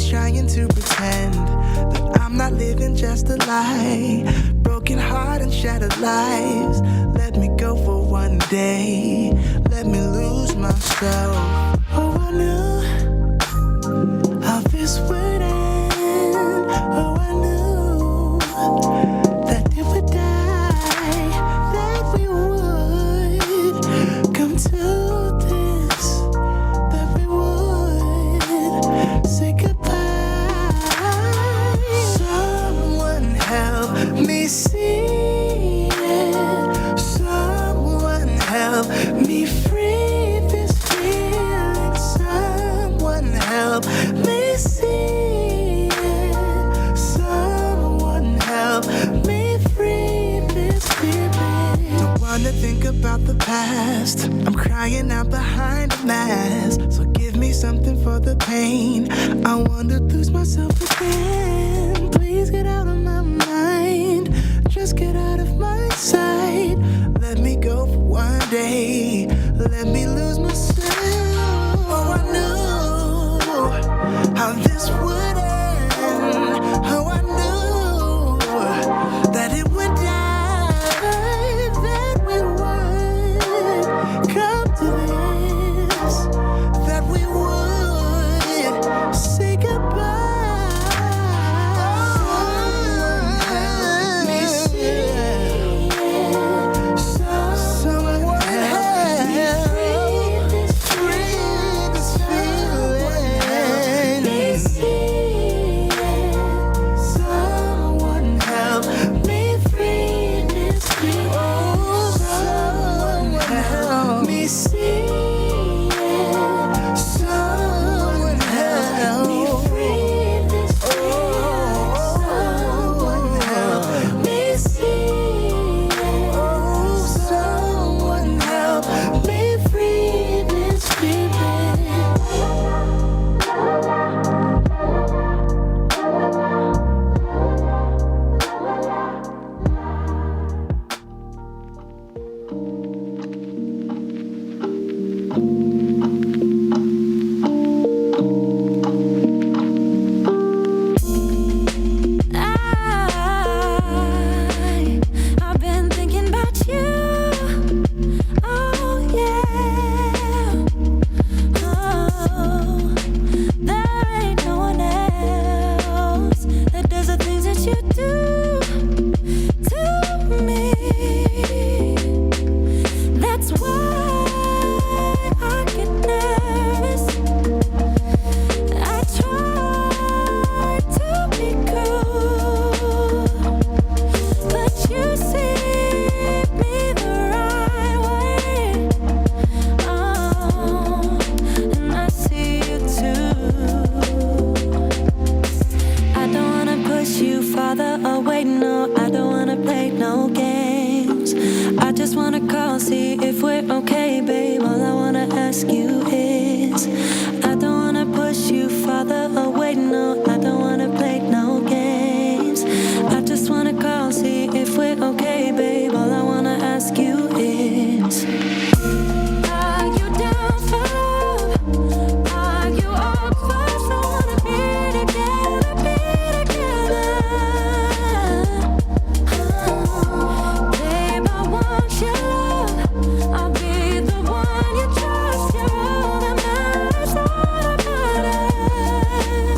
always trying to pretend that I'm not living just a lie. Broken heart and shattered lives. Let me go for one day. Let me lose myself. Oh, I knew how this would end. Oh, I knew that it would die, that we would come to this, that we would say goodbye. Someone help me see it. Someone help me free this feeling. Someone help me see it. Someone help me free this feeling. Don't wanna think about the past. I'm crying out behind a mask. So give me something for the pain. I wanna lose myself again. Please get out of my mind. Just get out of my sight. Let me go for one day. Let me lose myself. Oh, I knew how this would end. Oh, I knew that it would die, that we would come to this, that we would say goodbye. Someone help me see it. Someone help me free this feeling. Someone help me free this feeling. Someone help me see it. Someone help me free this feeling. Someone help me see it. Someone help me free this feeling. I've been thinking about you. Oh yeah. Oh, there ain't no one else that does the things that you do to me. That's why I get nervous. I try to be cool, but you see me the right way. Oh, and I see you too. I don't wanna push you farther away, no, I don't wanna play no games. I just wanna call, see if we're okay, babe. All I wanna ask you is, I don't wanna push you farther away, no, I don't wanna play no games. I just wanna call, see if we're okay, babe. All I wanna ask you is, are you down for love? Are you up for someone to be together, be together? Babe, I want your love. I'll be the one you trust. You're all that matters, all that matters.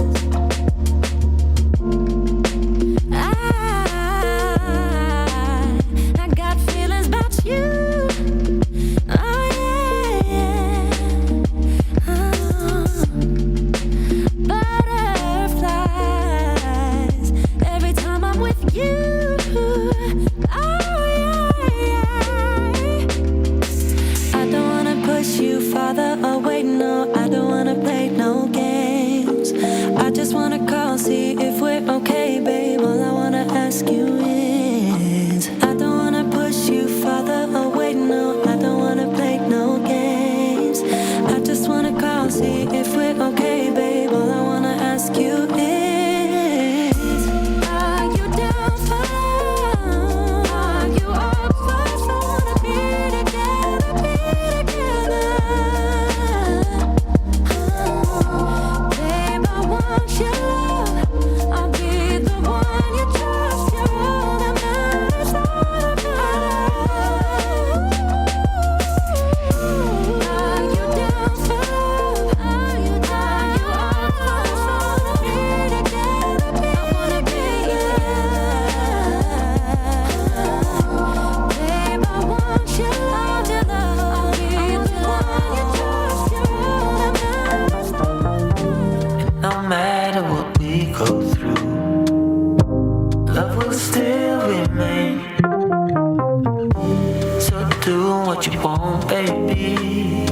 be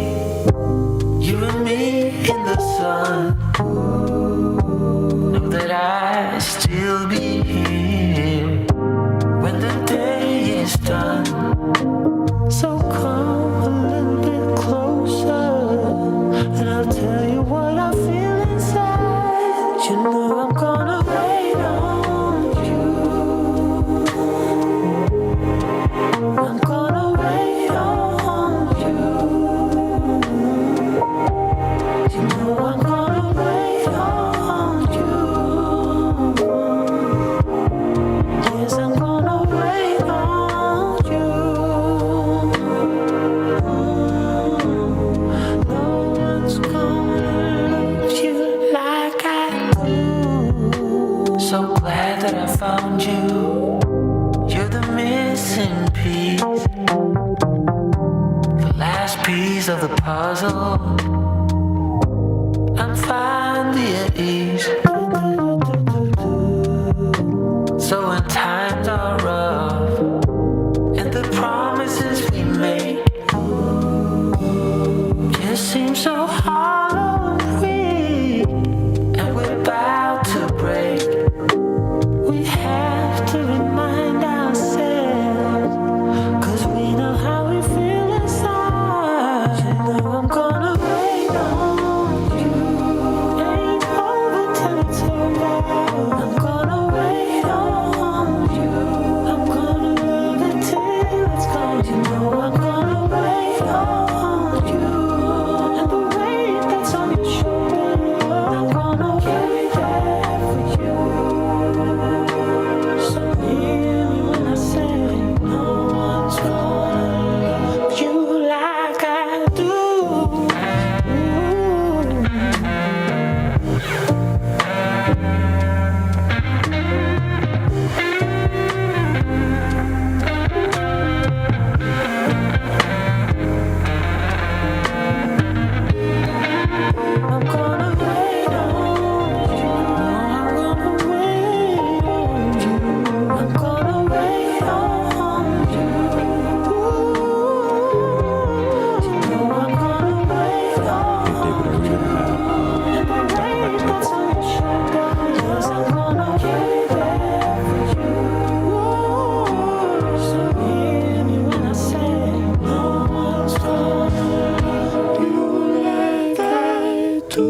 you and me in the sun. Know that I still be here when the day is done. So come a little bit closer, and I'll tell you what I feel inside. You know I'm gonna wait on you. I'm gonna wait on you. You know I'm gonna wait on you. Yes, I'm gonna wait on you. No one's gonna love you like I do. So glad that I found you. You're the missing piece, the last piece of the puzzle. I'm finally at ease. So when times are rough and the promises we make just seem so hollow and weak, and we're about to break, we have to remind ourselves, 'cause we know how we feel inside. You know I'm gonna wait on you. Ain't over till it's over. I'm gonna wait on you. I'm gonna love it till it's gone. You know I'm gonna wait on you. And the weight that's on your shoulder, I'm gonna carry that for you. So hear me when I say no one's gonna love you like I do. I'm gonna wait on you. I'm gonna wait on you. I'm gonna wait on you. You know I'm gonna wait on you. And the weight that's on your shoulder, yes, I'm gonna carry that for you. So hear me when I say no one's gonna love you like I do.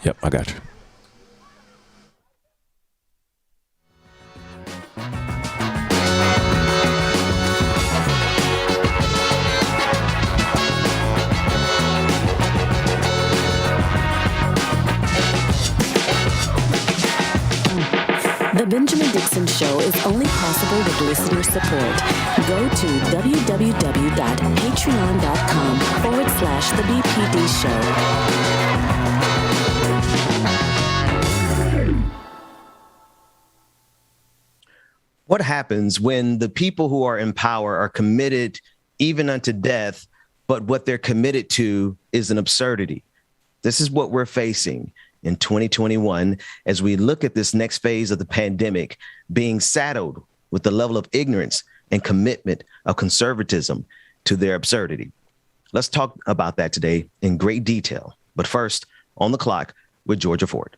Yep, I got you. The Benjamin Dixon Show is only possible with listener support. Go to www.patreon.com/The BPD Show. What happens when the people who are in power are committed even unto death, but what they're committed to is an absurdity? This is what we're facing in 2021 as we look at this next phase of the pandemic being saddled with the level of ignorance and commitment of conservatism to their absurdity. Let's talk about that today in great detail. But first, on the clock with Georgia Ford.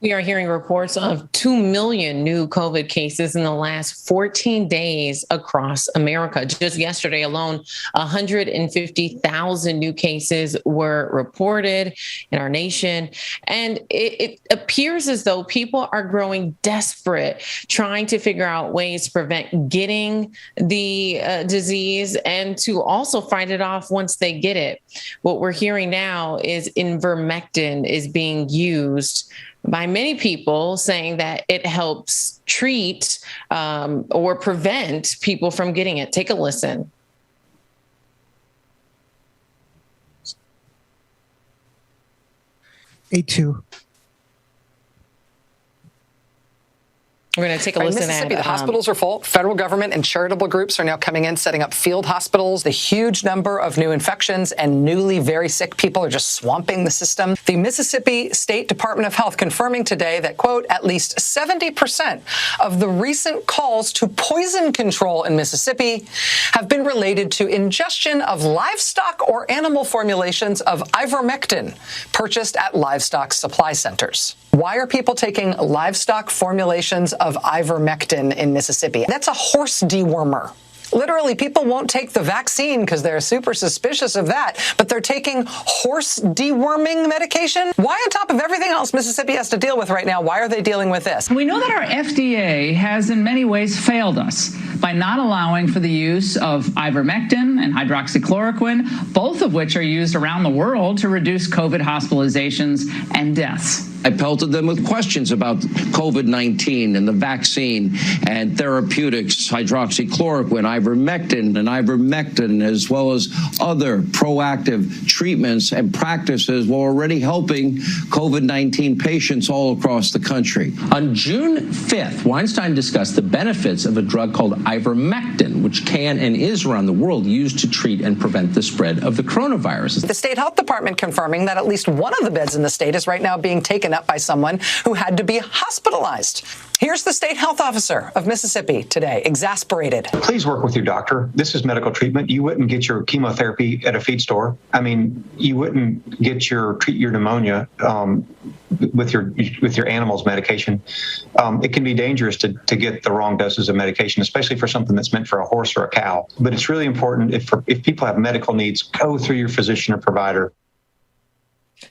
We are hearing reports of 2 million new COVID cases in the last 14 days across America. Just yesterday alone, 150,000 new cases were reported in our nation. And it appears as though people are growing desperate, trying to figure out ways to prevent getting the disease and to also fight it off once they get it. What we're hearing now is ivermectin is being used by many people, saying that it helps treat or prevent people from getting it. Take a listen. A2. We're going to take a listen Mississippi, at the hospitals are full. Federal government and charitable groups are now coming in, setting up field hospitals. The huge number of new infections and newly very sick people are just swamping the system. The Mississippi State Department of Health confirming today that, quote, at least 70% of the recent calls to poison control in Mississippi have been related to ingestion of livestock or animal formulations of ivermectin purchased at livestock supply centers. Why are people taking livestock formulations of ivermectin in Mississippi? That's a horse dewormer. Literally, people won't take the vaccine because they're super suspicious of that, but they're taking horse deworming medication. Why, on top of everything else Mississippi has to deal with right now, why are they dealing with this? We know that our FDA has in many ways failed us by not allowing for the use of ivermectin and hydroxychloroquine, both of which are used around the world to reduce COVID hospitalizations and deaths. I pelted them with questions about COVID-19 and the vaccine and therapeutics, hydroxychloroquine, ivermectin, as well as other proactive treatments and practices while already helping COVID-19 patients all across the country. On June 5th, Weinstein discussed the benefits of a drug called ivermectin, which can and is around the world used to treat and prevent the spread of the coronavirus. The state health department confirming that at least one of the beds in the state is right now being taken up by someone who had to be hospitalized. Here's the state health officer of Mississippi today, exasperated. Please work with your doctor. This is medical treatment. You wouldn't get your chemotherapy at a feed store. I mean, you wouldn't get treat your pneumonia with your animal's medication. It can be dangerous to get the wrong doses of medication, especially for something that's meant for a horse or a cow. But it's really important if people have medical needs, go through your physician or provider.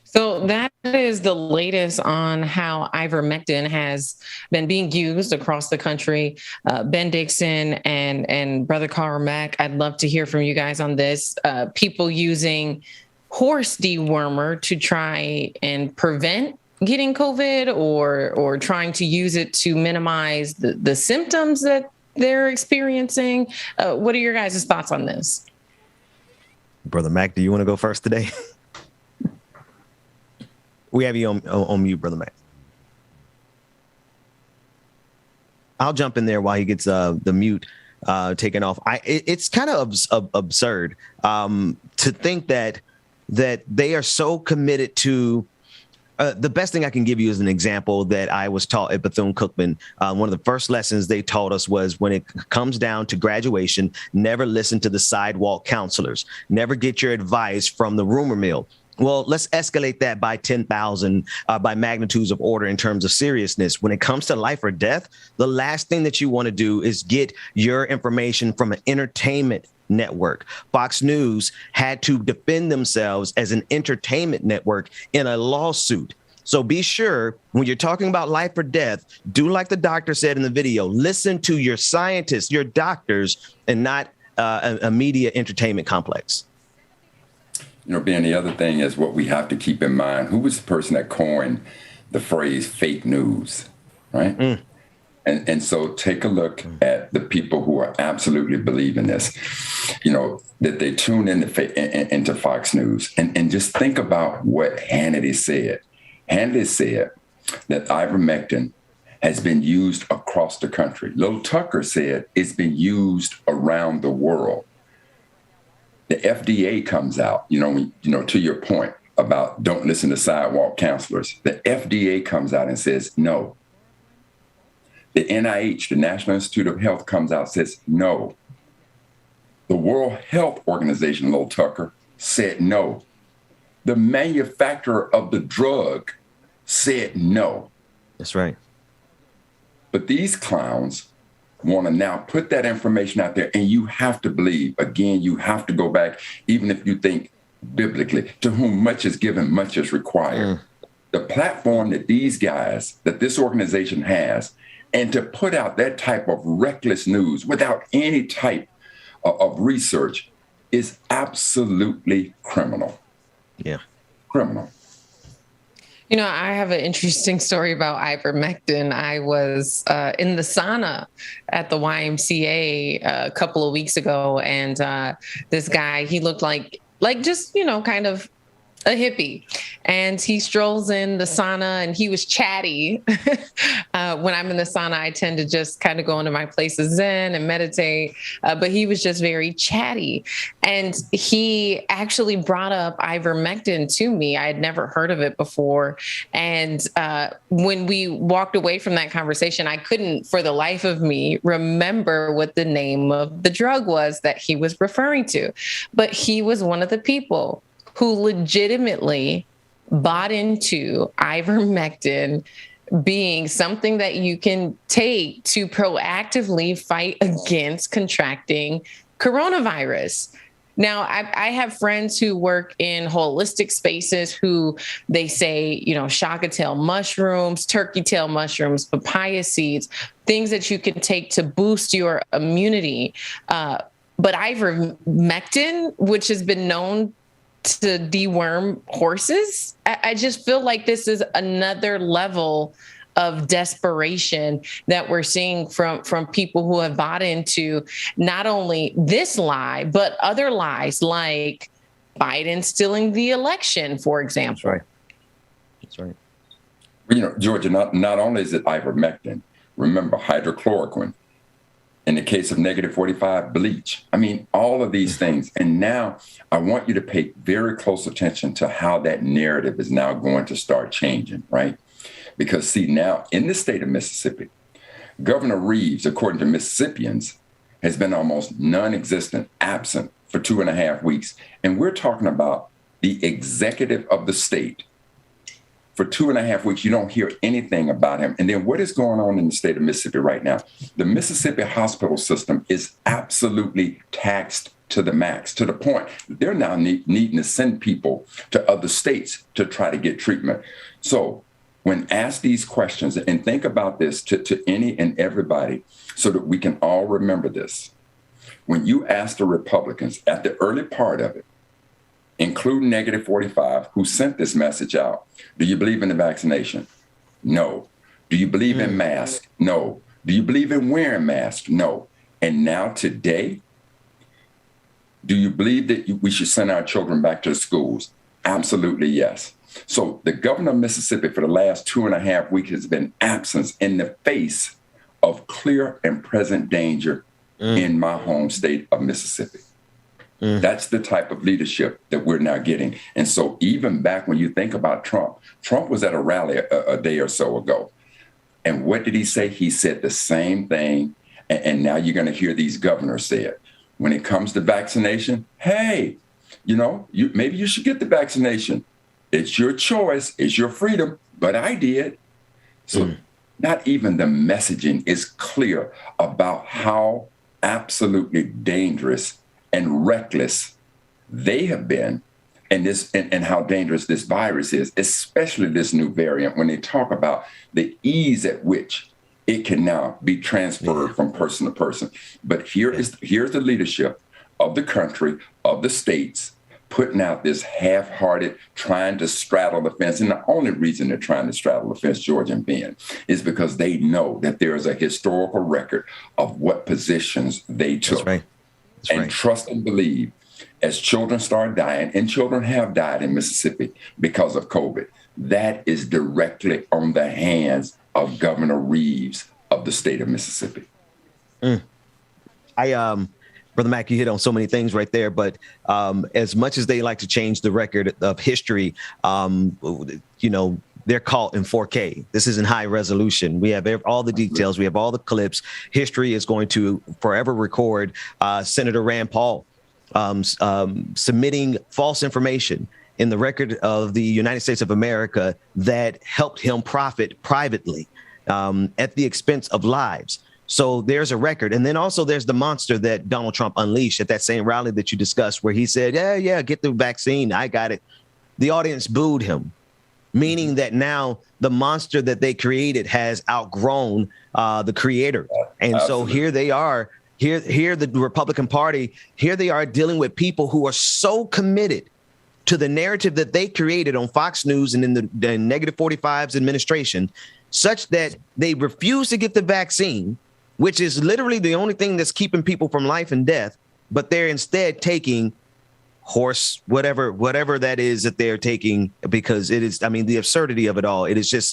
So that is the latest on how ivermectin has been being used across the country. Ben Dixon and Brother Carmack, I'd love to hear from you guys on this. People using horse dewormer to try and prevent getting COVID or trying to use it to minimize the symptoms that they're experiencing. What are your guys' thoughts on this? Brother Mac, do you want to go first today? We have you on mute, Brother Mac. I'll jump in there while he gets the mute taken off. It's kind of absurd to think that they are so committed to. The best thing I can give you is an example that I was taught at Bethune-Cookman. One of the first lessons they taught us was when it comes down to graduation, never listen to the sidewalk counselors. Never get your advice from the rumor mill. Well, let's escalate that by 10,000 by magnitudes of order in terms of seriousness. When it comes to life or death, the last thing that you want to do is get your information from an entertainment network. Fox News had to defend themselves as an entertainment network in a lawsuit. So be sure when you're talking about life or death, do like the doctor said in the video, listen to your scientists, your doctors, and not a media entertainment complex. You know, Ben, the other thing is what we have to keep in mind. Who was the person that coined the phrase fake news, right? And so take a look at the people who are absolutely believing this, you know, that they tune into Fox News and just think about what Hannity said. Hannity said that ivermectin has been used across the country. Lil Tucker said it's been used around the world. The FDA comes out, to your point about don't listen to sidewalk counselors. The FDA comes out and says no. The NIH, the National Institute of Health, comes out and says no. The World Health Organization, Lil Tucker, said no. The manufacturer of the drug said no. That's right. But these clowns want to now put that information out there, and you have to believe. Again, you have to go back, even if you think biblically, to whom much is given, much is required. The platform that this organization has, and to put out that type of reckless news without any type of research is absolutely criminal. Yeah. Criminal. You know, I have an interesting story about ivermectin. I was in the sauna at the YMCA a couple of weeks ago, and this guy, he looked like just, kind of a hippie. And he strolls in the sauna and he was chatty. When I'm in the sauna, I tend to just kind of go into my place of Zen and meditate. But he was just very chatty. And he actually brought up ivermectin to me. I had never heard of it before. And when we walked away from that conversation, I couldn't for the life of me remember what the name of the drug was that he was referring to. But he was one of the people who legitimately bought into ivermectin being something that you can take to proactively fight against contracting coronavirus. Now, I have friends who work in holistic spaces who they say, shaka tail mushrooms, turkey tail mushrooms, papaya seeds, things that you can take to boost your immunity. But ivermectin, which has been known to deworm horses, I just feel like this is another level of desperation that we're seeing from people who have bought into not only this lie, but other lies like Biden stealing the election, for example. That's right. Well, Georgia, not only is it ivermectin, remember hydrochloroquine. In the case of -45, bleach. I mean, all of these things. And now I want you to pay very close attention to how that narrative is now going to start changing, right? Because see, now in the state of Mississippi, Governor Reeves, according to Mississippians, has been almost non-existent, absent for 2.5 weeks. And we're talking about the executive of the state. For 2.5 weeks, you don't hear anything about him. And then what is going on in the state of Mississippi right now? The Mississippi hospital system is absolutely taxed to the max, to the point that they're now needing to send people to other states to try to get treatment. So when asked these questions, and think about this to any and everybody so that we can all remember this. When you ask the Republicans at the early part of it, including -45, who sent this message out, do you believe in the vaccination? No. Do you believe in masks? No. Do you believe in wearing masks? No. And now today, do you believe that we should send our children back to the schools? Absolutely, yes. So the governor of Mississippi for the last 2.5 weeks has been absent in the face of clear and present danger in my home state of Mississippi. That's the type of leadership that we're now getting. And so even back when you think about Trump was at a rally a day or so ago. And what did he say? He said the same thing. And now you're going to hear these governors say it. When it comes to vaccination, hey, maybe you should get the vaccination. It's your choice. It's your freedom. But I did. So not even the messaging is clear about how absolutely dangerous and reckless they have been, and how dangerous this virus is, especially this new variant, when they talk about the ease at which it can now be transferred from person to person. But here's the leadership of the country, of the states, putting out this half-hearted, trying to straddle the fence. And the only reason they're trying to straddle the fence, George and Ben, is because they know that there is a historical record of what positions they took. That's right. Trust and believe, as children start dying, and children have died in Mississippi because of COVID, that is directly on the hands of Governor Reeves of the state of Mississippi. Brother Mac, you hit on so many things right there, but as much as they like to change the record of history, they're caught in 4K. This is in high resolution. We have all the details. We have all the clips. History is going to forever record Senator Rand Paul submitting false information in the record of the United States of America that helped him profit privately at the expense of lives. So there's a record. And then also there's the monster that Donald Trump unleashed at that same rally that you discussed, where he said, yeah, get the vaccine. I got it. The audience booed him, meaning that now the monster that they created has outgrown the creator. And Absolutely. So here they are. Here, the Republican Party, here they are dealing with people who are so committed to the narrative that they created on Fox News and in the Negative 45's administration, such that they refuse to get the vaccine, which is literally the only thing that's keeping people from life and death. But they're instead taking horse, whatever that is that they're taking, because it is, the absurdity of it all. It is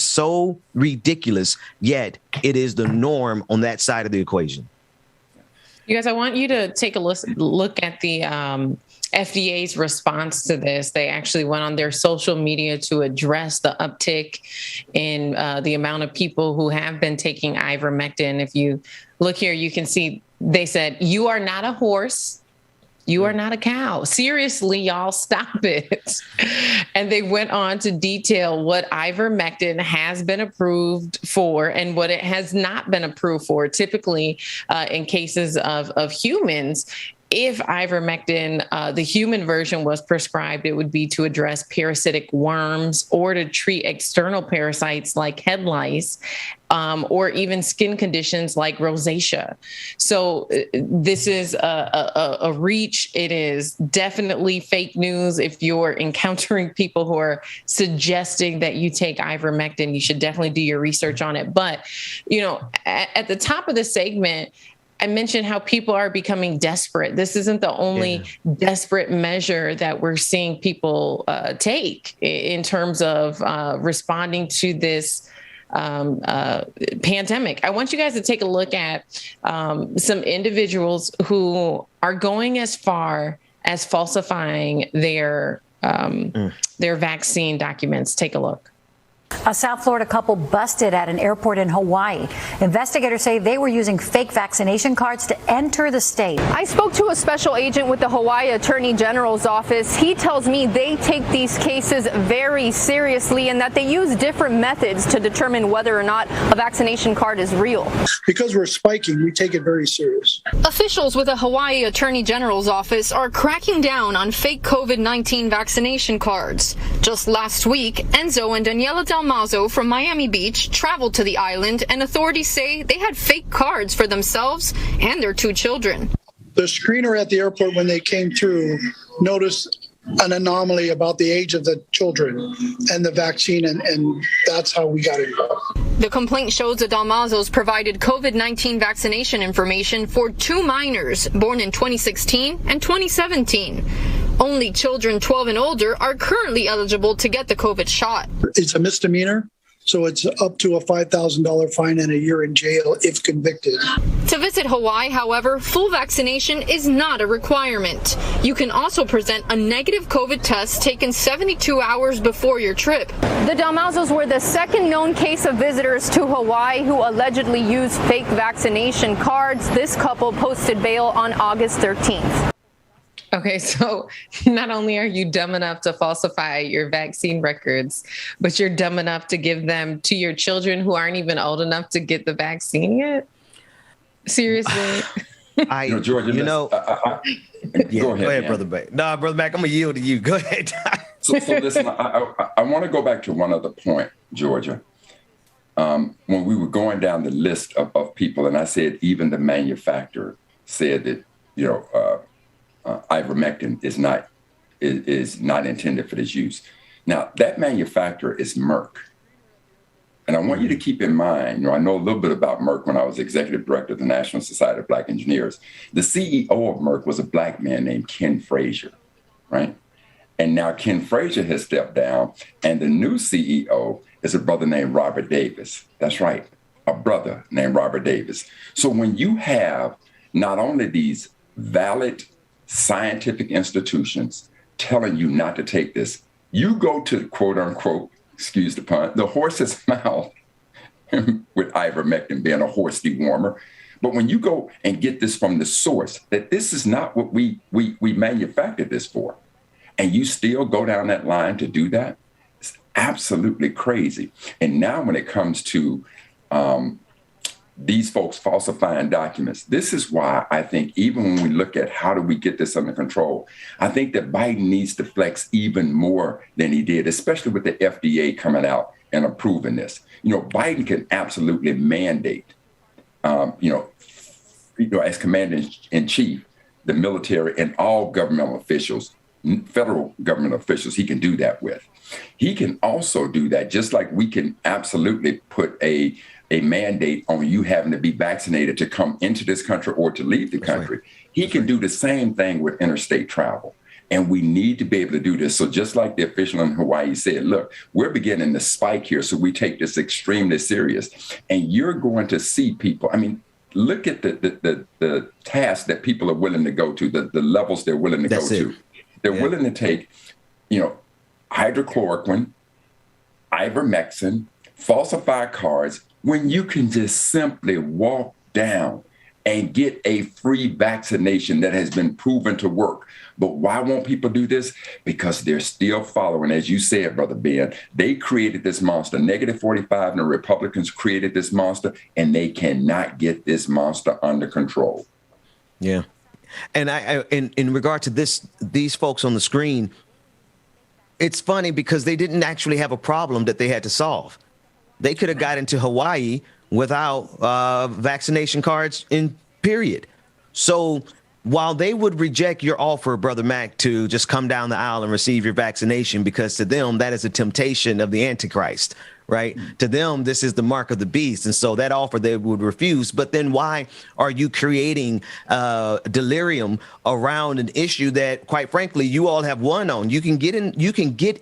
so ridiculous, yet it is the norm on that side of the equation. You guys, I want you to take a look at the FDA's response to this. They actually went on their social media to address the uptick in the amount of people who have been taking ivermectin. If you look here, you can see they said, "You are not a horse. You are not a cow. Seriously, y'all, stop it." And they went on to detail what ivermectin has been approved for and what it has not been approved for. Typically, in cases of humans, if ivermectin, the human version, was prescribed, it would be to address parasitic worms or to treat external parasites like head lice, or even skin conditions like rosacea. So this is a reach. It is definitely fake news. If you're encountering people who are suggesting that you take ivermectin, you should definitely do your research on it. But, at the top of the segment, I mentioned how people are becoming desperate. This isn't the only desperate measure that we're seeing people take in terms of responding to this pandemic. I want you guys to take a look at some individuals who are going as far as falsifying their vaccine documents. Take a look. A South Florida couple busted at an airport in Hawaii. Investigators say they were using fake vaccination cards to enter the state. I spoke to a special agent with the Hawaii Attorney General's office. He tells me they take these cases very seriously and that they use different methods to determine whether or not a vaccination card is real. Because we're spiking, we take it very serious. Officials with the Hawaii Attorney General's office are cracking down on fake COVID-19 vaccination cards. Just last week, Enzo and Daniela Dalmazo from Miami Beach traveled to the island, and authorities say they had fake cards for themselves and their 2 children. The screener at the airport, when they came through, noticed an anomaly about the age of the children and the vaccine, and that's how we got involved. The complaint shows the Dalmazos provided COVID-19 vaccination information for 2 minors born in 2016 and 2017. Only children 12 and older are currently eligible to get the COVID shot. It's a misdemeanor, so it's up to a $5,000 fine and a year in jail if convicted. To visit Hawaii, however, full vaccination is not a requirement. You can also present a negative COVID test taken 72 hours before your trip. The Dalmazos were the second known case of visitors to Hawaii who allegedly used fake vaccination cards. This couple posted bail on August 13th. Okay, so not only are you dumb enough to falsify your vaccine records, but you're dumb enough to give them to your children who aren't even old enough to get the vaccine yet? Seriously? Georgia, go ahead, Brother Mac. No, Brother Mac, I'm going to yield to you. Go ahead. So listen, I want to go back to one other point, Georgia. When we were going down the list of people, and I said even the manufacturer said that, ivermectin is not intended for this use. Now, that manufacturer is Merck. And I want you to keep in mind, I know a little bit about Merck when I was executive director of the National Society of Black Engineers. The CEO of Merck was a Black man named Ken Frazier, right? And now Ken Frazier has stepped down, and the new CEO is a brother named Robert Davis. That's right, a brother named Robert Davis. So when you have not only these valid scientific institutions telling you not to take this, you go to quote unquote, excuse the pun, the horse's mouth with ivermectin being a horse dewormer. But when you go and get this from the source, that this is not what we manufactured this for, and you still go down that line to do that, it's absolutely crazy. And now when it comes to these folks falsifying documents, this is why I think even when we look at how do we get this under control, I think that Biden needs to flex even more than he did, especially with the FDA coming out and approving this. Biden can absolutely mandate, as commander-in-chief, the military and all governmental officials, federal government officials, he can do that with. He can also do that, just like we can absolutely put a mandate on you having to be vaccinated to come into this country or to leave the country. Right. He can do the same thing with interstate travel. And we need to be able to do this. So just like the official in Hawaii said, look, we're beginning to spike here, so we take this extremely serious. And you're going to see people, look at the tasks that people are willing to go to, the levels they're willing to go to. They're willing to take, hydrochloroquine, ivermectin, falsify cards, when you can just simply walk down and get a free vaccination that has been proven to work. But why won't people do this? Because they're still following, as you said, Brother Ben, they created this monster. Negative 45 and the Republicans created this monster, and they cannot get this monster under control. Yeah. And in regard to these folks on the screen, it's funny because they didn't actually have a problem that they had to solve. They could have got into Hawaii without vaccination cards in period. So while they would reject your offer, Brother Mac, to just come down the aisle and receive your vaccination, because to them, that is a temptation of the Antichrist, right? To them, this is the mark of the beast. And so that offer they would refuse. But then why are you creating delirium around an issue that, quite frankly, you all have won on? You can get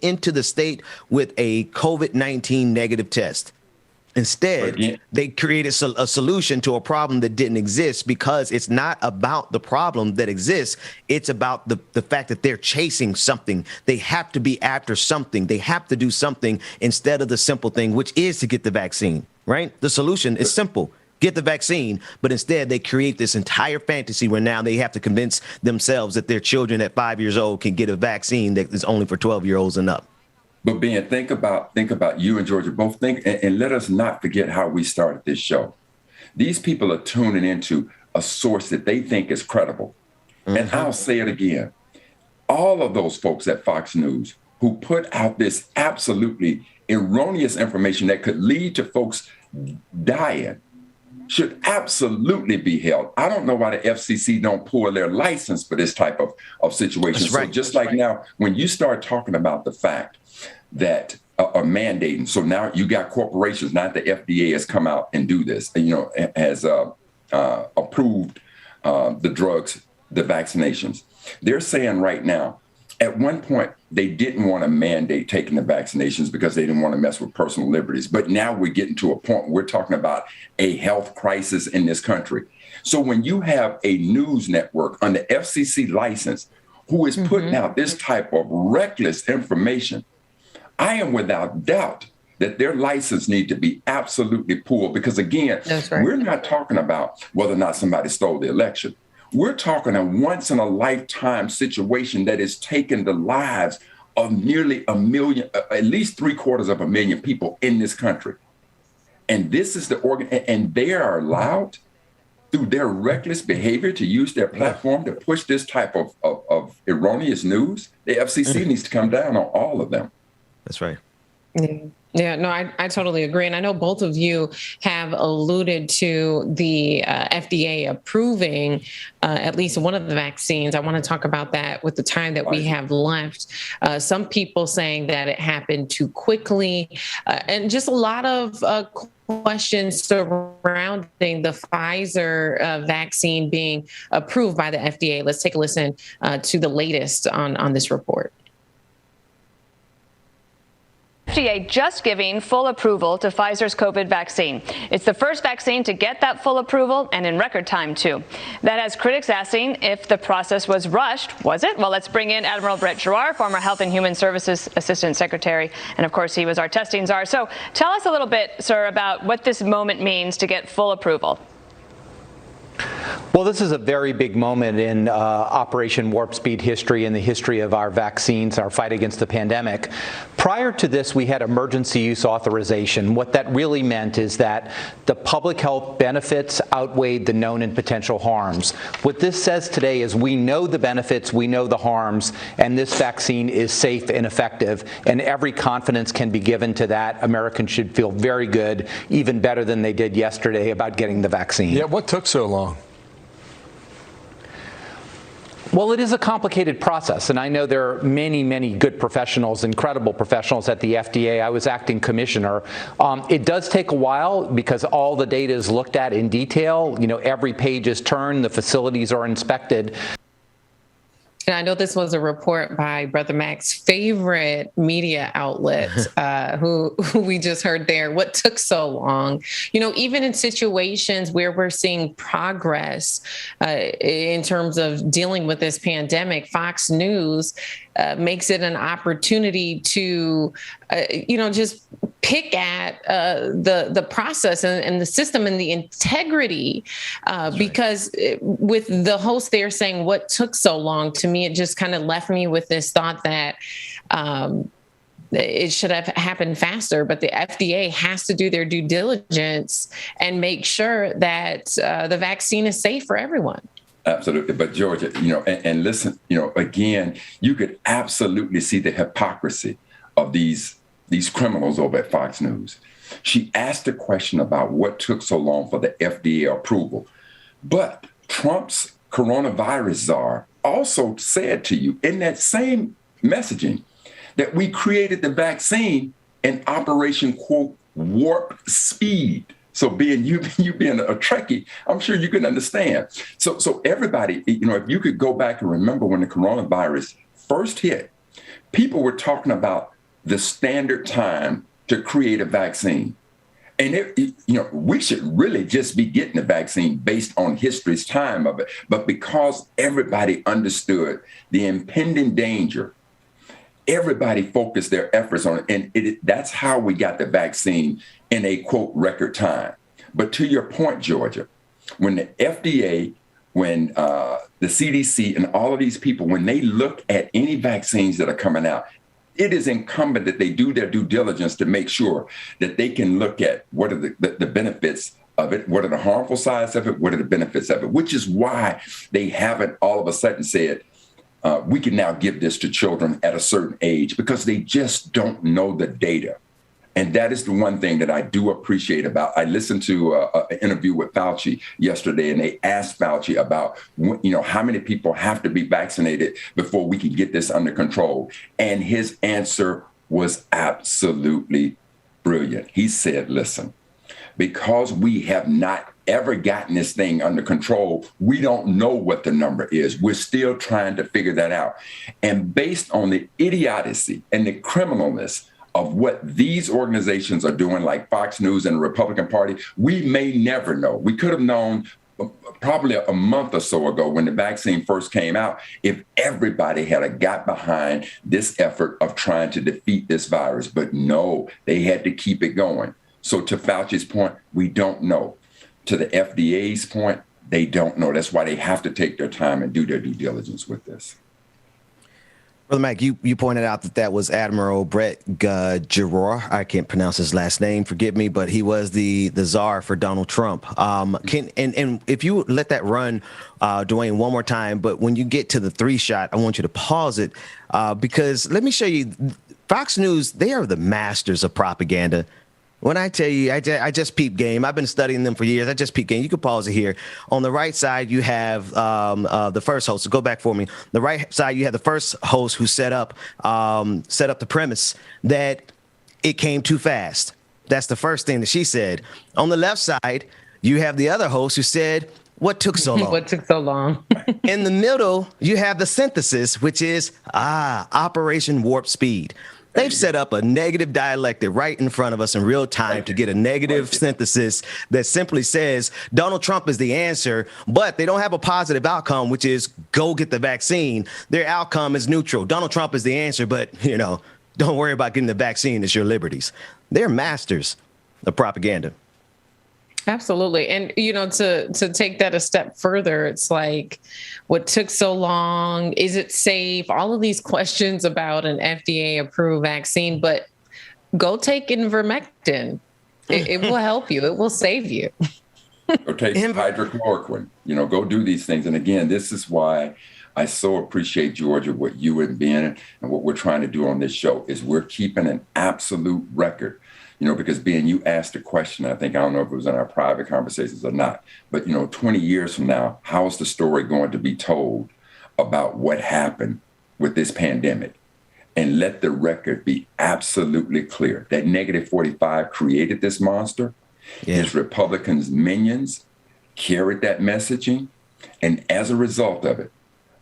into the state with a COVID-19 negative test. Instead, they created a solution to a problem that didn't exist, because it's not about the problem that exists. It's about the fact that they're chasing something. They have to be after something. They have to do something instead of the simple thing, which is to get the vaccine, right? The solution is simple. Get the vaccine. But instead, they create this entire fantasy where now they have to convince themselves that their children at 5 years old can get a vaccine that is only for 12-year-olds and up. But Ben, think about you and Georgia both and let us not forget how we started this show. These people are tuning into a source that they think is credible. Mm-hmm. And I'll say it again. All of those folks at Fox News who put out this absolutely erroneous information that could lead to folks dying should absolutely be held. I don't know why the FCC don't pull their license for this type of situation. That's right. So just like now, when you start talking about the fact that are mandating. So now you got corporations, not the FDA, has come out and do this, has approved the drugs, the vaccinations. They're saying right now, at one point, they didn't want to mandate taking the vaccinations because they didn't want to mess with personal liberties. But now we're getting to a point where we're talking about a health crisis in this country. So when you have a news network on the FCC license who is putting out this type of reckless information, I am without doubt that their license need to be absolutely pulled, because, again, we're not talking about whether or not somebody stole the election. We're talking a once in a lifetime situation that has taken the lives of nearly 1 million, at least 750,000 people in this country. And this is the organ, and they are allowed through their reckless behavior to use their platform to push this type of erroneous news. The FCC needs to come down on all of them. That's right. Yeah, no, I totally agree. And I know both of you have alluded to the FDA approving at least one of the vaccines. I want to talk about that with the time that we have left. Some people saying that it happened too quickly, and just a lot of questions surrounding the Pfizer vaccine being approved by the FDA. Let's take a listen to the latest on this report. FDA just giving full approval to Pfizer's COVID vaccine. It's the first vaccine to get that full approval, and in record time, too. That has critics asking if the process was rushed. Was it? Well, let's bring in Admiral Brett Giroir, former Health and Human Services Assistant Secretary, and of course, he was our testing czar. So tell us a little bit, sir, about what this moment means to get full approval. Well, this is a very big moment in Operation Warp Speed history, in the history of our vaccines, our fight against the pandemic. Prior to this, we had emergency use authorization. What that really meant is that the public health benefits outweighed the known and potential harms. What this says today is we know the benefits, we know the harms, and this vaccine is safe and effective, and every confidence can be given to that. Americans should feel very good, even better than they did yesterday, about getting the vaccine. Yeah, what took so long? Well, it is a complicated process, and I know there are many, many good professionals, incredible professionals at the FDA. I was acting commissioner. It does take a while because all the data is looked at in detail. You know, every page is turned, the facilities are inspected. And I know this was a report by Brother Mac's favorite media outlet, who we just heard there. What took so long? You know, even in situations where we're seeing progress in terms of dealing with this pandemic, Fox News makes it an opportunity to, just pick at the process and the system and the integrity, because with the host there saying what took so long, to me, it just kind of left me with this thought that it should have happened faster, but the FDA has to do their due diligence and make sure that the vaccine is safe for everyone. Absolutely. But Georgia, and listen, again, you could absolutely see the hypocrisy of these criminals over at Fox News. She asked a question about what took so long for the FDA approval. But Trump's coronavirus czar also said to you in that same messaging that we created the vaccine in Operation, quote, Warp Speed. So being you being a Trekkie, I'm sure you can understand. So everybody, if you could go back and remember when the coronavirus first hit, people were talking about the standard time to create a vaccine. And we should really just be getting the vaccine based on history's time of it. But because everybody understood the impending danger, everybody focused their efforts on it. And that's how we got the vaccine in a, quote, record time. But to your point, Georgia, when the FDA, when the CDC and all of these people, when they look at any vaccines that are coming out, it is incumbent that they do their due diligence to make sure that they can look at what are the benefits of it, what are the harmful sides of it, what are the benefits of it, which is why they haven't all of a sudden said, we can now give this to children at a certain age, because they just don't know the data. And that is the one thing that I do appreciate about. I listened to an interview with Fauci yesterday, and they asked Fauci about, how many people have to be vaccinated before we can get this under control. And his answer was absolutely brilliant. He said, listen, because we have not ever gotten this thing under control, we don't know what the number is. We're still trying to figure that out. And based on the idiocy and the criminalness of what these organizations are doing, like Fox News and the Republican Party, we may never know. We could have known probably a month or so ago when the vaccine first came out, if everybody had got behind this effort of trying to defeat this virus. But no, they had to keep it going. So to Fauci's point, we don't know. To the FDA's point, They don't know. That's why they have to take their time and do their due diligence with this. Brother Mac, you pointed out that was Admiral Brett Giroir. I can't pronounce his last name, forgive me, but he was the czar for Donald Trump. And if you let that run, Dwayne, one more time, but when you get to the 3-shot, I want you to pause it because let me show you. Fox News, they are the masters of propaganda. When I tell you, I just peep game. I've been studying them for years. I just peep game. You can pause it here. On the right side, you have the first host. So go back for me. The right side, you have the first host who set up the premise that it came too fast. That's the first thing that she said. On the left side, you have the other host who said, "What took so long?" What took so long? In the middle, you have the synthesis, which is Operation Warp Speed. They've set up a negative dialectic right in front of us in real time to get a negative synthesis that simply says Donald Trump is the answer, but they don't have a positive outcome, which is go get the vaccine. Their outcome is neutral. Donald Trump is the answer, but, don't worry about getting the vaccine. It's your liberties. They're masters of propaganda. Absolutely. And, to take that a step further, it's like, what took so long? Is it safe? All of these questions about an FDA approved vaccine, but go take ivermectin. It will help you. It will save you. Go take hydrochloroquine, go do these things. And again, this is why I so appreciate, Georgia, what you and Ben and what we're trying to do on this show is we're keeping an absolute record. Because Ben, you asked a question, I don't know if it was in our private conversations or not, but 20 years from now, how is the story going to be told about what happened with this pandemic? And let the record be absolutely clear that -45 created this monster. His Republicans' minions carried that messaging. And as a result of it,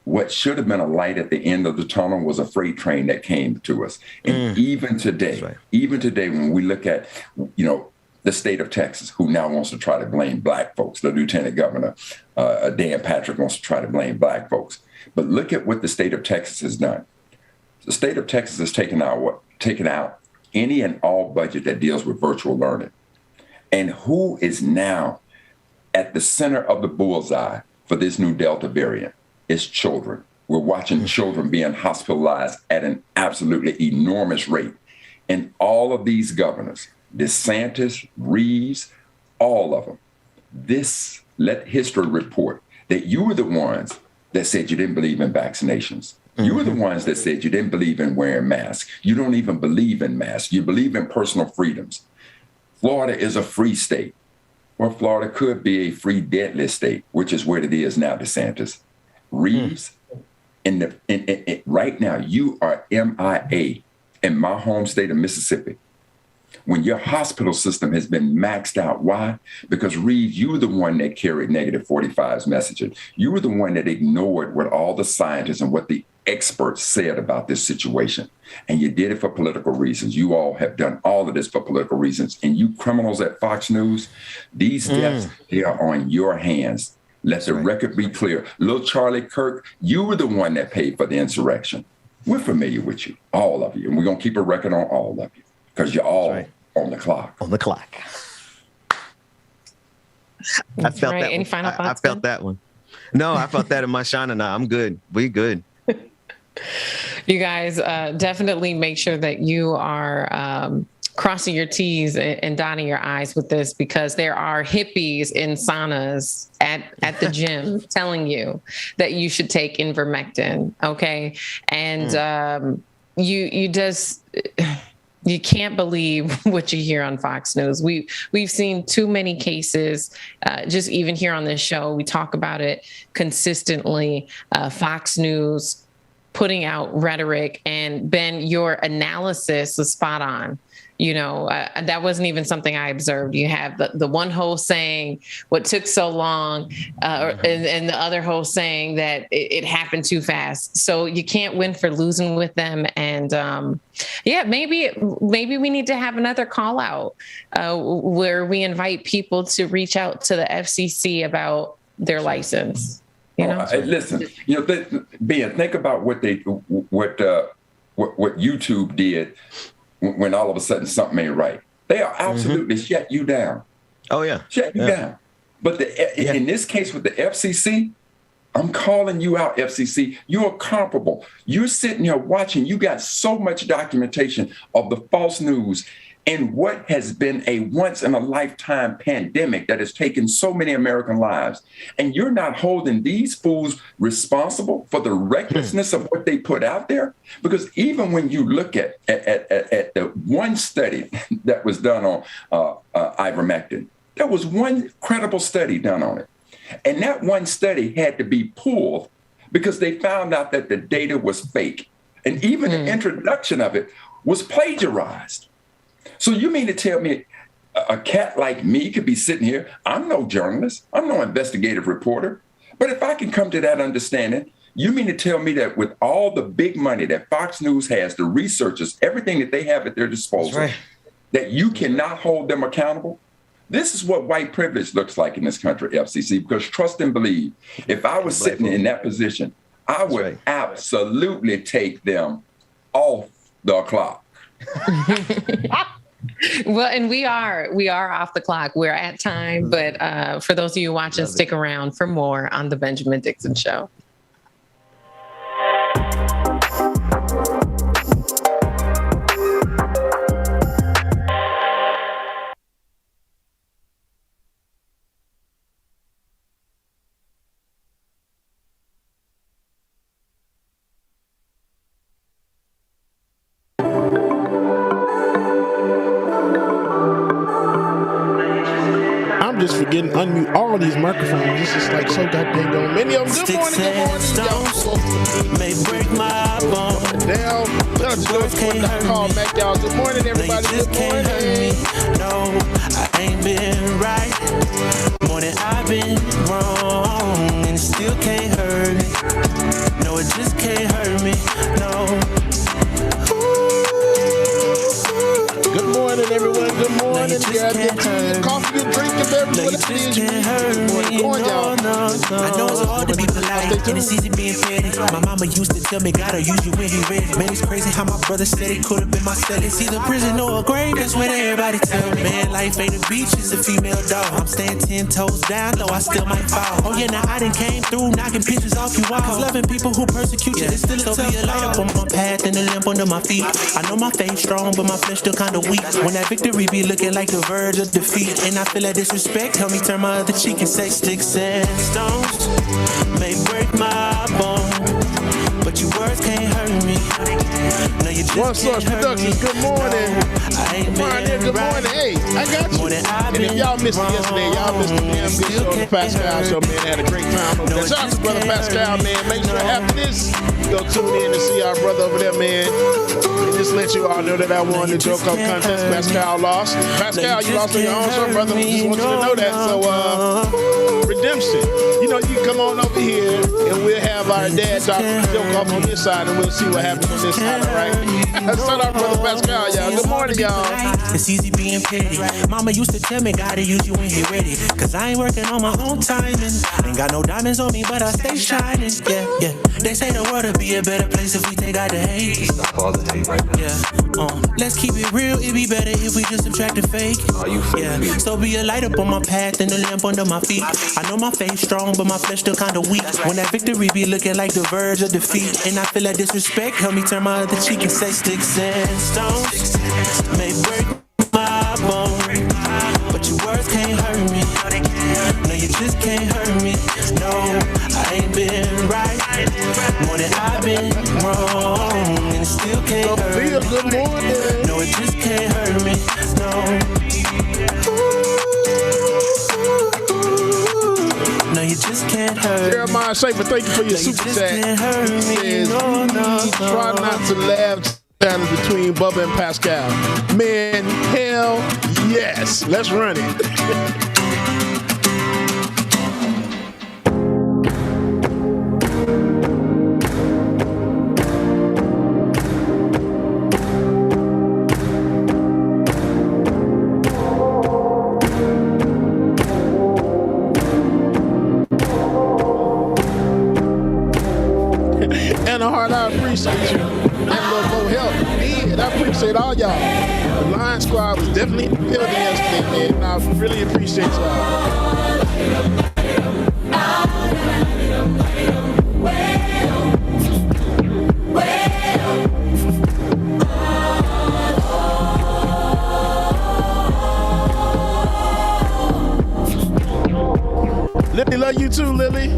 what should have been a light at the end of the tunnel was a freight train that came to us. And even today, when we look at, the state of Texas, who now wants to try to blame black folks, the Lieutenant Governor, Dan Patrick, wants to try to blame black folks. But look at what the state of Texas has done. The state of Texas has taken out any and all budget that deals with virtual learning. And who is now at the center of the bullseye for this new Delta variant? Is children. We're watching children being hospitalized at an absolutely enormous rate. And all of these governors, DeSantis, Reeves, all of them, let history report that you were the ones that said you didn't believe in vaccinations. You were the ones that said you didn't believe in wearing masks. You don't even believe in masks. You believe in personal freedoms. Florida is a free state. Well, Florida could be a free deadly state, which is what it is now, DeSantis. Reeves, right now, you are MIA in my home state of Mississippi. When your hospital system has been maxed out. Why? Because Reeves, you were the one that carried -45's messaging. You were the one that ignored what all the scientists and what the experts said about this situation. And you did it for political reasons. You all have done all of this for political reasons. And you criminals at Fox News, these deaths, they are on your hands. Let the record be clear. Little Charlie Kirk, you were the one that paid for the insurrection. We're familiar with you, all of you. And we're going to keep a record on all of you because you're all on the clock. On the clock. I felt that. Any final thoughts? I felt that one. No, I felt that in my Shana. Now I'm good. We good. You guys definitely make sure that you are crossing your T's and dotting your I's with this, because there are hippies in saunas at the gym telling you that you should take ivermectin. Okay. And you can't believe what you hear on Fox News. We've seen too many cases, just even here on this show. We talk about it consistently. Fox News putting out rhetoric, and Ben, your analysis was spot on. That wasn't even something I observed. You have the one host saying what took so long, and the other host saying that it happened too fast. So you can't win for losing with them. And maybe we need to have another call out where we invite people to reach out to the FCC about their license. Listen, Ben, think about what YouTube did when all of a sudden something ain't right. They are absolutely shut you down. Oh, yeah. Shut you down. But in this case with the FCC, I'm calling you out, FCC. You are comparable. You're sitting here watching. You got so much documentation of the false news and what has been a once-in-a-lifetime pandemic that has taken so many American lives. And you're not holding these fools responsible for the recklessness of what they put out there? Because even when you look at the one study that was done on ivermectin, there was one credible study done on it. And that one study had to be pulled because they found out that the data was fake. And even the introduction of it was plagiarized. So you mean to tell me a cat like me could be sitting here? I'm no journalist. I'm no investigative reporter. But if I can come to that understanding, you mean to tell me that with all the big money that Fox News has, the researchers, everything that they have at their disposal, that you cannot hold them accountable? This is what white privilege looks like in this country, FCC, because trust and believe, if I was sitting in that position, I would absolutely take them off the clock. Well, and we are off the clock. We're at time, but for those of you watching, stick around for more on the Benjamin Dixon Show. Just forgetting to unmute all these microphones. This is like so goddamn going. Many of them. Good morning, y'all. May break my bone. Down. Call Mac, y'all. Good morning, everybody. Good morning. No, I ain't been right. More than I've been wrong, and it still can't hurt me. No, it just can't hurt me. No. Good morning, everyone. Good morning. Grab your tea, coffee, and drink, and beverage, whatever it is you need. Good morning, y'all. I know it's hard to be polite, and it's easy being petty. My mama used to tell me, gotta use you when he ready. Man, it's crazy how my brother said it could have been my cell. It's either prison or a grave, that's what everybody tell me. Man, life ain't a beach, it's a female dog. I'm staying 10 toes down, though I still might fall. Oh yeah, now I done came through, knocking pictures off you walls. Cause loving people who persecute you, it's still a tough light up on my path and a limp under my feet. I know my faith strong, but my flesh still kinda weak. When that victory be looking like the verge of defeat, and I feel that disrespect, help me turn my other cheek and say, sticks and stones may break my bone, but your words can't hurt me. No, you just One Source Productions, good morning. Pioneer, good morning. Hey, I got you. And if y'all missed it yesterday, y'all missed the damn good show. The Pascal show, man, had a great time over there. Shout out to brother Pascal, man. Make sure after this, go tune in and see our brother over there, man. And just let you all know that I won the joke up contest. Pascal lost. Pascal, you lost on your own show, brother. Just want you to know that. So, redemption. You know, you come on over here and we'll have our dad drop the joke off on this side and we'll see what happens on this side, all right? Shout out brother Pascal, y'all. Good morning, y'all. It's easy being petty. Mama used to tell me, gotta use you when you're ready. Cause I ain't working on my own timing. Ain't got no diamonds on me, but I stay shining. Yeah, yeah. They say the world would be a better place if we take out the hate. Stop all the hate right now. Yeah. Let's keep it real. It'd be better if we just subtract the fake. Yeah. So be a light up on my path and a lamp under my feet. I know my faith strong, but my flesh still kinda weak. When that victory be looking like the verge of defeat, and I feel that disrespect, help me turn my other cheek and say, sticks and stones may break my bone, but your words can't hurt me. No, you just can't hurt me. No, I ain't been right. More than I've been wrong, and it still can't hurt me. Good morning. No, it just can't hurt me. No, you just can't hurt. Jeremiah Schaefer, thank you for your super chat. He says, try not to laugh between Bubba and Pascal. Man, hell yes. Let's run it. I appreciate you. That little more help. And I appreciate all y'all. The Lion Squad was definitely in the building yesterday, man. And I really appreciate y'all. Lily, love you too, Lily.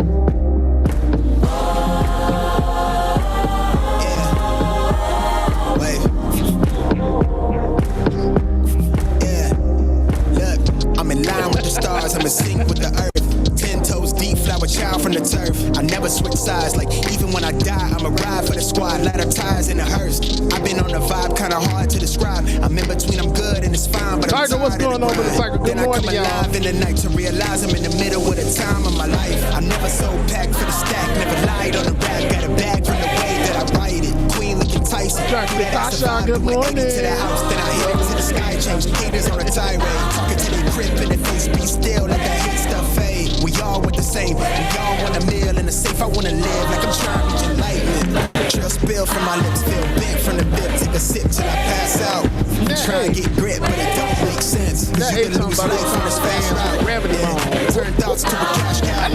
I'm in line with the stars, I'm in sync with the earth. 10 toes deep, flower child from the turf. I never switch sides, like even when I die, I'ma ride for the squad. Light up tires in the hearse. I've been on the vibe, kinda hard to describe. I'm in between, I'm good and it's fine, but I'm Tiger, what's going on with the Tiger? Good morning, y'all. Then I come alive in the night to realize I'm in the middle of the time of my life. I never so packed for the stack, never lied on the rap. Got a bag from the way that I write it. Queen looking Tyson. Good morning. To the house, then I hit it to the sky. Change haters on a tirade. Talking to their crib in the face, be still, let that hate stuff fade. We all want the same. We all want a meal in the safe. I wanna live like I'm trying to reach enlightenment. Trail spill from my lips, feel bent from the bit. Take a sip till I pass out. Try to get grip, but it don't make sense. Cause you can lose life on this fast route. Turn thoughts to a cash cow.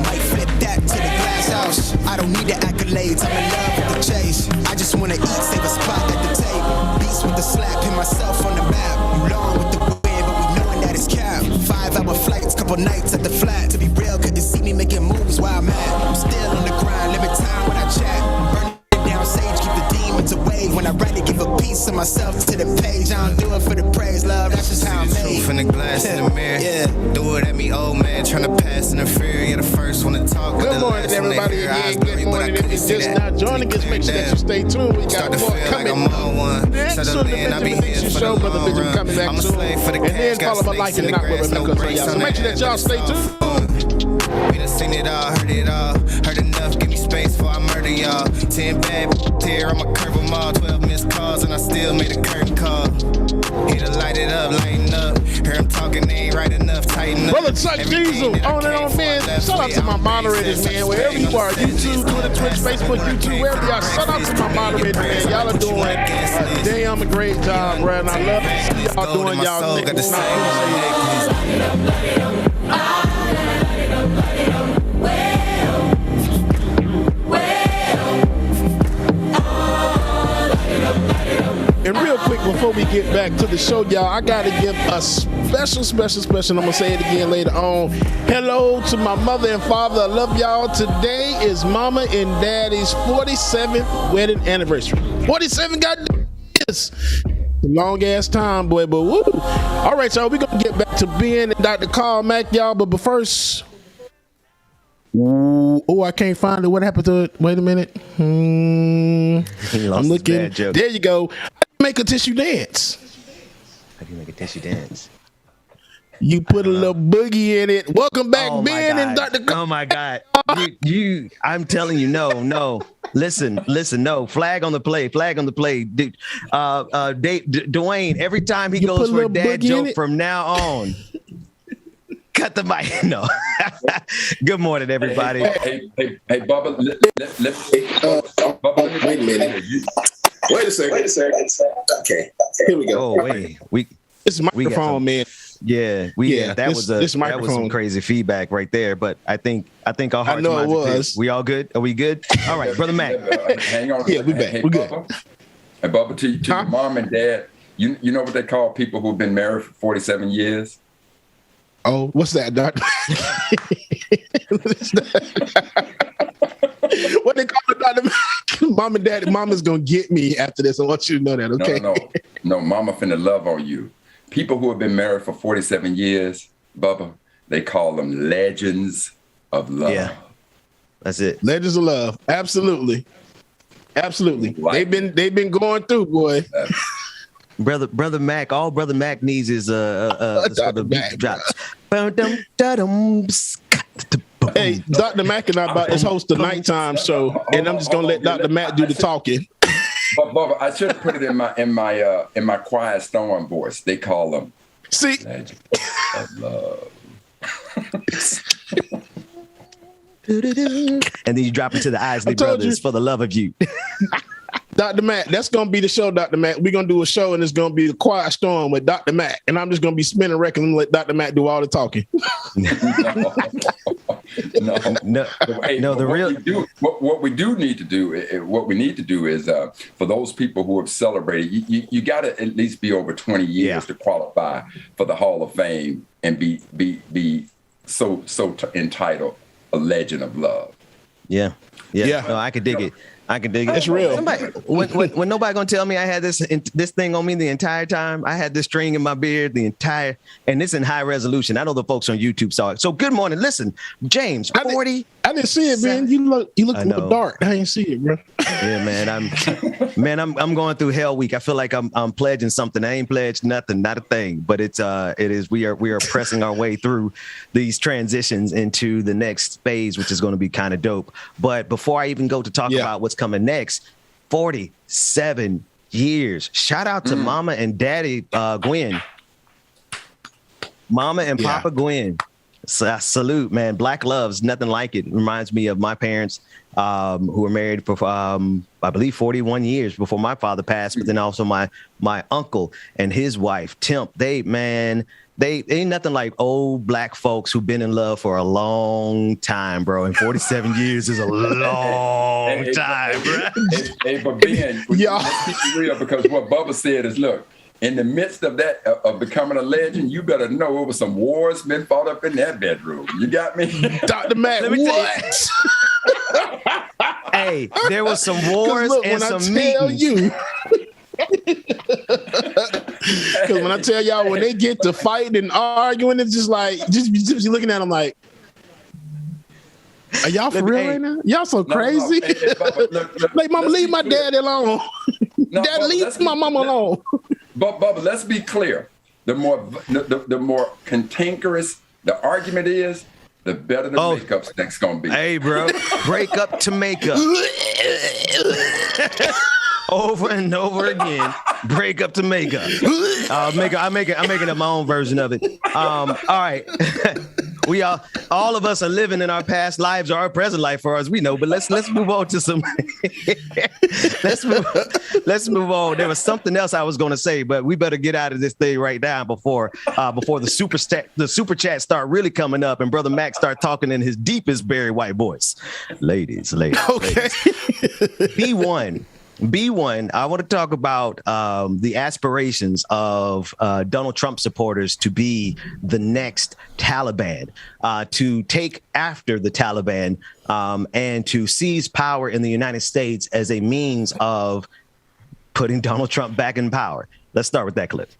Might flip that to the glass house. I don't need the accolades, I'm in love with the chase. I just wanna eat, save a spot at the table. Beats with the slap, pin myself on the map. You long with the wind, but we knowing that it's cap. 5-hour flights, couple nights at the flat. To be real, couldn't see me making moves while I'm at. I'm still on the grind, limit time when I chat. Burn it down sage, keep the demons away. When I write it, give a piece of myself to the page. I don't do it for the praise, love, that's just how I'm made. Truth in the glass in the mirror. Do it at me, old man, trying to pass in the fear. You're the first one to talk. Good morning, everybody. Good morning. If you're just now joining us, make sure that you stay tuned. We got more coming next on the Benjamin Dixon Show. Brother Benjamin coming back soon. And then follow by liking and not with Rebecca. So make sure that y'all stay tuned. We done seen it all, heard enough, give me space before I murder y'all. 10 bad here, I'ma curve them all. 12 missed calls and I still made a curtain call. Here to light it up, lighten up. Hear him talking, they ain't right enough, tighten up. Brother Chuck Diesel, on and on, man. Shout out to my moderators, man. Wherever you are, YouTube, Twitter, Twitch, Facebook, YouTube, wherever you are. Shout out to my moderators, man. Y'all are doing a damn great job, bro. And I love to see y'all doing y'all thing. And real quick, before we get back to the show, y'all, I got to give a special, I'm going to say it again later on. Hello to my mother and father. I love y'all. Today is Mama and Daddy's 47th wedding anniversary. 47, goddamn. Long ass time, boy, but woo. All right, y'all, we're going to get back to Ben and Dr. Carl Mack, y'all, but first... Oh, I can't find it. What happened to it? Wait a minute. I'm looking. There you go. Make a tissue dance. How do you make a tissue dance? You put a little boogie in it. Welcome back, Ben and Dr. Oh my God. I'm telling you, no. Listen, no. Flag on the play. Dude, Dwayne, every time he goes for a dad joke from now on. Cut the mic. No. Good morning, everybody. Hey, Bubba. Bubba, wait a minute. Wait a second. Okay. Here we go. Oh, wait. This is microphone, man. Yeah, that was some crazy feedback right there. But I think our hearts. I know it was. We all good? Are we good? All right, Brother Mac. Hang on. Yeah, we back. Hey, we're good. And Bubba, to your mom and dad, you know what they call people who've been married for 47 years? Oh, what's that, Doc? What they call it, Dr. Mom and Dad? Mama's gonna get me after this. I want you to know that, okay? No, Mama finna love on you. People who have been married for 47 years, Bubba, they call them legends of love. Yeah, that's it. Legends of love. Absolutely. Like they've been going through, boy. Brother Mac, all Brother Mac needs is the beat drops. Hey, Dr. Mac and I about to host the nighttime show, and I'm just gonna let Dr. Mac do the talking. But Bubba, I should have put it in my quiet storm voice. They call them legends of love. And then you drop it to the Isley Brothers for the love of you. Dr. Matt, that's going to be the show, Dr. Matt. We're going to do a show, and it's going to be the Quiet Storm with Dr. Matt. And I'm just going to be spinning records and let Dr. Matt do all the talking. What we need to do is for those people who have celebrated, you got to at least be over 20 years to qualify for the Hall of Fame and be entitled A Legend of Love. Yeah. No, I could dig it. It's real. When nobody gonna tell me I had this thing on me the entire time. I had this string in my beard and it's in high resolution. I know the folks on YouTube saw it. So good morning. Listen, James, 40. I didn't see it, man. You look a little dark. I didn't see it, bro. Yeah, man. I'm going through hell week. I feel like I'm pledging something. I ain't pledged nothing, not a thing. But it is. We are pressing our way through these transitions into the next phase, which is going to be kind of dope. But before I even go to talk about what's coming next, 47 years. Shout out to Mama and Daddy Gwen. Mama and Papa Gwen. Salute, man. Black love's nothing like it. Reminds me of my parents who were married for, I believe, 41 years before my father passed. But then also my uncle and his wife, Temp. They ain't nothing like old Black folks who've been in love for a long time, bro. And 47 years is a long time, bro. Hey, but Ben, let's keep it real, because what Bubba said is, look, in the midst of that, of becoming a legend, you better know it was some wars been fought up in that bedroom. You got me? Dr. Matt, what? Hey, there was some wars and some meetings. Because when I tell y'all, when they get to fighting and arguing, it's just like, just looking at them like, are y'all for real right now? Y'all so crazy. Look, like, mama, leave my daddy alone. Dad, leave my mama alone. But Bubba, let's be clear. The more cantankerous the argument is, the better the makeup's next gonna be. Hey, bro, break up to makeup. Over and over again, break up to makeup. I'm making up my own version of it. All right. We all of us are living in our past lives or our present life for us, we know, but let's move on to some let's move on. There was something else I was going to say, but we better get out of this thing right now before the super chat start really coming up and Brother Mac start talking in his deepest Barry White voice. Ladies. Okay. B1, I want to talk about the aspirations of Donald Trump supporters to be the next Taliban, to take after the Taliban, and to seize power in the United States as a means of putting Donald Trump back in power. Let's start with that clip.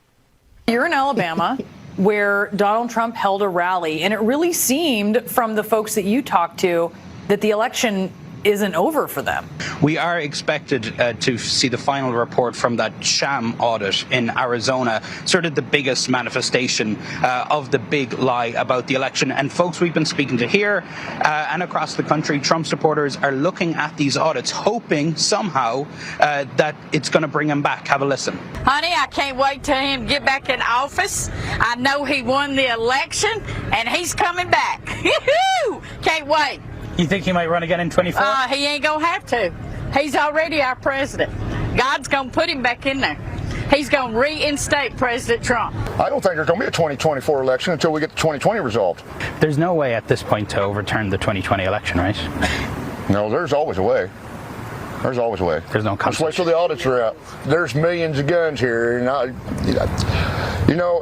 You're in Alabama, where Donald Trump held a rally, and it really seemed from the folks that you talked to that the election isn't over for them. We are expected to see the final report from that sham audit in Arizona, sort of the biggest manifestation of the big lie about the election. And folks we've been speaking to here and across the country, Trump supporters are looking at these audits, hoping somehow that it's going to bring him back. Have a listen. Honey, I can't wait till him get back in office. I know he won the election, and he's coming back. Can't wait. You think he might run again in 24? He ain't gonna have to. He's already our president. God's gonna put him back in there. He's gonna reinstate President Trump. I don't think there's gonna be a 2024 election until we get the 2020 resolved. There's no way at this point to overturn the 2020 election, right? No, there's always a way. There's always a way. There's no Let's wait till the audits are out. There's millions of guns here.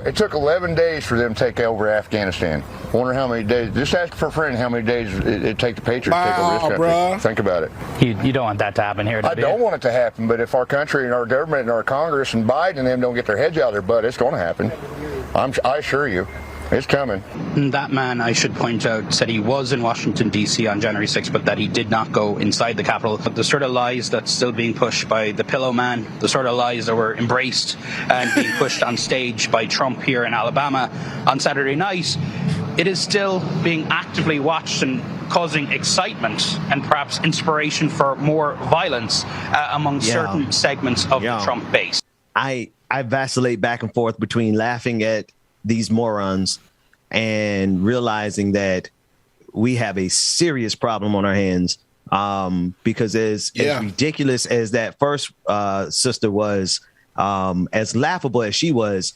It took 11 days for them to take over Afghanistan. Wonder how many days. Just ask for a friend how many days it'd take the Patriots to take over this country. Bruh. Think about it. You don't want that to happen here, do you? I don't want it to happen, but if our country and our government and our Congress and Biden and them don't get their heads out of their butt, it's going to happen. I assure you. It's coming. That man, I should point out, said he was in Washington, D.C. on January 6th, but that he did not go inside the Capitol. But the sort of lies that's still being pushed by the Pillow Man, the sort of lies that were embraced and being pushed on stage by Trump here in Alabama on Saturday night, it is still being actively watched and causing excitement and perhaps inspiration for more violence among certain segments of the Trump base. I vacillate back and forth between laughing at these morons and realizing that we have a serious problem on our hands, because as ridiculous as that first sister was, as laughable as she was,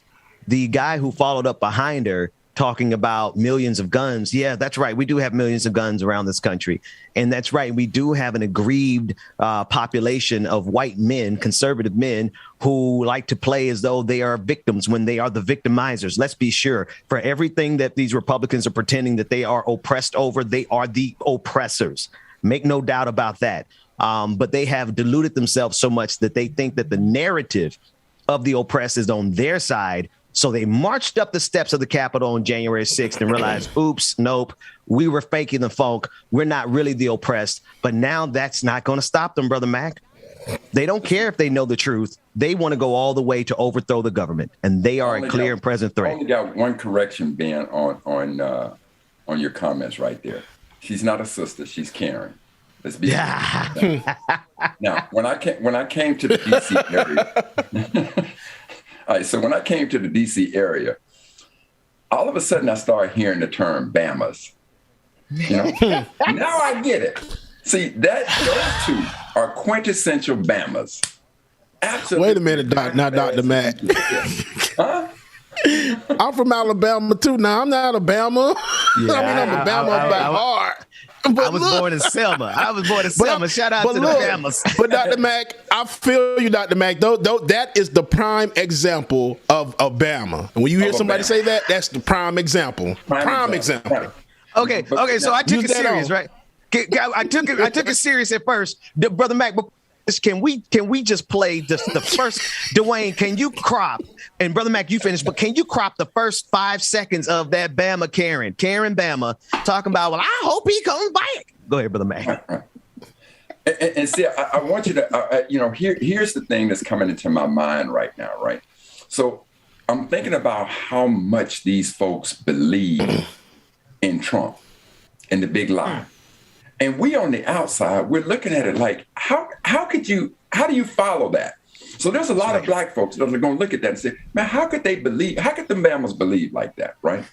the guy who followed up behind her talking about millions of guns. Yeah, that's right. We do have millions of guns around this country. And that's right. We do have an aggrieved population of white men, conservative men, who like to play as though they are victims when they are the victimizers. Let's be sure, for everything that these Republicans are pretending that they are oppressed over, they are the oppressors. Make no doubt about that. But they have deluded themselves so much that they think that the narrative of the oppressed is on their side. So they marched up the steps of the Capitol on January 6th and realized, oops, nope, we were faking the funk. We're not really the oppressed. But now that's not going to stop them, Brother Mac. They don't care if they know the truth. They want to go all the way to overthrow the government. And they are a clear and present threat. I only got one correction, Ben, on your comments right there. She's not a sister. She's Karen. Let's be honest. Now, when I came to the D.C. area, all right, so when I came to the D.C. area, all of a sudden I started hearing the term Bamas. You know, now I get it. See, those two are quintessential Bamas. Absolutely. Wait a minute, Dr. Mac. Huh? I'm from Alabama too. Now I'm not a Bama. Yeah, I'm a Bama by heart. But I was born in Selma. Shout out to the Bamas. But Dr. Mac, I feel you, Dr. Mac. Though that is the prime example of Bama. And when you hear somebody say that, that's the prime example. Prime example. Okay. So I took it serious, right? I took it serious at first, Brother Mac. But can we just play the first? Dwayne, can you crop? And Brother Mac, you finished, but can you crop the first 5 seconds of that Bama Karen Bama talking about? Well, I hope he comes back. Go ahead, Brother Mac. And see, I want you to, here's the thing that's coming into my mind right now, right? So I'm thinking about how much these folks believe in Trump and the big lie. And we on the outside, we're looking at it like, how do you follow that? So there's a lot of black folks that are going to look at that and say, man, how could the Bama's believe like that, right?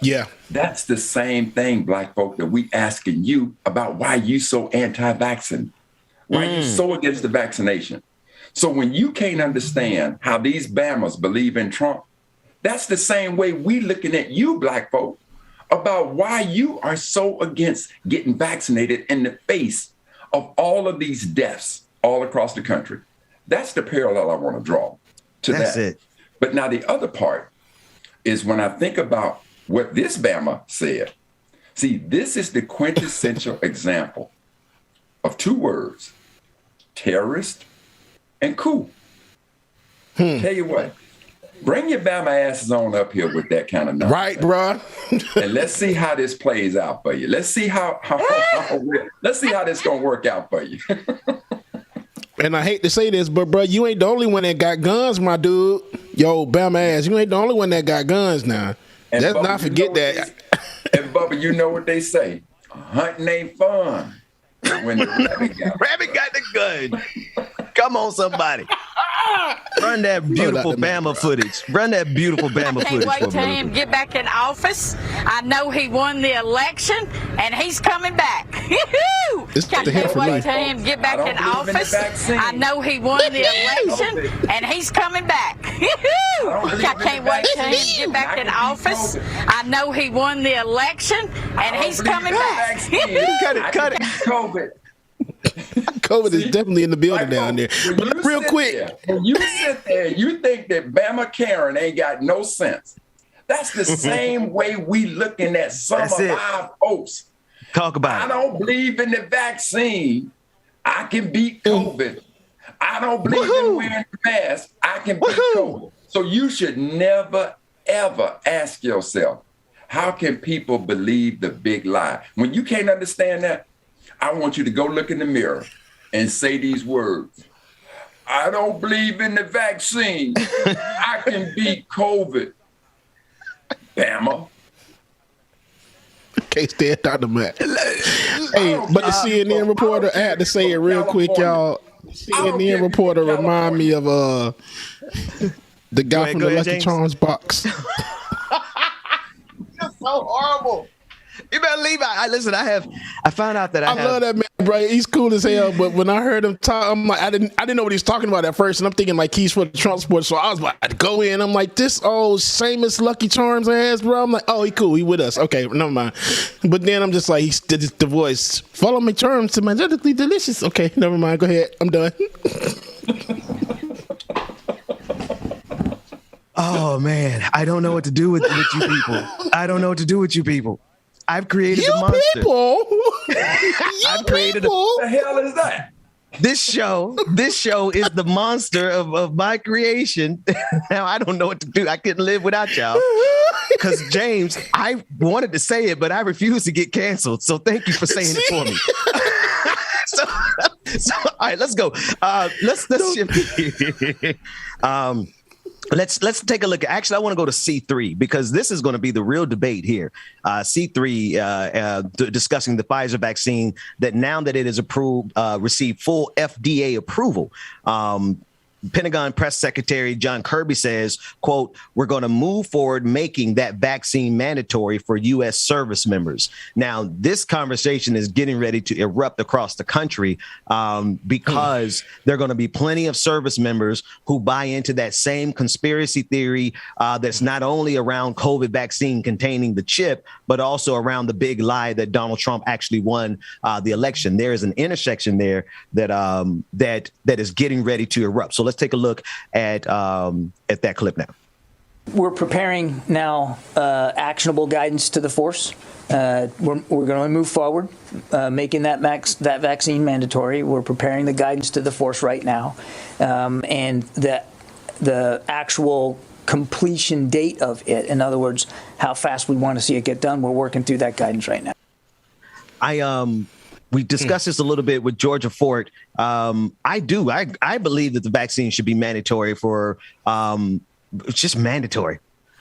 Yeah. That's the same thing, black folk, that we asking you about why you so anti-vaccine, why you so against the vaccination. So when you can't understand how these Bamas believe in Trump, that's the same way we looking at you, black folk, about why you are so against getting vaccinated in the face of all of these deaths all across the country. That's the parallel I want to draw to that. That's it. But now the other part is when I think about what this Bama said. See, this is the quintessential example of two words, terrorist and coup. Tell you what, bring your Bama asses on up here with that kind of nonsense. Right, bro. And let's see how this plays out for you. Let's see how this is gonna work out for you. And I hate to say this, but bro, you ain't the only one that got guns, my dude. Yo, Bama ass, you ain't the only one that got guns now. And let's Bubba, not forget that. And Bubba, you know what they say? Hunting ain't fun. When the rabbit got the gun. Come on, somebody. Run that beautiful Bama footage. Run that beautiful Bama footage. Can't wait till him get back in office. I know he won the election, and he's coming back. Can't wait till him get back in office. I know he won the election, and he's coming back. I can't wait till him get back in office. I know he won the election, and he's coming back. Cut it. COVID is definitely in the building down there. But real quick. When you sit there, you think that Bama Karen ain't got no sense. That's the same way we looking at some of our folks. Talk about it. I don't believe in the vaccine. I can beat COVID. I don't believe in wearing the mask. I can beat COVID. So you should never, ever ask yourself, how can people believe the big lie? When you can't understand that, I want you to go look in the mirror and say these words. I don't believe in the vaccine. I can beat COVID. Bama. Can't stand Dr. Mac. Hey, but the CNN reporter, I had to say it real quick, y'all. CNN reporter remind me of the guy from the Lucky Charms box. You're so horrible. You better leave. Listen. I found out that I love that man, bro. He's cool as hell. But when I heard him talk, I'm like, I didn't know what he's talking about at first, and I'm thinking like he's for the Trump support. So I was like, I'd go in. I'm like, this old Seamus Lucky Charms ass, bro. I'm like, oh, he cool. He with us. Okay, never mind. But then I'm just like, he's the voice. Follow my charms to magically delicious. Okay, never mind. Go ahead. I'm done. Oh man, I don't know what to do with you people. I don't know what to do with you people. I've created a monster. I've created What the hell is that? This show is the monster of my creation. Now I don't know what to do. I couldn't live without y'all. Because James, I wanted to say it, but I refused to get canceled. So thank you for saying it for me. So all right, let's go. Let's shift. Let's take a look. Actually, I want to go to C3 because this is going to be the real debate here. C3 discussing the Pfizer vaccine that now that it is approved, received full FDA approval. Pentagon Press Secretary John Kirby says, quote, we're going to move forward making that vaccine mandatory for U.S. service members. Now, this conversation is getting ready to erupt across the country because there are going to be plenty of service members who buy into that same conspiracy theory that's not only around COVID vaccine containing the chip, but also around the big lie that Donald Trump actually won the election. There is an intersection there that is getting ready to erupt. So let's take a look at that clip now. We're preparing now actionable guidance to the force. We're going to move forward, making that vaccine mandatory. We're preparing the guidance to the force right now, and the actual completion date of it. In other words, how fast we want to see it get done. We're working through that guidance right now. We discussed this a little bit with Georgia Fort. I believe that the vaccine should be mandatory for it's just mandatory.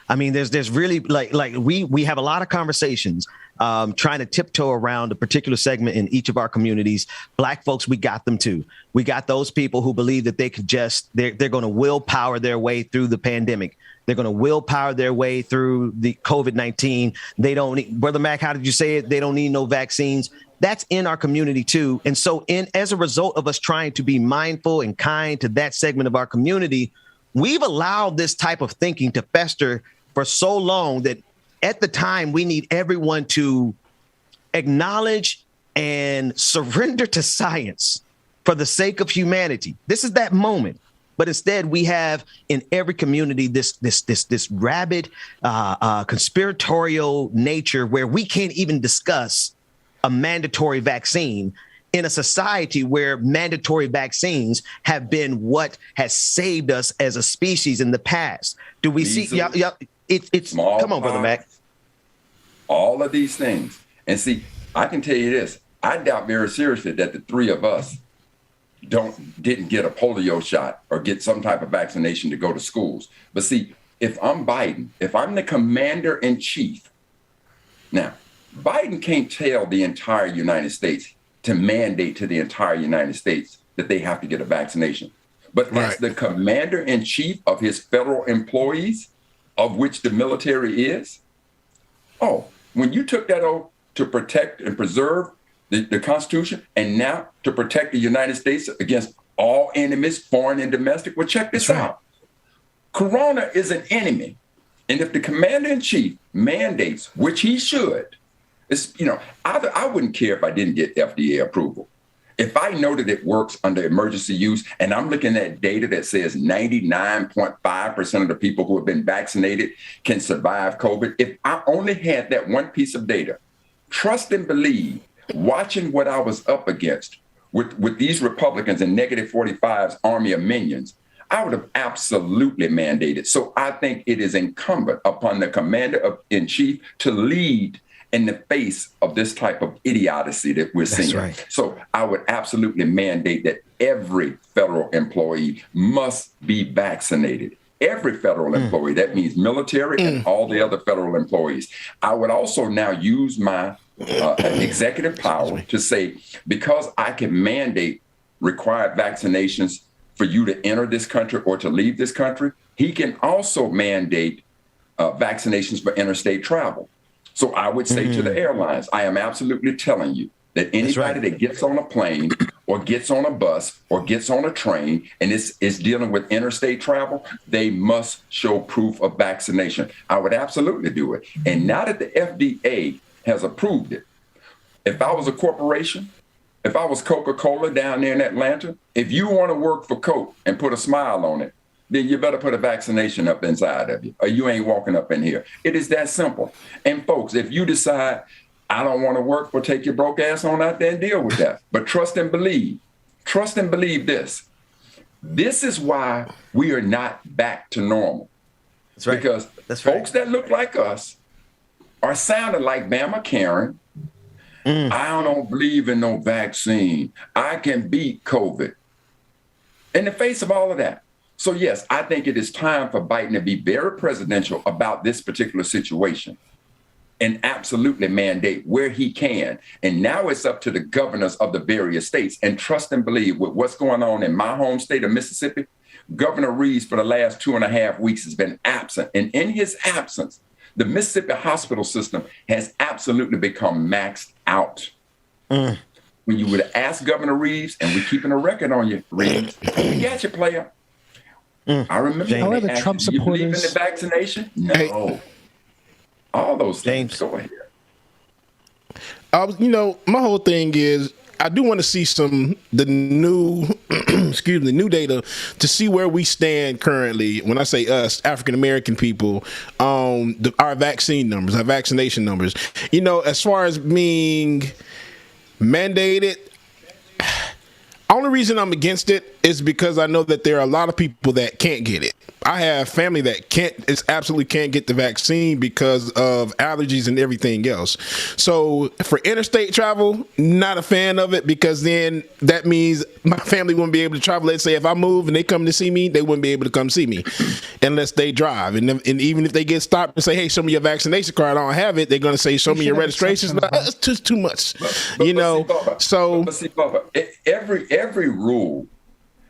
I mean, there's really like we have a lot of conversations trying to tiptoe around a particular segment in each of our communities. Black folks, we got them too. We got those people who believe that they could they're going to willpower their way through the pandemic. They're going to willpower their way through the COVID-19. They don't need, Brother Mac, how did you say it? They don't need no vaccines. That's in our community too. And so as a result of us trying to be mindful and kind to that segment of our community, we've allowed this type of thinking to fester for so long that at the time we need everyone to acknowledge and surrender to science for the sake of humanity. This is that moment. But instead, we have in every community this rabid conspiratorial nature where we can't even discuss a mandatory vaccine in a society where mandatory vaccines have been what has saved us as a species in the past. Do we see? It's come on, Brother Mac. All of these things. And see, I can tell you this. I doubt very seriously that the three of us didn't get a polio shot or get some type of vaccination to go to schools. But see, if I'm Biden, if I'm the commander in chief, now, Biden can't tell the entire United States to mandate to the entire United States that they have to get a vaccination. But as the commander in chief of his federal employees, of which the military is, when you took that oath to protect and preserve the Constitution, and now to protect the United States against all enemies, foreign and domestic. Well, check this out. Corona is an enemy. And if the commander-in-chief mandates, which he should, I wouldn't care if I didn't get FDA approval. If I know that it works under emergency use, and I'm looking at data that says 99.5% of the people who have been vaccinated can survive COVID, if I only had that one piece of data, trust and believe, watching what I was up against with these Republicans and negative 45's army of minions, I would have absolutely mandated. So I think it is incumbent upon the commander-in-chief to lead in the face of this type of idiocy that we're seeing. Right. So I would absolutely mandate that every federal employee must be vaccinated. Every federal employee, that means military and all the other federal employees. I would also now use my executive power to say, because I can mandate required vaccinations for you to enter this country or to leave this country, he can also mandate vaccinations for interstate travel. So I would say to the airlines, I am absolutely telling you that anybody that gets on a plane or gets on a bus or gets on a train and is dealing with interstate travel, they must show proof of vaccination. I would absolutely do it. And now that the FDA has approved it, if I was a corporation, if I was Coca-Cola down there in Atlanta, if you want to work for Coke and put a smile on it, then you better put a vaccination up inside of you, or you ain't walking up in here. It is that simple. And folks, if you decide, I don't want to work, well, take your broke ass on out there and deal with that. But trust and believe this. This is why we are not back to normal. That's right. Because folks that look like us are sounding like Bama Karen. I don't believe in no vaccine. I can beat COVID. In the face of all of that. So yes, I think it is time for Biden to be very presidential about this particular situation and absolutely mandate where he can. And now it's up to the governors of the various states. And trust and believe with what's going on in my home state of Mississippi, Governor Reeves for the last 2.5 weeks has been absent. And in his absence, the Mississippi hospital system has absolutely become maxed out. When you would ask Governor Reeves, and we're keeping a record on you, Reeves, we got you, player. I remember How are the asked, Trump do you believe in the supporters? vaccination? No. All those things. Go ahead. My whole thing is I do want to see the new new data to see where we stand currently. When I say us, African American people, our vaccine numbers, our vaccination numbers. As far as being mandated, only reason I'm against it is because I know that there are a lot of people that can't get it. I have family that absolutely can't get the vaccine because of allergies and everything else. So for interstate travel, not a fan of it, because then that means my family wouldn't be able to travel. Let's say if I move and they come to see me, they wouldn't be able to come see me unless they drive. And even if they get stopped and say, hey, show me your vaccination card, I don't have it, they're going to say, show me your registration. It's just too much. But see, Bubba, every rule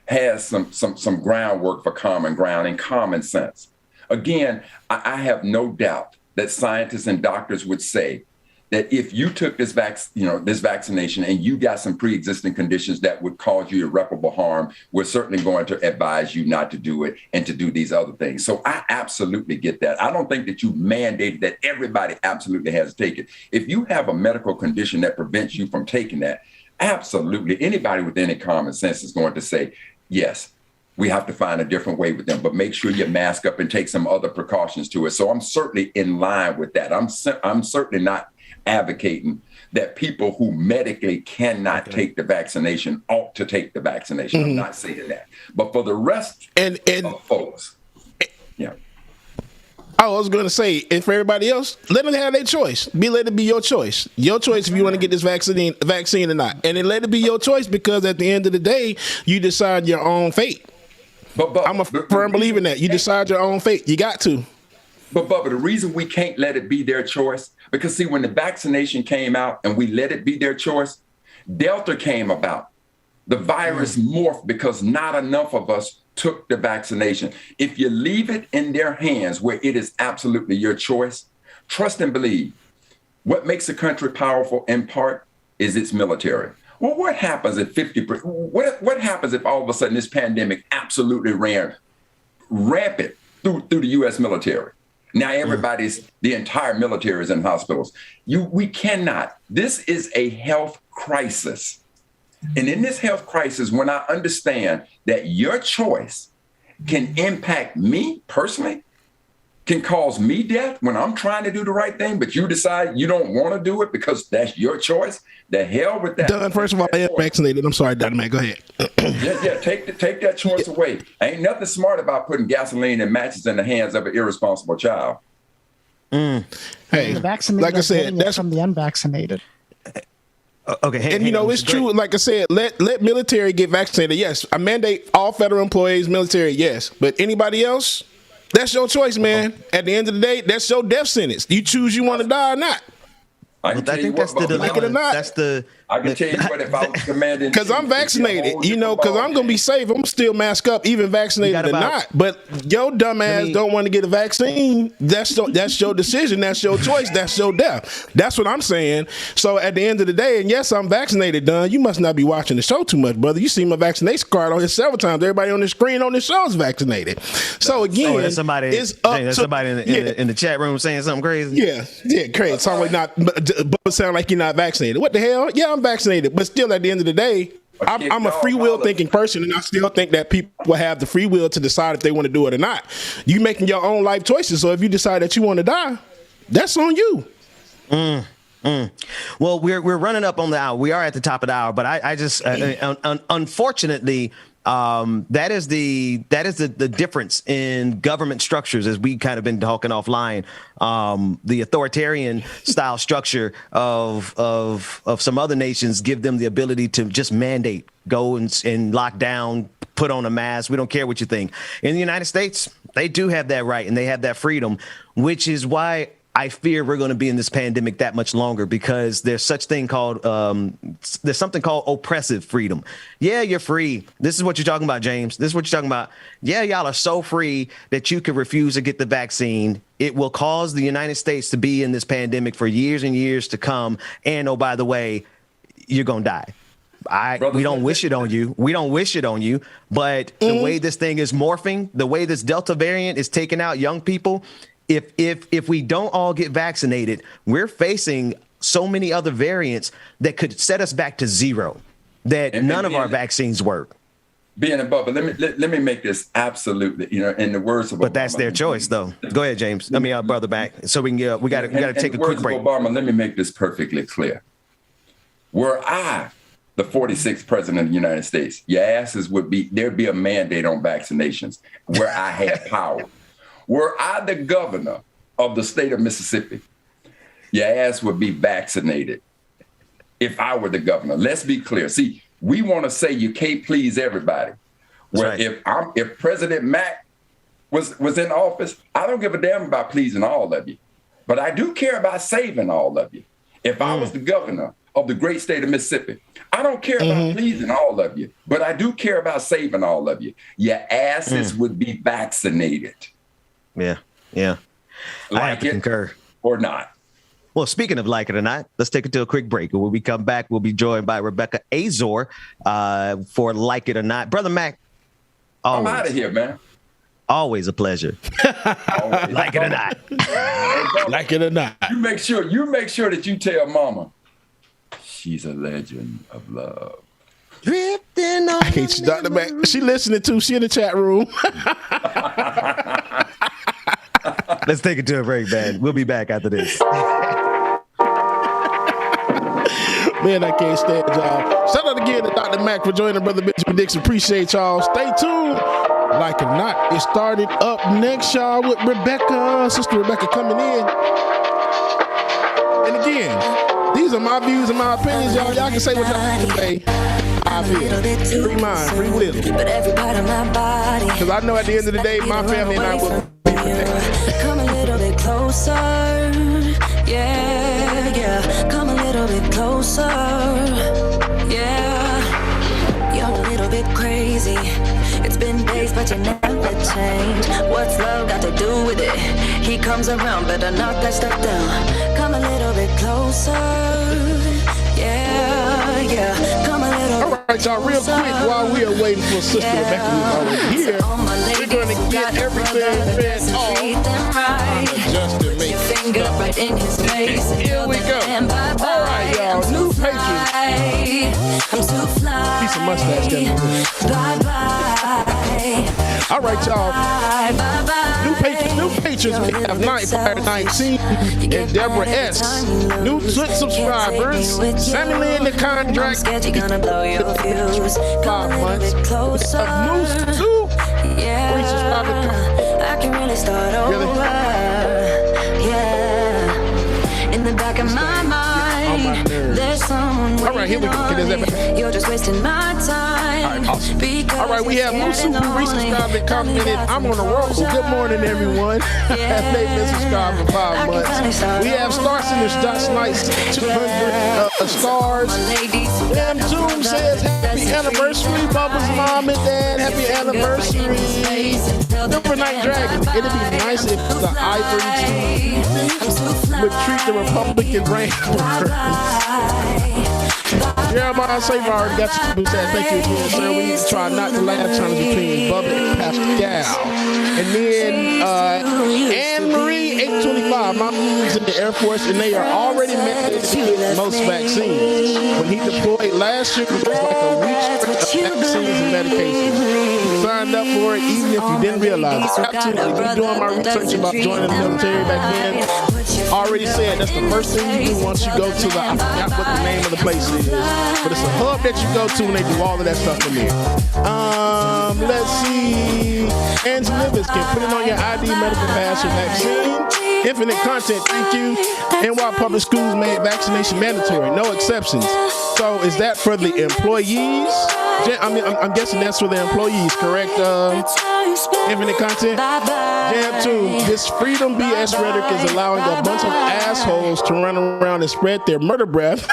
has some groundwork for common ground and common sense. Again, I have no doubt that scientists and doctors would say that if you took this vaccination and you got some pre-existing conditions that would cause you irreparable harm, we're certainly going to advise you not to do it and to do these other things. So I absolutely get that. I don't think that you mandated that everybody absolutely has to take it. If you have a medical condition that prevents you from taking that, absolutely anybody with any common sense is going to say, yes, we have to find a different way with them, but make sure you mask up and take some other precautions to it. So I'm certainly in line with that. I'm certainly not advocating that people who medically cannot take the vaccination ought to take the vaccination. I'm not saying that. But for the rest of folks, yeah. I was going to say, and for everybody else, let them have their choice. Let it be your choice. Your choice if you want to get this vaccine or not. And then let it be your choice, because at the end of the day, you decide your own fate. But I'm a firm believer in that. You decide your own fate. You got to. But Bubba, the reason we can't let it be their choice, because see, when the vaccination came out and we let it be their choice, Delta came about. The virus morphed because not enough of us took the vaccination. If you leave it in their hands where it is absolutely your choice, trust and believe, what makes a country powerful in part is its military. Well, what happens if 50%, what happens if all of a sudden this pandemic absolutely ran rampant through the U.S. military? Now the entire military is in hospitals. We cannot. This is a health crisis. And in this health crisis, when I understand that your choice can impact me personally, can cause me death when I'm trying to do the right thing, but you decide you don't want to do it because that's your choice, the hell with that. Don, first of all, I am vaccinated. I'm sorry, Don, man, go ahead. Take that choice away. Ain't nothing smart about putting gasoline and matches in the hands of an irresponsible child. Hey, the vaccinated, like I said, that's from the unvaccinated. Okay, and it's true. Like I said, let military get vaccinated. Yes, I mandate all federal employees, military. Yes, but anybody else, that's your choice, man. At the end of the day, that's your death sentence. You choose you want to die or not. I think that's the dilemma. Like it or not. That's the. I can tell you what, if I was commanding, because I'm vaccinated, because I'm gonna be safe. I'm still mask up, even vaccinated or not. But your dumb ass don't want to get a vaccine. That's your decision. That's your choice. That's your death. That's what I'm saying. So at the end of the day, and yes, I'm vaccinated. Done. You must not be watching the show too much, brother. You see my vaccination card on here several times. Everybody on the screen on the show is vaccinated. So again, there's somebody in the chat room saying something crazy. Yeah, crazy. Sound like not, but sound like you're not vaccinated. What the hell? Yeah, I'm vaccinated, but still, at the end of the day, I'm a free will thinking person, and I still think that people have the free will to decide if they want to do it or not. You making your own life choices. So if you decide that you want to die, that's on you. Well, we're running up on the hour. We are at the top of the hour, but I just unfortunately. That is the difference in government structures, as we kind of been talking offline. The authoritarian style structure of some other nations give them the ability to just mandate, go and lock down, put on a mask. We don't care what you think. In the United States, they do have that right and they have that freedom, which is why I fear we're going to be in this pandemic that much longer, because there's something called oppressive freedom. Yeah, you're free. This is what you're talking about, James. This is what you're talking about. Yeah, y'all are so free that you could refuse to get the vaccine. It will cause the United States to be in this pandemic for years and years to come. And, oh, by the way, you're going to die. We don't wish it on you. We don't wish it on you. But the way this thing is morphing, the way this Delta variant is taking out young people, if we don't all get vaccinated, we're facing so many other variants that could set us back to zero, that none of our vaccines work. Being above, but let me make this absolutely, in the words of Obama. But that's their choice, though. Go ahead, James. I mean, brother, back. So we got to take a quick break. Obama, let me make this perfectly clear. Were I the 46th president of the United States, your asses there'd be a mandate on vaccinations where I had power. Were I the governor of the state of Mississippi, your ass would be vaccinated if I were the governor. Let's be clear. See, we want to say you can't please everybody. Well, right. If President Mack was in office, I don't give a damn about pleasing all of you. But I do care about saving all of you. If I was the governor of the great state of Mississippi, I don't care about pleasing all of you, but I do care about saving all of you. Your asses would be vaccinated. Yeah. I have to concur. Or not. Well, speaking of like it or not, let's take it to a quick break. When we come back, we'll be joined by Rebecca Azor for Like It or Not. Brother Mac, I'm out of here, man. Always a pleasure. Like it or not. Like it or not. You make sure that you tell Mama she's a legend of love. Drifting on. I hate you, Dr. Mac. She listening too. She in the chat room. Let's take it to a break, man. We'll be back after this. Man, I can't stand y'all. Shout out again to Dr. Mac for joining Brother Benjamin Dixon. Appreciate y'all. Stay tuned. Like it or not, it started up next, y'all, with Rebecca. Sister Rebecca coming in. And again, these are my views and my opinions, y'all. Y'all can say what y'all want to say. I feel. Free mind, free will. Because I know at the end of the day, my family and I will be protected. Come a little bit closer. Yeah. Come a little bit closer. Yeah. You're a little bit crazy. It's been days, but you never change. What's love got to do with it? He comes around, better knock that stuff down. Come a little bit closer. Yeah. Come a little. All right, y'all, real quick, while we are waiting for Sister Rebecca, who's already here, we're going to get everything read off. Justin Mason. Right in his face. Here we go. All right, y'all, new patrons. I'm too fly. Piece of mustache down. Bye-bye. All right, y'all. Bye-bye. New patrons, we have Nightfire 19 and Deborah S. New subscribers, Sammy Lynn the contract. You're gonna blow your fuse. 5 months. Moose 2. Yeah. 3 subscribers. I can really start over. Yeah. In the back of my mind, there's someone All right, here we go. You're just wasting my time. All right, awesome. All right, we have Musu who recently subscribed commented, I'm on a roll. Good morning, everyone. They've been subscribed for 5 months. We have Star Sinners, Josh Knights, 200 stars. And Zoom says, happy anniversary, Bubba's mom and dad. Happy anniversary. Silver Night Dragon. It'd be nice if the Ivory team would treat the Republican branch. Jeremiah Saver already got you said, thank you again, sir. We need to try not to laugh challenge between Bubba and Pascal. And then Anne-Marie 825, my mom's in the Air Force, and they are already mandated to get most vaccines. When he deployed last year, it was like a week of vaccines and medications. He signed up for it even if you didn't realize it. Absolutely. Me doing my research about joining the military back then, already said that's the first thing you do once you go to the, I forgot what the name of the place is, but it's a hub that you go to and they do all of that stuff in there. Let's see. Angela Livis can put it on your ID, medical pass, or vaccine. Infinite content, thank you. NY Public Schools made vaccination mandatory, no exceptions. So is that for the employees? I'm guessing that's for the employees, correct? Infinite content. Jam 2. This freedom BS rhetoric is allowing a bunch of assholes to run around and spread their murder breath.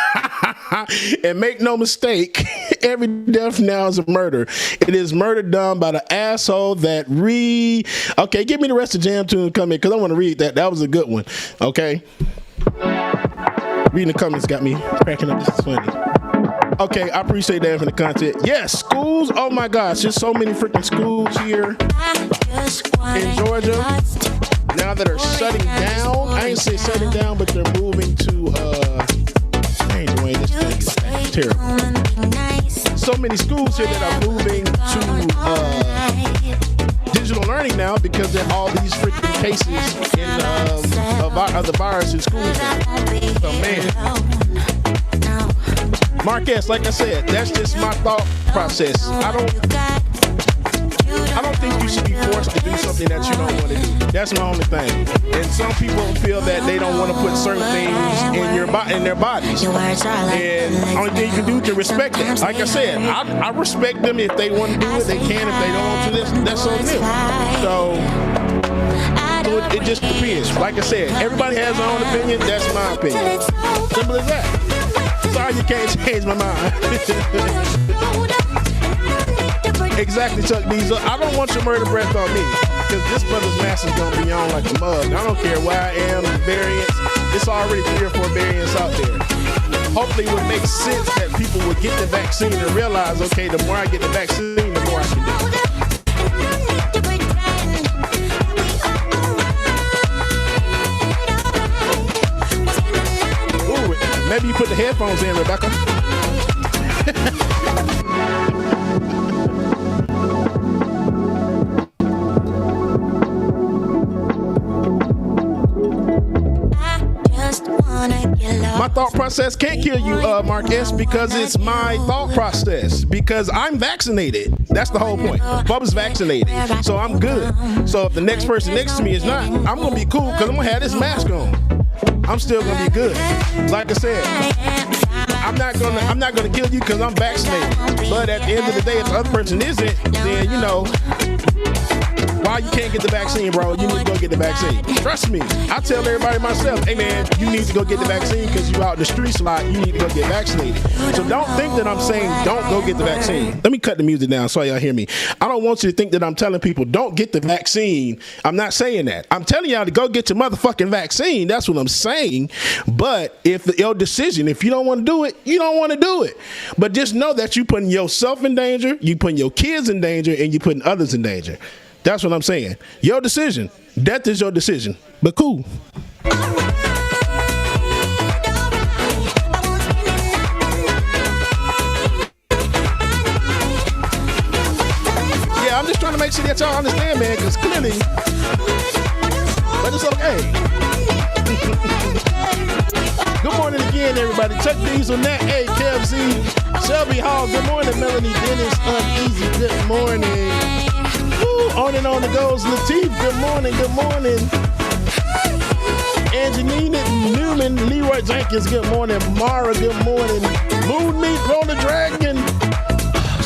And make no mistake, every death now is a murder. It is murder done by the asshole that Okay, give me the rest of Jam 2 and come in because I want to read that. That was a good one. Okay. Reading the comments got me cracking up. This is funny. Okay, I appreciate that for the content. Yes, schools. Oh my gosh, there's so many freaking schools here in Georgia now that are shutting down. I ain't say shutting down, but they're moving to hey, Dwayne, this thing is terrible. So many schools here that are moving to digital learning now because there are all these freaking cases of the virus in schools. So man. Marquez, like I said, that's just my thought process. I don't think you should be forced to do something that you don't want to do. That's my only thing. And some people feel that they don't want to put certain things in their bodies. And the only thing you can do to respect that. Like I said, I respect them if they want to do it. They can. If they don't want to, that's on them. So it just depends. Like I said, everybody has their own opinion. That's my opinion. Simple as that. Sorry, you can't change my mind. Exactly, Chuck Diesel. I don't want your murder breath on me because this brother's mask is going to be on like a mug. I don't care where I am, variants. It's already 3 or 4 variants out there. Hopefully it would make sense that people would get the vaccine and realize, okay, the more I get the vaccine, the more I can do. Maybe you put the headphones in, Rebecca. My thought process can't kill you, Marcus, because it's my thought process. Because I'm vaccinated. That's the whole point. Bubba's vaccinated, so I'm good. So if the next person next to me is not, I'm gonna be cool because I'm gonna have this mask on. I'm still gonna be good. Like I said, I'm not gonna kill you because I'm vaccinated. But at the end of the day, if the other person isn't, then you know why you can't get the vaccine, bro. You need to go get the vaccine. Trust me. I tell everybody myself, hey man, you need to go get the vaccine because you out in the streets a lot. You need to go get vaccinated. So don't think that I'm saying don't go get the vaccine. Let me cut the music down so y'all hear me. I don't want you to think that I'm telling people don't get the vaccine. I'm not saying that. I'm telling y'all to go get your motherfucking vaccine. That's what I'm saying. But if your decision, if you don't want to do it, you don't want to do it. But just know that you putting yourself in danger, you putting your kids in danger, and you putting others in danger. That's what I'm saying. Your decision. Death is your decision. But cool. Yeah, I'm just trying to make sure that y'all understand, man, because clearly, but it's okay. Good morning again, everybody. Chuck Diesel, Nat A, Kev Z, Shelby Hall. Good morning, Melanie Dennis, Uneasy. Good morning. Woo, on and on it goes. Latif, good morning, good morning. Angelina Newman, Leroy Jenkins, good morning. Mara, good morning. Moon Meat, Roll the Dragon.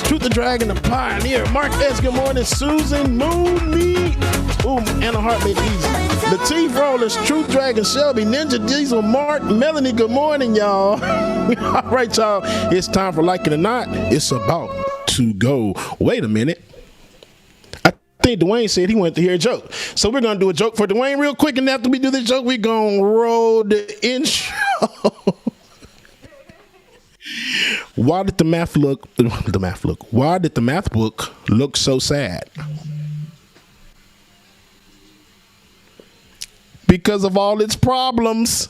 Truth the Dragon, the Pioneer. Mark S., good morning. Susan, Moon Meat. Ooh, Anna Hart made it easy. Latif Rollers, Truth Dragon, Shelby, Ninja Diesel, Mark, Melanie, good morning, y'all. All right, y'all. It's time for Like It or Not. It's about to go. Wait a minute. I think Dwayne said he wanted to hear a joke. So we're going to do a joke for Dwayne real quick. And after we do the joke, we're going to roll the intro. Why did the math book look so sad? Because of all its problems.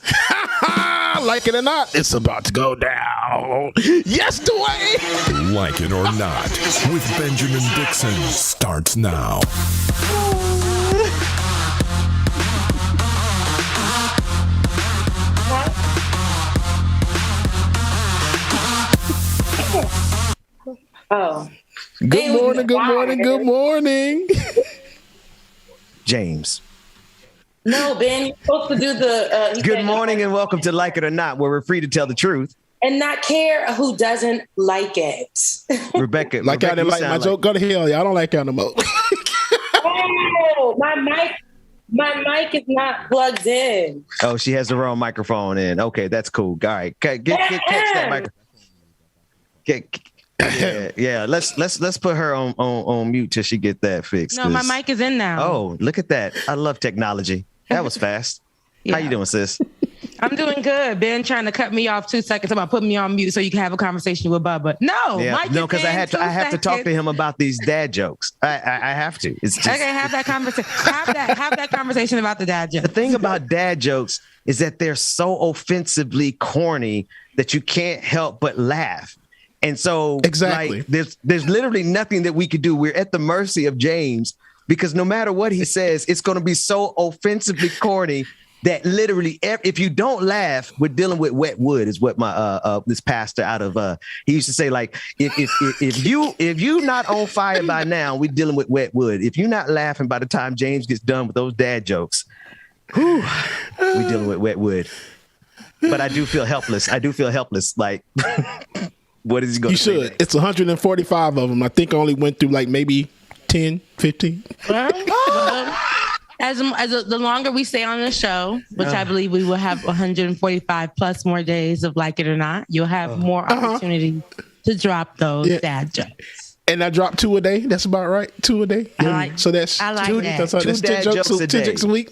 Like it or not, it's about to go down. Yes, Dwayne. Like It or Not with Benjamin Dixon starts now. Oh. Good morning. James. No, Ben, you're supposed to do the... Good morning and welcome to Like It or Not, where we're free to tell the truth. And not care who doesn't like it. Rebecca. I didn't like my joke. Go to hell, y'all. I don't like y'all no more. Oh, my mic is not plugged in. Oh, she has the wrong microphone in. Okay, that's cool. All right. Catch that microphone. Yeah. Let's put her on mute till she get that fixed. No, my mic is in now. Oh, look at that. I love technology. That was fast. Yeah. How you doing, sis? I'm doing good. Ben trying to cut me off 2 seconds about putting me on mute so you can have a conversation with Bubba. No, because I have to talk to him about these dad jokes. I have to. It's just... Okay, have that conversation. have that conversation about the dad jokes. The thing about dad jokes is that they're so offensively corny that you can't help but laugh. And so exactly, like, there's literally nothing that we could do. We're at the mercy of James because no matter what he says, it's going to be so offensively corny that literally, if you don't laugh, we're dealing with wet wood. Is what my this pastor out of he used to say, like, if you not on fire by now, we're dealing with wet wood. If you're not laughing by the time James gets done with those dad jokes, we're dealing with wet wood. But I do feel helpless. Like. What is he going to say? You should. It's 145 of them. I think I only went through like maybe 10, 15. As the longer we stay on the show, which I believe we will have 145 plus more days of Like It or Not, you'll have more opportunity to drop those dad jokes. And I drop 2 a day. That's about right. 2 a day. So that's I like 2 that. That's 2 dad jokes a day. 10 jokes a week.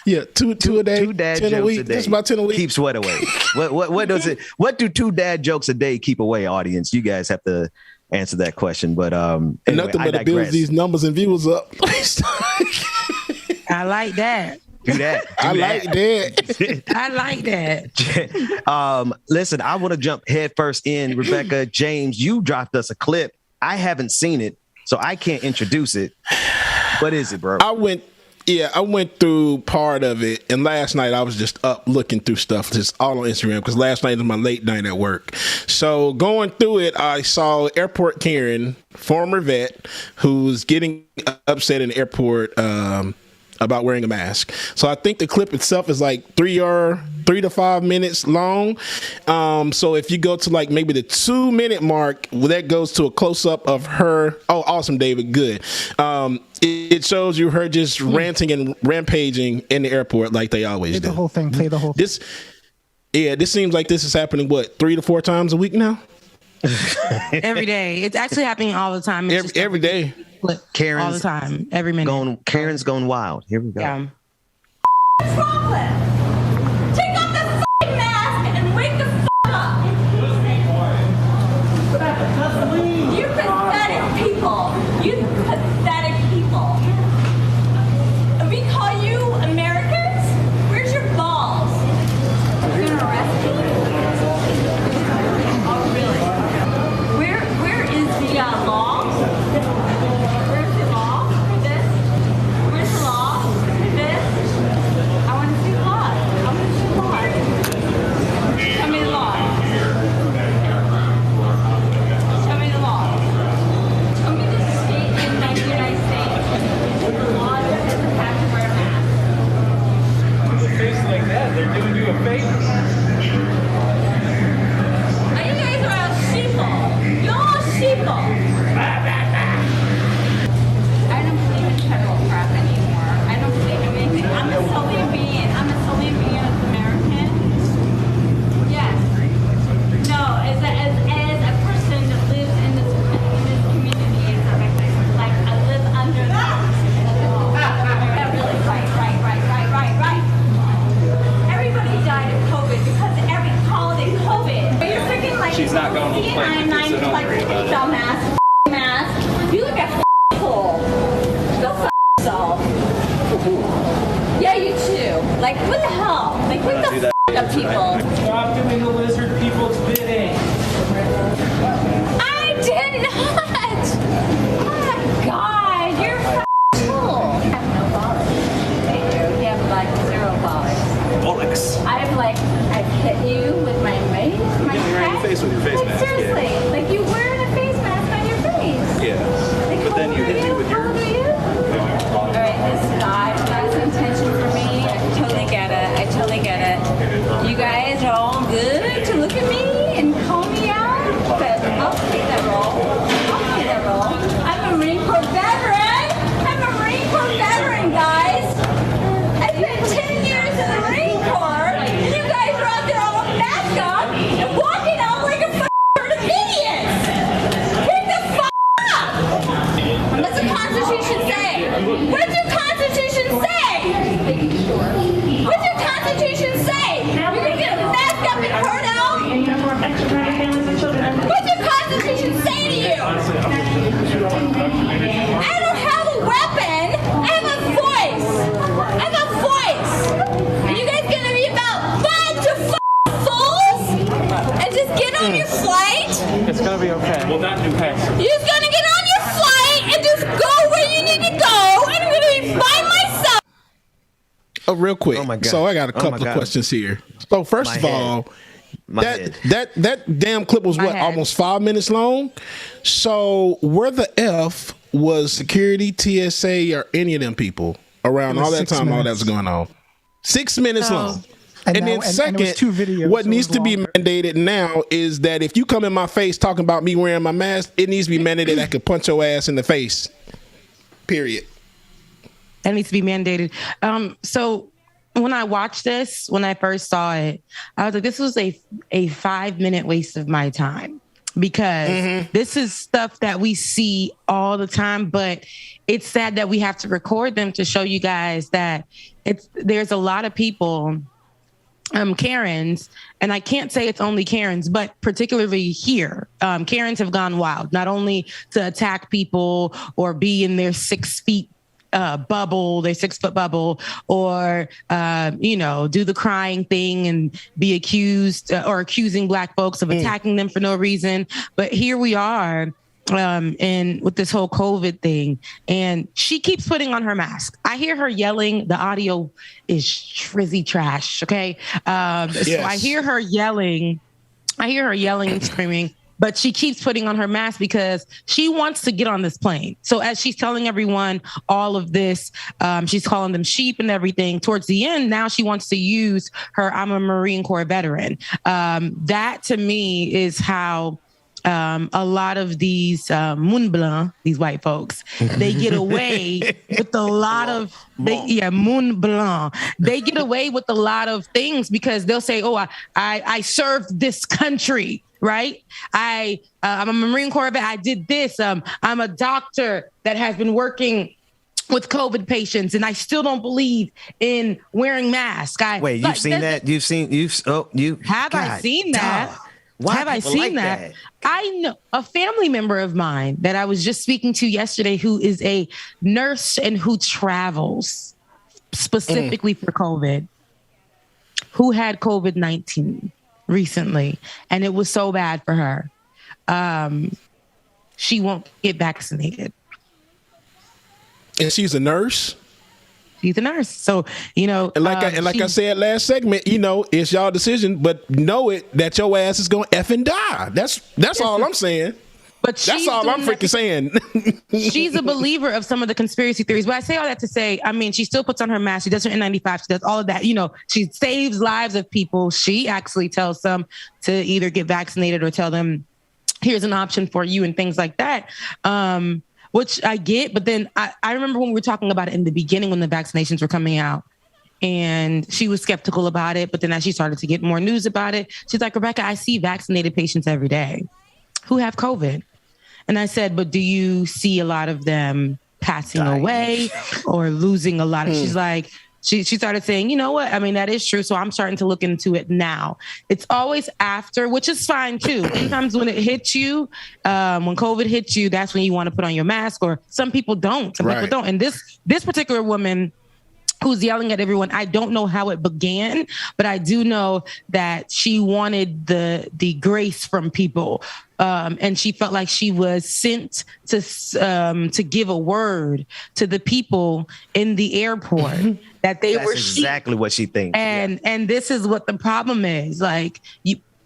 Yeah, two a day. 2 dad 10 jokes a week. That's about 10 a week. Keep sweat away. What do 2 dad jokes a day keep away, audience? You guys have to answer that question. But anyway, nothing but it builds these numbers and views up. I like that. Do that. I like that. Listen, I want to jump head first in. Rebecca, James, you dropped us a clip. I haven't seen it, so I can't introduce it. What is it, bro? I went through part of it, and last night I was just up looking through stuff, just all on Instagram, because last night was my late night at work. So going through it, I saw Airport Karen, former vet, who's getting upset in the airport about wearing a mask. So I think the clip itself is like 3 to 5 minutes long. So if you go to like maybe the 2-minute mark, that goes to a close up of her. Oh, awesome, David. Good. It shows you her just ranting and rampaging in the airport like they always do. The whole thing. Play the whole thing. This seems like this is happening, 3 to 4 times a week now? Every day. It's actually happening all the time. Every day. Karen's all the time. Every minute. Karen's going wild. Here we go. Yeah. Take off the f***ing mask and wake the f*** up. You pathetic people. You pathetic people. We call you Americans? Where's your balls? You're gonna arrest me? Oh, really? Where is the law? Where's the law for this? Where's the law for this? I want to see the law. I'm like dumbass mask. You look at cool. Go f yourself. Yeah, you too. Like, what the hell? Like, what the f up people? Stop doing the lizard people's bidding. I did not. Oh my God, you're cool. I have no polish. They do. You have like 0 polish. Bollocks. I've hit you with my face. My You're in your face with your face like, mask. seriously, Yeah. like you wearing a face mask on your face. Yeah. Like, But then you hit me with yours. All right, this got some attention for me. I totally get it. You guys are all good to look at me and call me out, but I'll take that role. I'm a Marine Corps veteran. Guys. I spent 10 years in the Marine Corps, and you guys are out there all with masks on and walking out like a herd of idiots. Take the up! What's the Constitution say? What's your Constitution say? What's your Constitution say? You're gonna get masked up and hurt out? What's your Constitution say to you? I don't have a weapon. I have a voice. And you guys gonna be about bunch of fools and just get on your flight? It's gonna be okay. Well, that new pass. You're just gonna get on your flight and just go where you need to go, and I'm gonna be by myself. Oh, real quick. Oh my God. So I got a couple of questions here. So first of all, that damn clip was almost 5 minutes long. So where the F was security, TSA, or any of them people around all that time all that was going on? 6 minutes long. And then second, and 2 videos, what needs to be mandated now is that if you come in my face talking about me wearing my mask, it needs to be mandated I could punch your ass in the face. Period. That needs to be mandated. So when I watched this, when I first saw it, I was like, this was a 5-minute waste of my time, because this is stuff that we see all the time, but it's sad that we have to record them to show you guys that there's a lot of people, Karens, and I can't say it's only Karens, but particularly here, Karens have gone wild, not only to attack people or be in their 6 feet bubble, their 6-foot bubble, or, do the crying thing and be accused or accusing Black folks of attacking them for no reason. But here we are and with this whole COVID thing, and she keeps putting on her mask. I hear her yelling. The audio is trizzy trash. Okay. Yes. So I hear her yelling and screaming, but she keeps putting on her mask because she wants to get on this plane. So as she's telling everyone all of this, she's calling them sheep and everything. Towards the end, now she wants to use her "I'm a Marine Corps veteran." That to me is how a lot of these Moon Blanc, these white folks, they get away with a lot of Moon Blanc. They get away with a lot of things because they'll say, "Oh, I served this country." Right? I'm a Marine Corps vet. I did this. I'm a doctor that has been working with COVID patients, and I still don't believe in wearing masks. You've seen that? I seen that? Why have I seen like that? I know a family member of mine that I was just speaking to yesterday who is a nurse and who travels specifically for COVID, who had COVID-19 recently, and it was so bad for her. She won't get vaccinated. And she's a nurse? She's a nurse. So, and like I said last segment, it's y'all decision, but know it that your ass is going to effing die. That's all I'm saying. But that's all I'm freaking saying. She's a believer of some of the conspiracy theories. But I say all that to say, she still puts on her mask. She does her N95. She does all of that. She saves lives of people. She actually tells them to either get vaccinated or tell them, here's an option for you and things like that. Which I get. But then I remember when we were talking about it in the beginning when the vaccinations were coming out. And she was skeptical about it. But then as she started to get more news about it, she's like, Rebecca, I see vaccinated patients every day who have COVID. And I said, but do you see a lot of them passing away or losing a lot? She's like, she started saying, you know what? I mean, that is true. So I'm starting to look into it now. It's always after, which is fine too. Sometimes when it hits you, when COVID hits you, that's when you want to put on your mask, or some people don't. Some people don't. And this particular woman who's yelling at everyone, I don't know how it began, but I do know that she wanted the grace from people. And she felt like she was sent to give a word to the people in the airport that they were exactly what she thinks. And this is what the problem is. Like,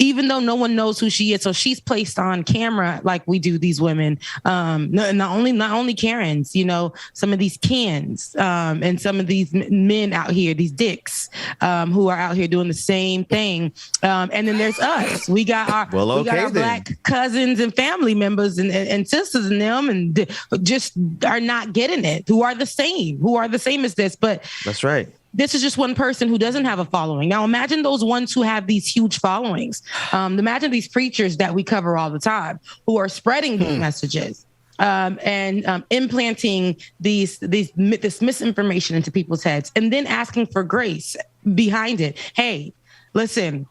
even though no one knows who she is, so she's placed on camera like we do these women. Not only Karens, you know, some of these Kens, and some of these men out here, these dicks, who are out here doing the same thing. And then there's us. We got our black cousins and family members and sisters in them, and just are not getting it. Who are the same as this? But that's right. This is just one person who doesn't have a following. Now, imagine those ones who have these huge followings. Imagine these preachers that we cover all the time who are spreading these messages and implanting this misinformation into people's heads, and then asking for grace behind it. Hey, listen,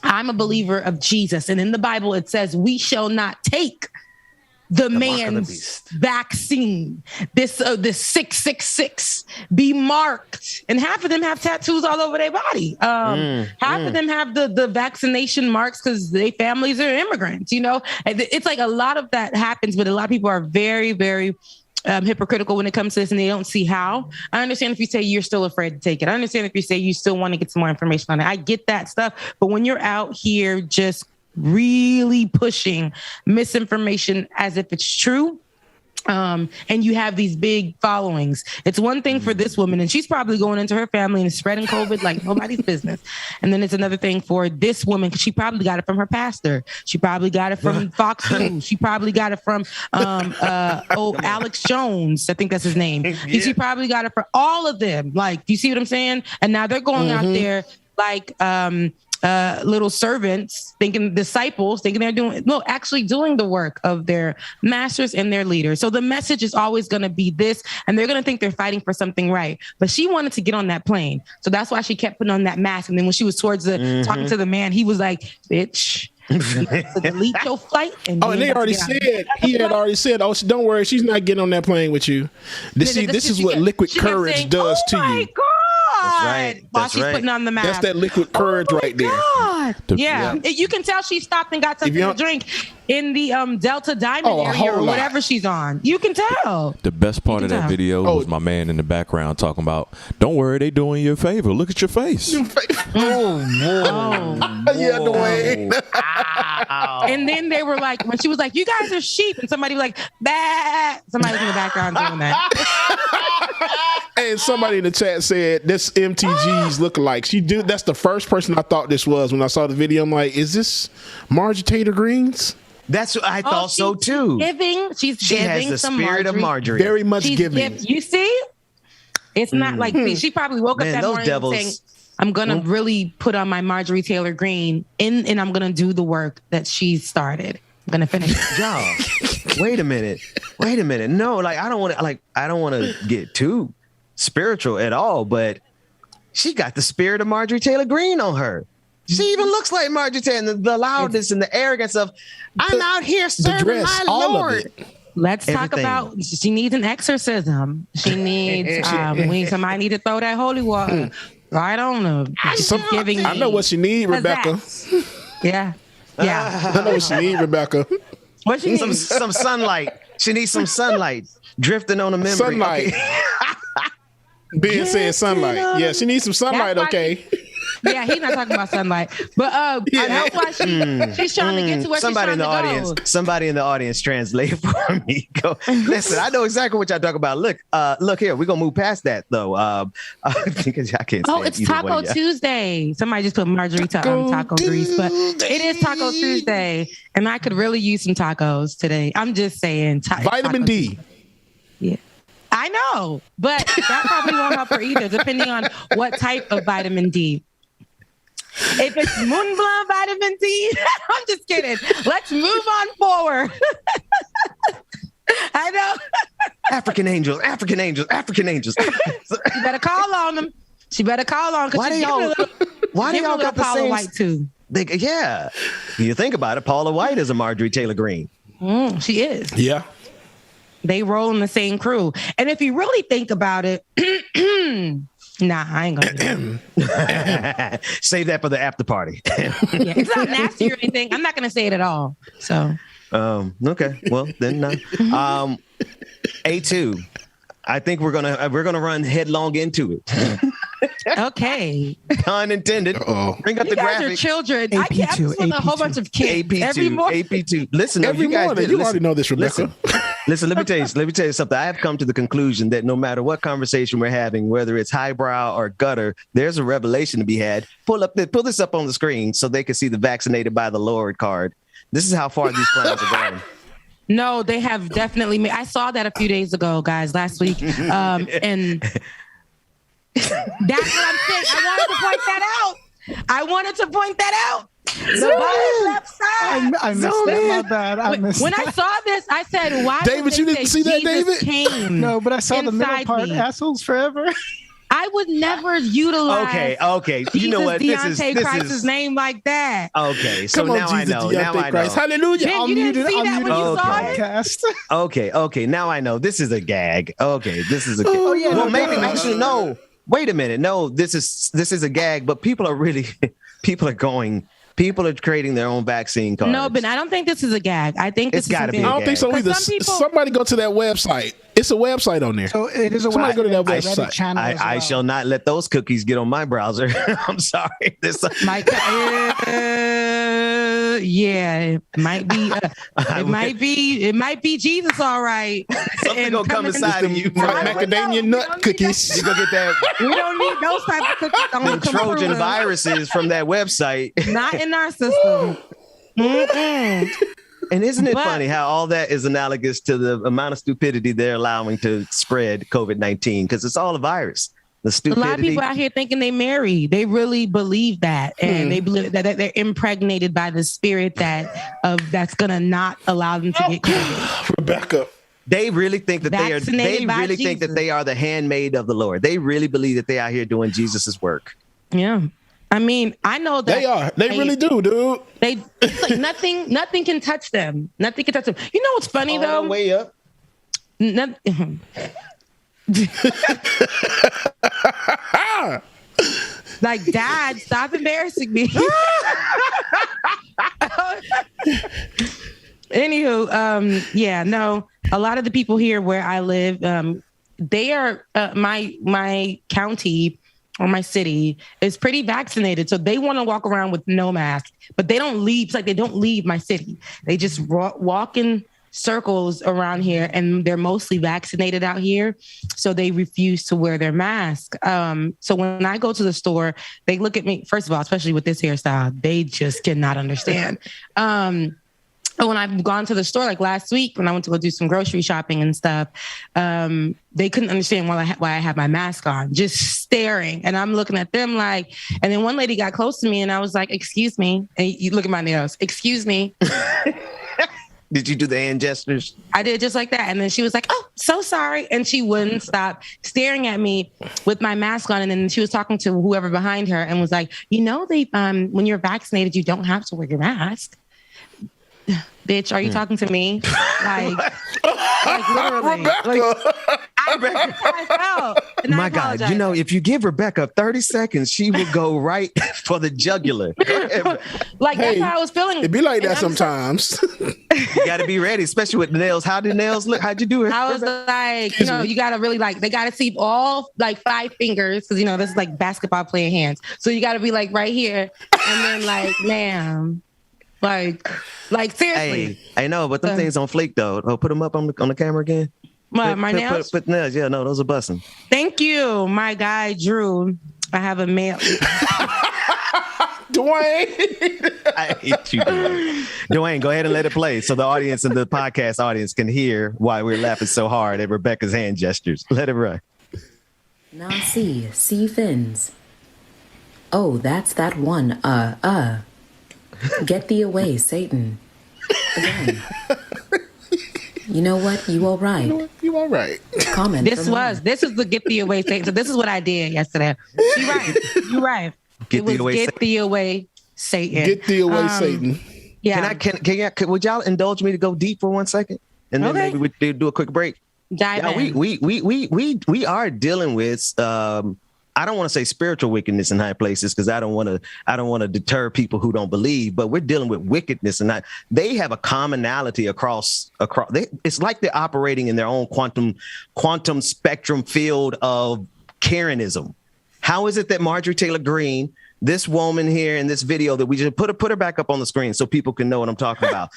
I'm a believer of Jesus. And in the Bible, it says we shall not take the man's vaccine, this 666, be marked. And half of them have tattoos all over their body. Half of them have the vaccination marks because their families are immigrants, you know? And it's like a lot of that happens, but a lot of people are very, very hypocritical when it comes to this, and they don't see how. I understand if you say you're still afraid to take it. I understand if you say you still want to get some more information on it. I get that stuff. But when you're out here just really pushing misinformation as if it's true, and you have these big followings. It's one thing for this woman, and she's probably going into her family and spreading COVID like nobody's business. And then it's another thing for this woman, because she probably got it from her pastor. She probably got it from Fox News. She probably got it from Alex Jones. I think that's his name. Yeah. She probably got it from all of them. Like, you see what I'm saying? And now they're going out there like little servants, disciples, thinking they're actually doing the work of their masters and their leaders. So the message is always going to be this, and they're going to think they're fighting for something right. But she wanted to get on that plane. So that's why she kept putting on that mask. And then when she was towards talking to the man, he was like, bitch, delete your flight. And they already said, he had already said, oh, don't worry, she's not getting on that plane with you. This is what liquid courage does to you. That's right. While she's putting on the mask. That's that liquid courage right there. Yeah. You can tell she stopped and got something to drink in the Delta Diamond area or whatever she's on. You can tell. The best part of that video was my man in the background talking about, don't worry, they doing you a favor. Look at your face. Yeah, Dwayne. And then they were like, when she was like, you guys are sheep, and somebody was like, bah. Somebody was in the background doing that. And somebody in the chat said, this MTG's lookalike. That's the first person I thought this was when I saw the video. I'm like, is this Marjorie Taylor Greens? That's what I thought so too. She has the spirit of Marjorie. Very much giving. You see? It's not like she probably woke up that morning saying, I'm going to really put on my Marjorie Taylor Greene and I'm going to do the work that she started. I'm going to finish the job. Wait a minute. No, I don't want to get too spiritual at all, but she got the spirit of Marjorie Taylor Greene on her. She even looks like Marjorie Taylor, the loudness and the arrogance of, I'm out here serving my Lord. Let's talk about, she needs an exorcism. She needs, somebody need to throw that holy water right on her. I know what she needs, Rebecca. Yeah. I know what she needs, Rebecca. What she needs? Some sunlight. She needs some sunlight drifting on the memory. Sunlight. Okay. Ben said sunlight. Yeah, she needs some sunlight, okay? Yeah, he's not talking about sunlight. But that's why she's trying to get to where somebody she's trying to go. Somebody in the audience translate for me. Go. Listen, I know exactly what y'all talk about. Look here. We're going to move past that, though. Because I can't it's Taco Tuesday. Somebody just put Marjorie taco grease. But it is Taco Tuesday. And I could really use some tacos today. I'm just saying. Vitamin D. Tuesday. Yeah. I know, but that probably won't help her either, depending on what type of vitamin D. If it's Moon Blanc vitamin D, I'm just kidding. Let's move on forward. I know. African angels. You better call on them. She better call on. Why do y'all got the same? White too? Yeah. You think about it, Paula White is a Marjorie Taylor Greene. She is. Yeah. They roll in the same crew. And if you really think about it, nah, I ain't gonna do that. Save that for the after party. Yeah, it's not nasty or anything. I'm not gonna say it at all. So okay. Well, then no. A2. I think we're gonna run headlong into it. Okay. Pun intended. Bring up you the guys graphic. are children. I can't with a whole bunch of kids AP2, every morning. AP2. Listen, every morning. You already know this, Rebecca. Listen, let me tell you something. I have come to the conclusion that no matter what conversation we're having, whether it's highbrow or gutter, there's a revelation to be had. Pull this up on the screen so they can see the vaccinated by the Lord card. This is how far these clowns are going. No, they have definitely made. I saw that a few days ago, guys, last week. And that's what I'm saying. I wanted to point that out. The bottom left side. I missed that. My bad. When I saw this, I said, "Why?" David, you didn't see that, Jesus David? Came no, but I saw the middle part. Me. Assholes forever. I would never utilize. Okay. You know what? This is Christ's name like that. Okay, so Come on, now Jesus, I know. Deontay Now I know. Christ. Hallelujah. Man, you didn't see that when you saw it? Okay. Now I know. This is a gag. Okay, this is a gag. Oh, yeah, well, no, maybe no. actually no. Wait a minute. No, this is a gag. But people are creating their own vaccine cards. No, but I don't think this is a gag. I think it's got to be. I don't think so either. Somebody go to that website. It's a website on there. So it is a Somebody go to that website. website. I shall not let those cookies get on my browser. I'm sorry. Yeah, it might be. It might be Jesus. All right. Something gonna come inside of you. Macadamia nut cookies. You go get that. We don't need those type of cookies. The Trojan viruses from that website. Not in our system. Mm-mm. And isn't it funny how all that is analogous to the amount of stupidity they're allowing to spread COVID-19? Because it's all a virus. The stupidity. A lot of people out here thinking they married. They really believe that, and they believe that they're impregnated by the spirit that's gonna not allow them to get COVID. Rebecca. They really think that they are the handmaid of the Lord. They really believe that they out here doing Jesus's work. Yeah. I mean, I know that they are. They really do, dude. It's like nothing can touch them. Nothing can touch them. You know what's funny though? The way up. Like, Dad, stop embarrassing me. Anywho, yeah, no. A lot of the people here where I live, they are my county. Or my city is pretty vaccinated. So they want to walk around with no mask, but they don't leave. It's like they don't leave my city. They just walk in circles around here, and they're mostly vaccinated out here. So they refuse to wear their mask. So when I go to the store, they look at me, first of all, especially with this hairstyle, they just cannot understand. When I've gone to the store, like last week when I went to go do some grocery shopping and stuff, they couldn't understand why I had my mask on, just staring. And I'm looking at them like, and then one lady got close to me and I was like, excuse me. And you look at my nails, excuse me. Did you do the hand gestures? I did just like that. And then she was like, oh, so sorry. And she wouldn't stop staring at me with my mask on. And then she was talking to whoever behind her and was like, when you're vaccinated, you don't have to wear your mask. Bitch, are you talking to me? Like literally. That's how I felt. My God, if you give Rebecca 30 seconds, she will go right for the jugular. That's how I was feeling. It be like that sometimes. You got to be ready, especially with the nails. How did nails look? How'd you do it? I was like, you got to really they got to see all 5 fingers because, this is like basketball playing hands. So you got to be like right here and then ma'am. Like seriously. Hey, I know, but them things on fleek though. Oh, put them up on the camera again. My nails? Put nails. Yeah, no, those are busting. Thank you, my guy Drew. I have a mail. Dwayne. I hate you, Dwayne. Dwayne, go ahead and let it play so the audience and the podcast audience can hear why we're laughing so hard at Rebecca's hand gestures. Let it run. Now see fins. Oh, that's that one. Get thee away, Satan. Again. You know what? You all right. You all right? Comment. This was the get thee away Satan. So this is what I did yesterday. You're right. Get thee away. Get thee away Satan. Get thee away, Satan. Yeah. Would y'all indulge me to go deep for 1 second, and then maybe we do a quick break? Dive in. We are dealing with. I don't want to say spiritual wickedness in high places because I don't want to deter people who don't believe, but we're dealing with wickedness, and they have a commonality across. It's like they're operating in their own quantum spectrum field of Karenism. How is it that Marjorie Taylor Greene, this woman here in this video that we just put her back up on the screen so people can know what I'm talking about.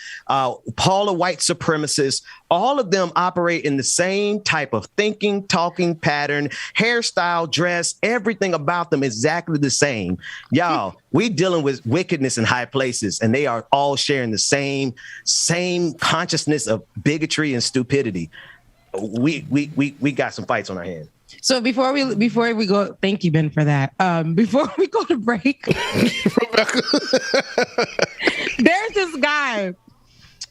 Paula white supremacists, all of them operate in the same type of thinking, talking pattern, hairstyle, dress, everything about them exactly the same. Y'all, we dealing with wickedness in high places, and they are all sharing the same consciousness of bigotry and stupidity. We got some fights on our hands. So before we go, thank you, Ben, for that. Before we go to break, there's this guy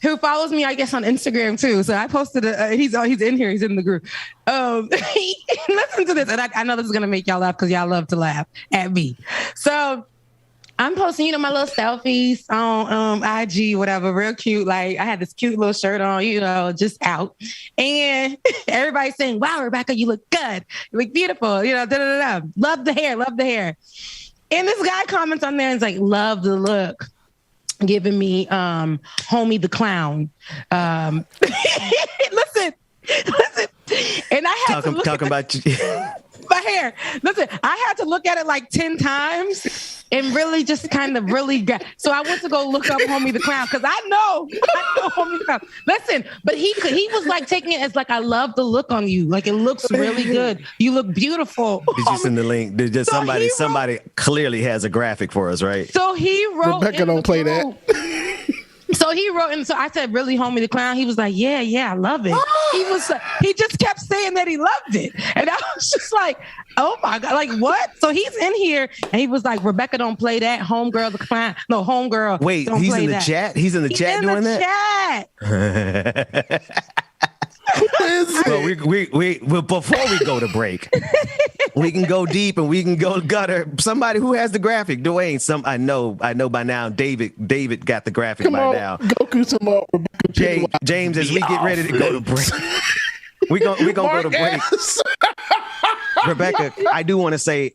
who follows me, I guess, on Instagram too. So I posted he's in here, he's in the group. Listen to this, and I know this is gonna make y'all laugh because y'all love to laugh at me. So I'm posting, my little selfies on IG, whatever, real cute. Like I had this cute little shirt on, just out. And everybody's saying, wow, Rebecca, you look good. You look beautiful, Love the hair, love the hair. And this guy comments on there and is like, love the look. Giving me Homie the Clown. Listen. And I had to talking about you. My hair. Listen, I had to look at it like 10 times and really just kind of really so I went to go look up Homie the Clown because I know Homie the Clown. Listen, but he was like taking it as like, I love the look on you. Like it looks really good. You look beautiful. Did you send the link? Did just somebody clearly has a graphic for us, right? So he wrote. Rebecca don't play that. So he wrote, and so I said, really, Homie the Clown? He was like, yeah, I love it. He just kept saying that he loved it. And I was just like, oh my God, like what? So he's in here and he was like, Rebecca don't play that. Homegirl the Clown. No, homegirl. Wait, don't he's play in the that. chat? He's in the chat doing that? Chat. Well, we before we go to break, we can go deep and we can go gutter. Somebody who has the graphic, Dwayne. I know by now. David got the graphic by now. Goku, some more. James, as we get ready to go to break, we gonna go to break. Rebecca, I do want to say,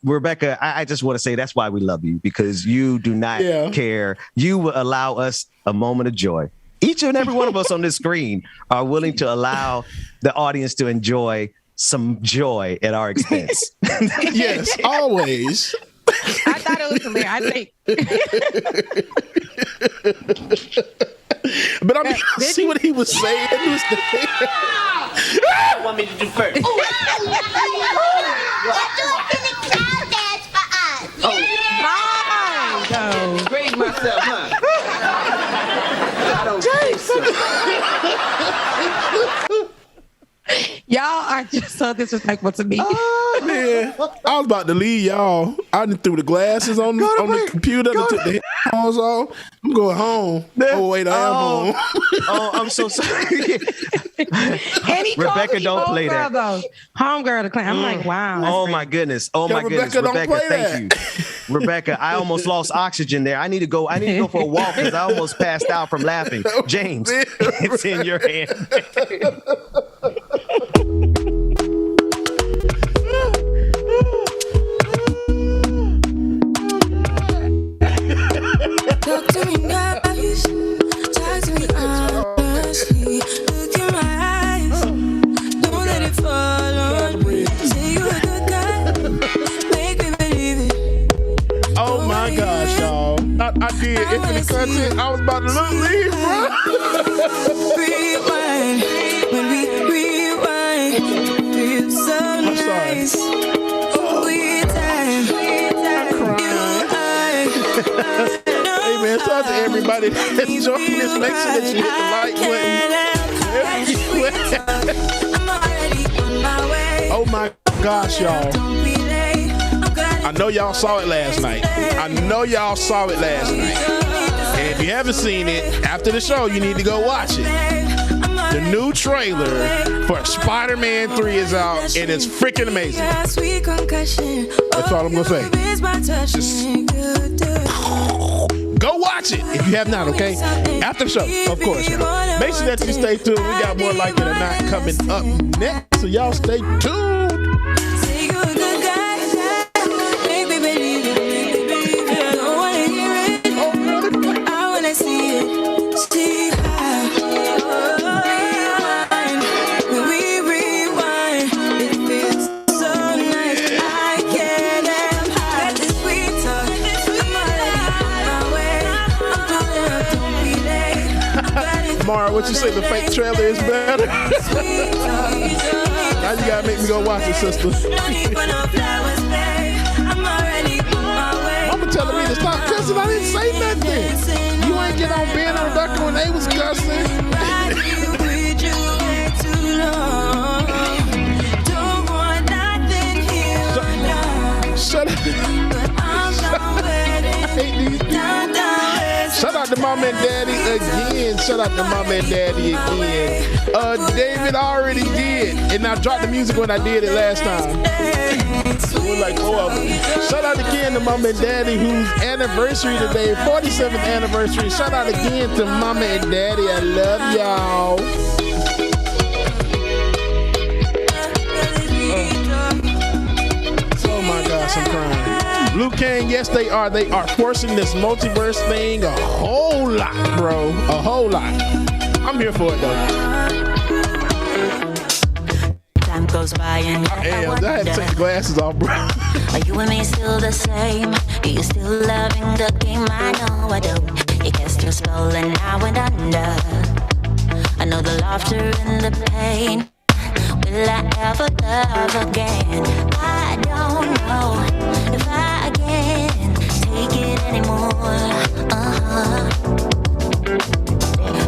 I just want to say that's why we love you, because you do not care. You will allow us a moment of joy. Each and every one of us on this screen are willing to allow the audience to enjoy some joy at our expense. Yes, always. I thought it was hilarious. But I mean, see what he was saying. He was I want me to do first. You're doing the clown dance for us. Oh, praise myself, huh? I don't y'all are just so disrespectful to me. Oh, man. I was about to leave y'all. I done threw the glasses on the computer and took the headphones off. I'm going home. Oh, wait, I am home. Oh, I'm so sorry. Rebecca, don't play that. Though. Homegirl the Clown. I'm like, wow. Oh, my goodness. Oh, my goodness. Rebecca, thank you. Rebecca, I almost lost oxygen there. I need to go for a walk because I almost passed out from laughing. James, it's in your hand. Talk to me nice, talk to me honestly. Look in my eyes, don't let it fall on me. Say you're a good guy, make me believe it. Oh my gosh, y'all. I did infinite content. I was about to leave, bro. Rewind, when we rewind, feels so nice. Sweet time, Hey man, shout out to everybody that's joining this. Make sure that you hit the like button. Oh my gosh, y'all. I know y'all saw it last night. And if you haven't seen it, after the show, you need to go watch it. The new trailer for Spider-Man 3 is out, and it's freaking amazing. That's all I'm gonna say. Just go watch it if you have not, okay? After the show, of course. Y'all. Make sure that you stay tuned. We got more Like It or Not coming up next, so y'all stay tuned. Mara, what you say? The fake trailer is better. Now you gotta make me go watch it, sister. Mama telling me to stop cussing. I didn't say nothing. You ain't get on Ben and Rebecca when they was cussing. Shut up. Shout out to Mama and Daddy again. Shout out to Mama and Daddy again. David already did, and I dropped the music when I did it last time. So we're like 4 of them. Shout out again to Mama and Daddy, whose anniversary today, 47th anniversary. Shout out again to Mama and Daddy. I love y'all. Oh my gosh, I'm crying. Luke Kane, yes, they are. They are forcing this multiverse thing a whole lot, bro. A whole lot. I'm here for it, though. Time goes by and I had to take the glasses off, bro. Are you and me still the same? Are you still loving the game? I know I do. You cast your spell and I went under. I know the laughter and the pain. Will I ever love again? I don't know if I can take it anymore.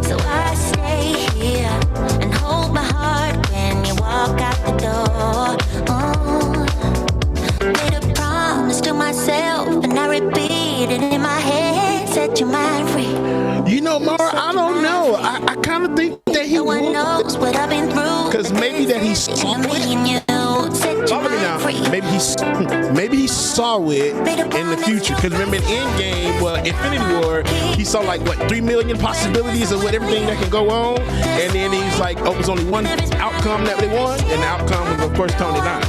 So I stay here and hold my heart when you walk out the door. Made a promise to myself and I repeat it in my head. Set your mind free. You know, Mara, I don't know. I kind of think that he would. Knows what I've been through. Because maybe that he saw it. Maybe he saw it in the future. Because remember in Endgame, well, Infinity War, he saw like what 3 million possibilities of what everything that can go on, and then he's like, oh, there's only one outcome that they want, and the outcome was of course Tony Stark.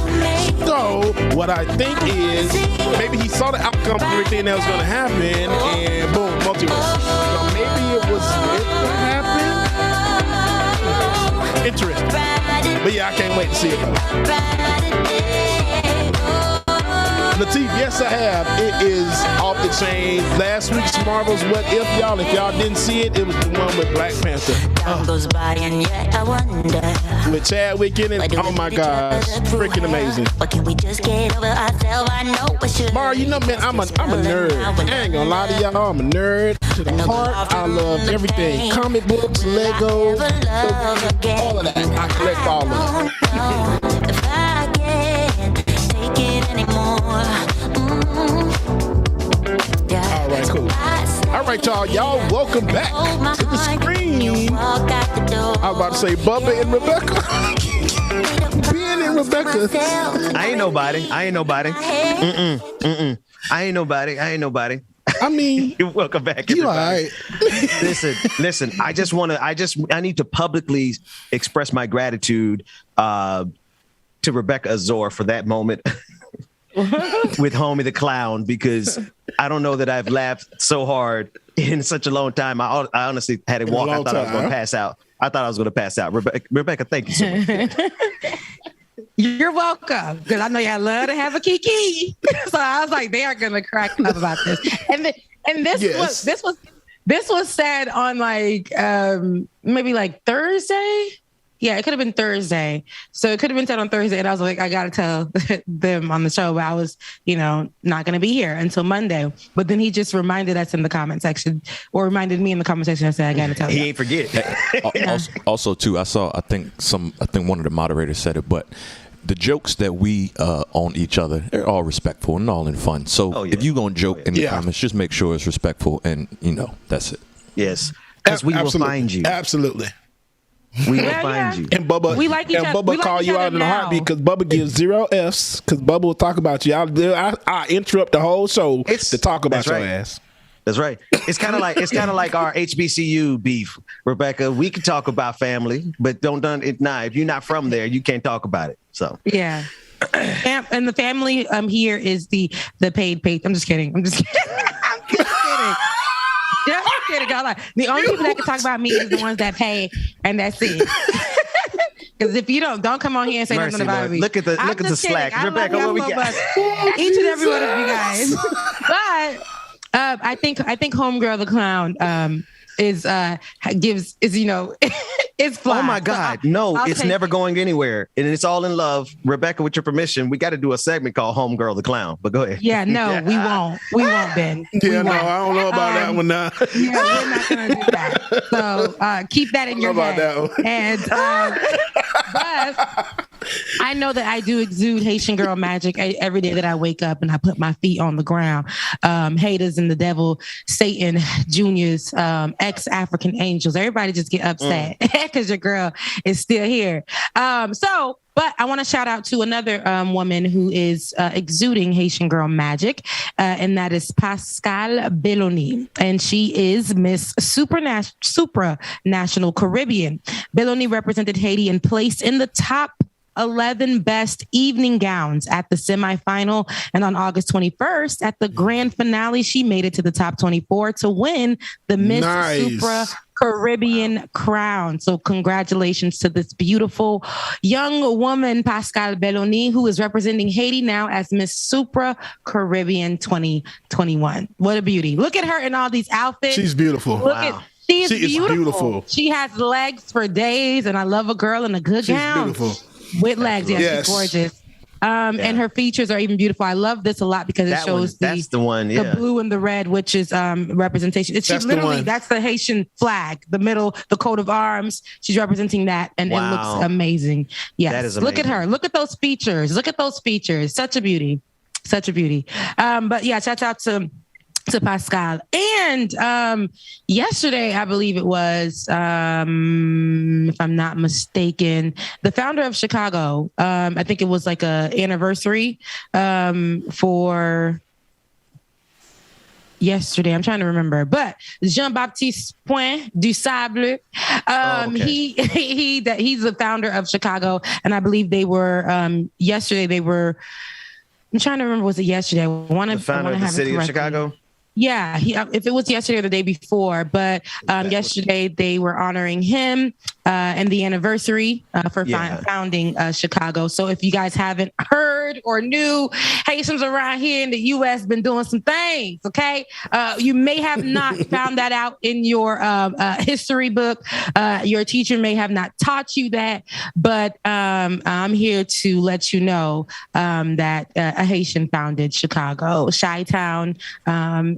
So what I think is maybe he saw the outcome of everything that was going to happen, and boom, multiverse. So maybe it was meant to happen. Interesting. But yeah, I can't wait to see it though. Lateef, yes I have. It is off the chain. Last week's Marvel's What If, y'all. If y'all didn't see it, it was the one with Black Panther. Goes by and yet I wonder. With Chadwick in it, oh my gosh, freaking amazing. What can we just get over ourselves? I know we should. Mara, you know, man, I'm a nerd. I ain't gonna lie to y'all, I'm a nerd to the heart. I love everything. Comic books, Legos, all of that. I collect all of it. If I can't take it anymore. All right, cool. All right, y'all. Y'all welcome back to the screen. I was about to say Bubba and Rebecca. Ben and Rebecca. I ain't nobody. I ain't nobody. I ain't nobody. I mean, you're welcome back. You all right? Listen. I need to publicly express my gratitude to Rebecca Azor for that moment with Homie the Clown, because I don't know that I've laughed so hard in such a long time. I honestly had to walk. I thought I was going to pass out. Rebecca, thank you so much. You're welcome, because I know y'all love to have a kiki. So I was like, they are gonna crack up about this. And this was said on like maybe like Thursday. Yeah, it could have been Thursday. So it could have been said on Thursday, and I was like, I gotta tell them on the show, but I was, not gonna be here until Monday. But then he just reminded us in the comment section, or reminded me in the comment section. I said, I gotta tell you. He ain't forget. Also, too, I think one of the moderators said it, but the jokes that we on each other, they're all respectful and all in fun. So if you're gonna joke in the comments, just make sure it's respectful, and that's it. Yes, because we will find you. Absolutely. We will find you. And Bubba, We like each other. Bubba We like call each you other out in a now. heartbeat because Bubba gives 0 Fs because Bubba will talk about you. I interrupt the whole show to talk about your ass. That's right. It's kind of like our HBCU beef, Rebecca. We can talk about family, but don't it. Nah, if you're not from there, you can't talk about it. So Yeah. And the family here is the paid. I'm just kidding. I'm just kidding. Just kidding. The only people that can talk about me is the ones that pay, and that's it. Because if you don't come on here and say nothing about me. Look at the slack, Rebecca. What we got? Each and every one of you guys. But I think Homegirl the Clown is fly. Oh my God. No, it's never going anywhere. And it's all in love. Rebecca, with your permission, we got to do a segment called Homegirl the Clown. But go ahead. Yeah, no, we won't. We won't, Ben. Yeah, no, I don't know about that one now. Yeah, we're not going to do that. So keep that in your head. That one. And but I know that I do exude Haitian girl magic every day that I wake up and I put my feet on the ground. Haters and the devil, Satan, juniors, ex-African angels, everybody just get upset because your girl is still here. But I want to shout out to another woman who is exuding Haitian girl magic, and that is Pascal Belloni. And she is Miss Supranational Caribbean. Belloni represented Haiti and placed in the top 11 best evening gowns at the semifinal. And on August 21st, at the grand finale, she made it to the top 24 to win the Miss Supra Caribbean crown. So congratulations to this beautiful young woman, Pascal Belloni, who is representing Haiti now as Miss Supra Caribbean 2021. What a beauty. Look at her in all these outfits. She's beautiful. She is beautiful. She has legs for days, and I love a girl in a good gown. Beautiful. With legs, yes. She's gorgeous. And her features are even beautiful. I love this a lot because it shows the blue and the red, which is representation. It's that's the Haitian flag, the middle, the coat of arms. She's representing that, and it looks amazing. Yes, that is amazing. Look at her. Look at those features. Such a beauty. But yeah, shout out to Pascal. And yesterday, I believe it was, if I'm not mistaken, the founder of Chicago, I think it was like a anniversary for yesterday. I'm trying to remember, but Jean-Baptiste Point du Sable, he's the founder of Chicago. And I believe they were, yesterday, I'm trying to remember, was it yesterday? The founder of the city of Chicago? Yeah, if it was yesterday or the day before, but yesterday they were honoring him and the anniversary for founding Chicago. So if you guys haven't heard or knew, Haitians around here in the U.S. been doing some things, okay? You may have not found that out in your history book. Your teacher may have not taught you that, but I'm here to let you know that a Haitian founded Chicago, Chi-Town,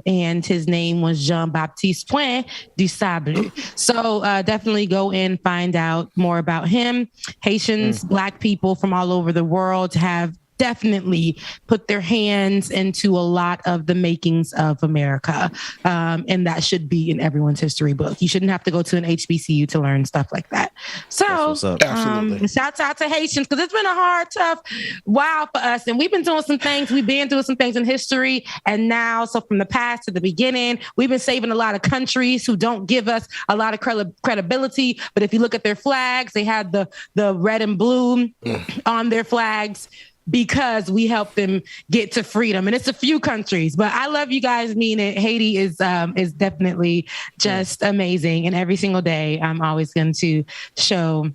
and his name was Jean-Baptiste Point du Sable. So definitely go and find out more about him. Haitians, Black people from all over the world have definitely put their hands into a lot of the makings of America. And that should be in everyone's history book. You shouldn't have to go to an HBCU to learn stuff like that. So shouts out to Haitians, because it's been a hard, tough while for us. And we've been doing some things. We've been doing some things in history. And now, so from the past to the beginning, we've been saving a lot of countries who don't give us a lot of credibility. But if you look at their flags, they had the red and blue on their flags, because we helped them get to freedom. And it's a few countries, but I love you guys. Mean it. Haiti is definitely just amazing. And every single day, I'm always going to show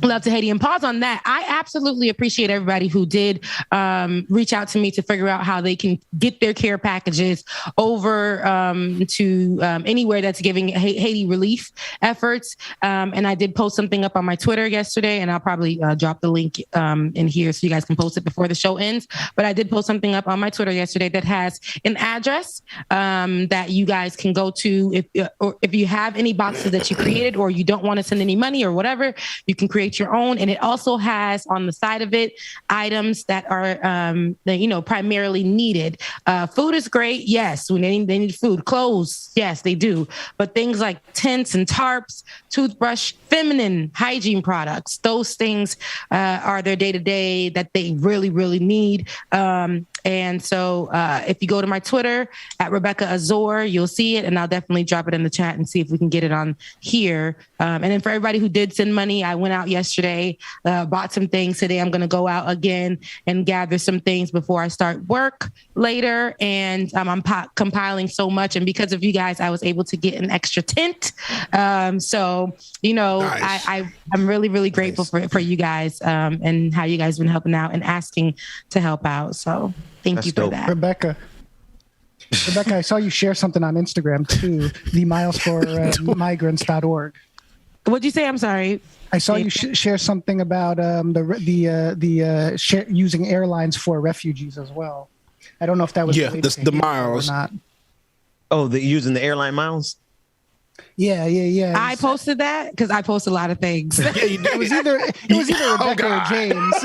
love to Haiti. And pause on that. I absolutely appreciate everybody who did reach out to me to figure out how they can get their care packages over to anywhere that's giving Haiti relief efforts. And I did post something up on my Twitter yesterday, and I'll probably drop the link in here so you guys can post it before the show ends. But I did post something up on my Twitter yesterday that has an address that you guys can go to if you have any boxes that you created or you don't want to send any money or whatever. You can create your own. And it also has on the side of it items that are, primarily needed. Food is great. Yes, when they need food. Clothes, yes, they do. But things like tents and tarps, toothbrush, feminine hygiene products, those things are their day-to-day that they really, really need. And so if you go to my Twitter at Rebecca Azor, you'll see it, and I'll definitely drop it in the chat and see if we can get it on here. And then for everybody who did send money, I went out yesterday, bought some things. Today I'm going to go out again and gather some things before I start work later. And I'm compiling so much. And because of you guys, I was able to get an extra tent. So, nice. I'm really, really grateful for you guys and how you guys been helping out and asking to help out. So thank you for that. Rebecca, I saw you share something on Instagram too, the milesformigrants.org. What'd you say? I'm sorry. I saw you share something about using airlines for refugees as well. I don't know if that was the miles or not. Oh, using the airline miles. Yeah. I posted that because I post a lot of things. Yeah, it was either Rebecca or James.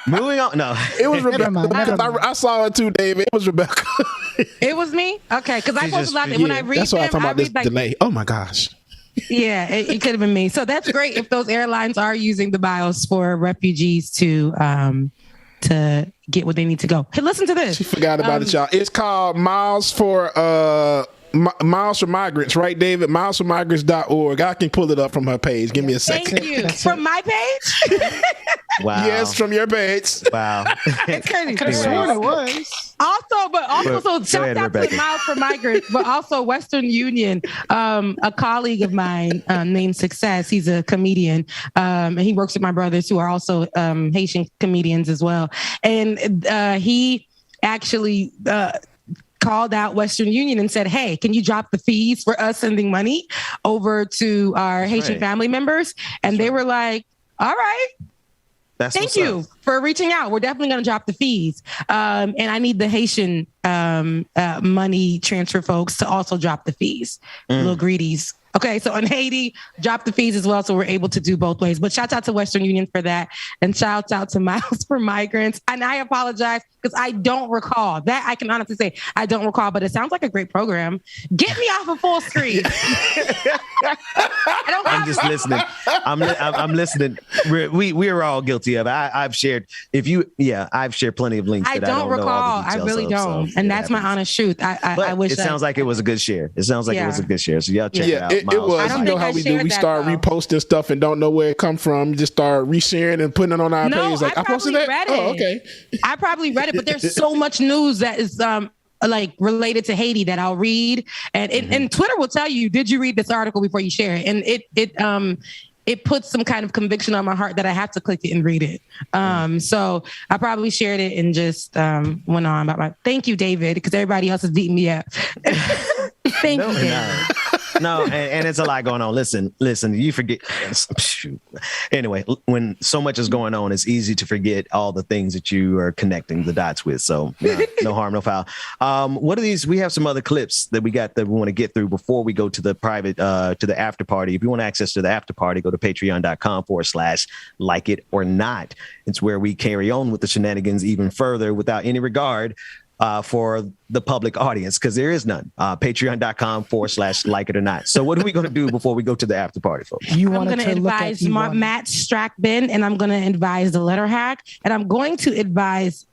Moving on. No, it was Rebecca. I saw it too, David. It was Rebecca. It was me. Okay, because I post a lot. When I read, that's why I'm talking about this delay. Oh my gosh. Yeah, it could have been me. So that's great if those airlines are using the miles for refugees to get where they need to go. Hey, listen to this. She forgot about it, y'all. It's called Miles for Migrants, right, David? milesformigrants.org. I can pull it up from her page. Give me a second. Thank you. From my page? Wow. Yes, from your page. Wow. It's crazy. I could have sworn it was. So shout out to Miles for Migrants, but also Western Union. A colleague of mine named Success, he's a comedian, and he works with my brothers who are also Haitian comedians as well. And he actually called out Western Union and said, hey, can you drop the fees for us sending money over to our Haitian family members? And they were like, all right. Thank you for reaching out. We're definitely going to drop the fees. And I need the Haitian money transfer folks to also drop the fees. Little greedies. Okay, so in Haiti, drop the fees as well, so we're able to do both ways. But shout out to Western Union for that, and shout out to Miles for Migrants. And I apologize because I don't recall. That I can honestly say I don't recall, but it sounds like a great program. Get me off of full screen. I'm just listening. I'm listening. We are all guilty of it. I've shared. I've shared plenty of links. I don't recall. I really don't, and that's my honest truth. I wish. It sounds like it was a good share. It was a good share. So y'all check it out. It was. You know how we do. We start reposting stuff and don't know where it come from. Just start resharing and putting it on our page. Like I posted that. Oh, okay. I probably read it, but there's so much news that is like related to Haiti that I'll read, and Twitter will tell you, did you read this article before you share it? And it puts some kind of conviction on my heart that I have to click it and read it. So I probably shared it and just went on about thank you, David, because everybody else is beating me up. Thank you, David. No, and it's a lot going on. Listen, you forget. Anyway, when so much is going on, it's easy to forget all the things that you are connecting the dots with. So no harm, no foul. What are these? We have some other clips that we want to get through before we go to the private, to the after party. If you want access to the after party, go to patreon.com/like-it-or-not. It's where we carry on with the shenanigans even further without any regard for the public audience, because there is none. Patreon.com/like-it-or-not. So what are we going to do before we go to the after party, folks? I'm going to advise Matt Strackbin, and I'm going to advise the letter hack, and I'm going to advise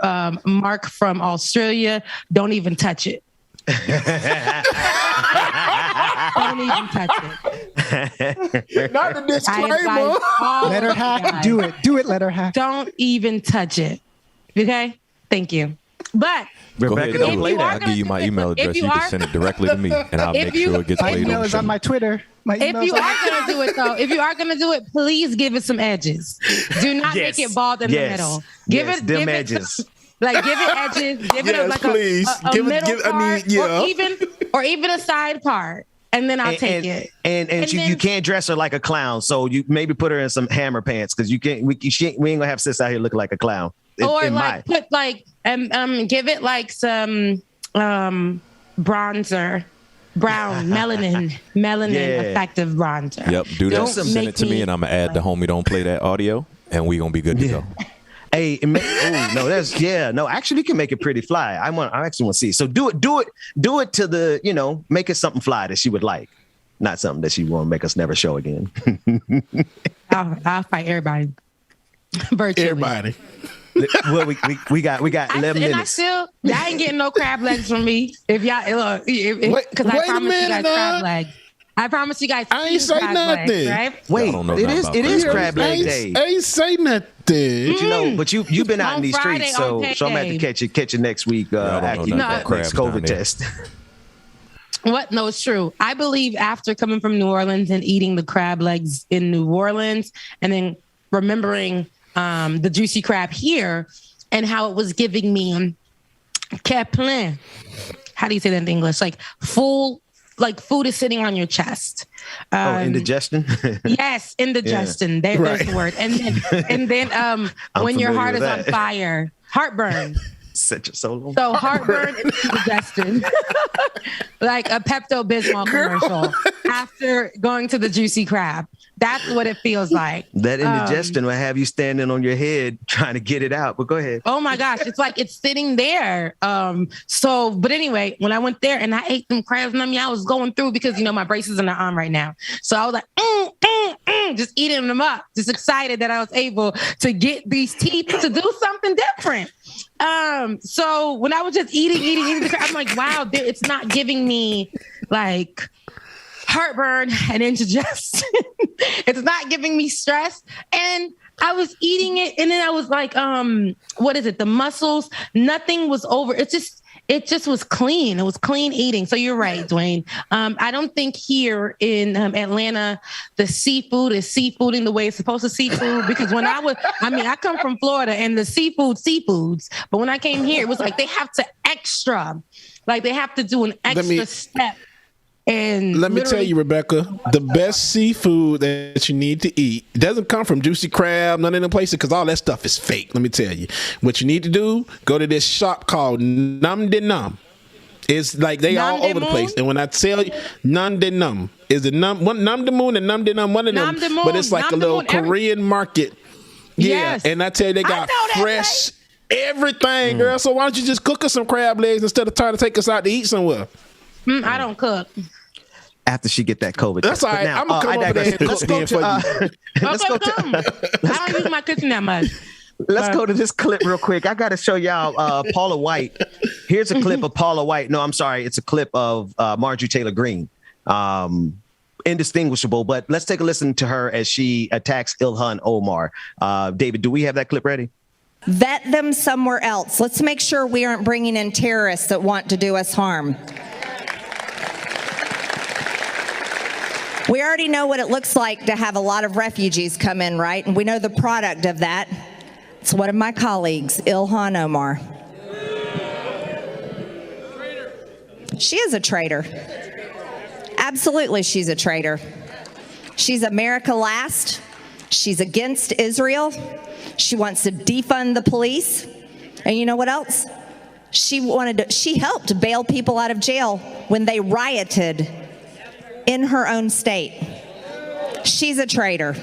Mark from Australia. Don't even touch it. Don't even touch it. Not the disclaimer. Letter hack. Do it, letter hack. Don't even touch it. Okay? Thank you. But Rebecca, don't play that. I'll give you my email address. You can send it directly to me, and I'll make sure it gets played on the show. My email is on my Twitter. If you are going to do it, though, please give it some edges. Do not make it bald in the middle. Give it edges. Give it edges. Give it like a middle part, or even a side part. And then I'll take it. And you can't dress her like a clown. So you maybe put her in some hammer pants, because we ain't gonna have sis out here looking like a clown. Or give it like some bronzer brown, melanin effective bronzer. Yep, do that. Don't Send it to me, and I'm gonna add the homie. Don't play that audio, and we gonna be good to go. Hey, actually, you can make it pretty fly. I actually want to see. So do it to the, make it something fly that she would like, not something that she won't make us never show again. I'll fight everybody. Virtually. Everybody. Well, we got 11 minutes. I ain't getting no crab legs from me. If y'all look, because I promise you guys crab legs. I promise you guys. I ain't say nothing. Legs, right? Wait, it is crab leg day. I ain't say nothing. But you've been out in these Friday, streets, so I'm gonna have to catch you next week after you next COVID test. What? No, it's true. I believe after coming from New Orleans and eating the crab legs in New Orleans, and then remembering the juicy crab here and how it was giving me plein. How do you say that in English? Like full. Like food is sitting on your chest. Indigestion? Yes, indigestion. Yeah. There's the word. And then when your heart is on fire, heartburn. Set your soul on So heartburn and indigestion. Like a Pepto-Bismol commercial after going to the juicy crab. That's what it feels like. That indigestion will have you standing on your head trying to get it out. But go ahead. Oh my gosh, it's like it's sitting there. But anyway, when I went there and I ate them crabs, and I was going through because my braces are not on right now. So I was like, just eating them up, just excited that I was able to get these teeth to do something different. So when I was just eating the crab, I'm like, wow, it's not giving me like heartburn and indigestion. It's not giving me stress. And I was eating it, and then I was like, what is it? The mussels, nothing was over. It just was clean. It was clean eating. So you're right, Dwayne. I don't think here in Atlanta, the seafood is seafooding the way it's supposed to seafood. Because when I come from Florida and the seafoods. But when I came here, it was like they have to they have to do an extra step. And let me tell you, Rebecca, the best seafood that you need to eat doesn't come from juicy crab, none of them places, because all that stuff is fake. Let me tell you. What you need to do, go to this shop called Num de Num. It's like they all over the place. And when I tell you, Num de Num is the Num de Moon and Num de Num, one of them. But it's like a little Korean market. Yeah. Yes. And I tell you, they got fresh everything, girl. So why don't you just cook us some crab legs instead of trying to take us out to eat somewhere? I don't cook. After she get that COVID. That's all right. I'm going to come over there and cook then for you. I don't use my kitchen that much. Let's go to this clip real quick. I got to show y'all Paula White. Here's a clip of Paula White. No, I'm sorry. It's a clip of Marjorie Taylor Greene. Indistinguishable, but let's take a listen to her as she attacks Ilhan Omar. David, do we have that clip ready? Vet them somewhere else. Let's make sure we aren't bringing in terrorists that want to do us harm. We already know what it looks like to have a lot of refugees come in, right? And we know the product of that. It's one of my colleagues, Ilhan Omar. She is a traitor. Absolutely, she's a traitor. She's America last. She's against Israel. She wants to defund the police. And you know what else? She helped bail people out of jail when they rioted in her own state. She's a traitor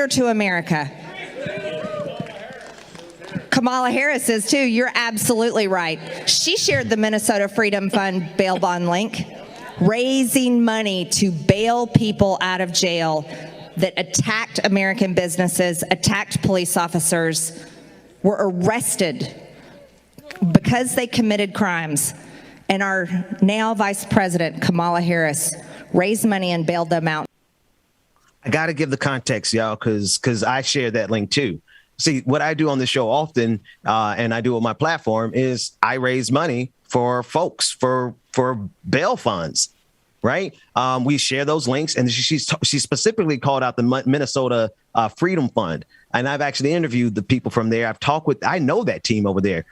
to America. Kamala Harris is too. You're absolutely right. She shared the Minnesota Freedom Fund bail bond link, raising money to bail people out of jail that attacked American businesses, attacked police officers, were arrested because they committed crimes. And our now Vice President, Kamala Harris, raised money and bailed them out. I got to give the context, y'all, because I share that link too. See, what I do on the show often, and I do on my platform, is I raise money for folks for bail funds, right? We share those links, and she specifically called out the Minnesota Freedom Fund, and I've actually interviewed the people from there. I know that team over there.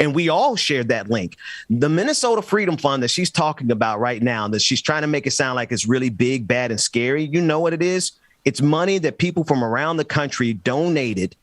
And we all shared that link. The Minnesota Freedom Fund that she's talking about right now, that she's trying to make it sound like it's really big, bad, and scary. You know what it is? It's money that people from around the country donated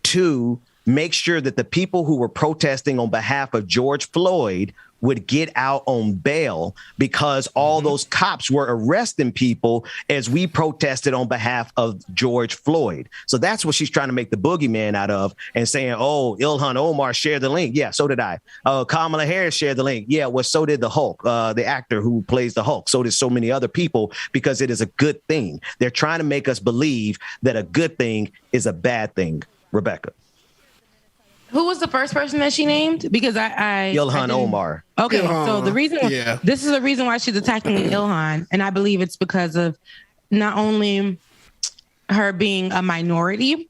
to make sure that the people who were protesting on behalf of George Floyd would get out on bail because all those cops were arresting people as we protested on behalf of George Floyd. So that's what she's trying to make the boogeyman out of, and saying, oh, Ilhan Omar shared the link. Yeah, so did I. Kamala Harris shared the link. Yeah, well, so did the Hulk, the actor who plays the Hulk. So did so many other people, because it is a good thing. They're trying to make us believe that a good thing is a bad thing. Rebecca. Who was the first person that she named? Because Ilhan Omar. Okay, Ilhan, so the reason, this is the reason why she's attacking Ilhan, and I believe it's because of not only her being a minority,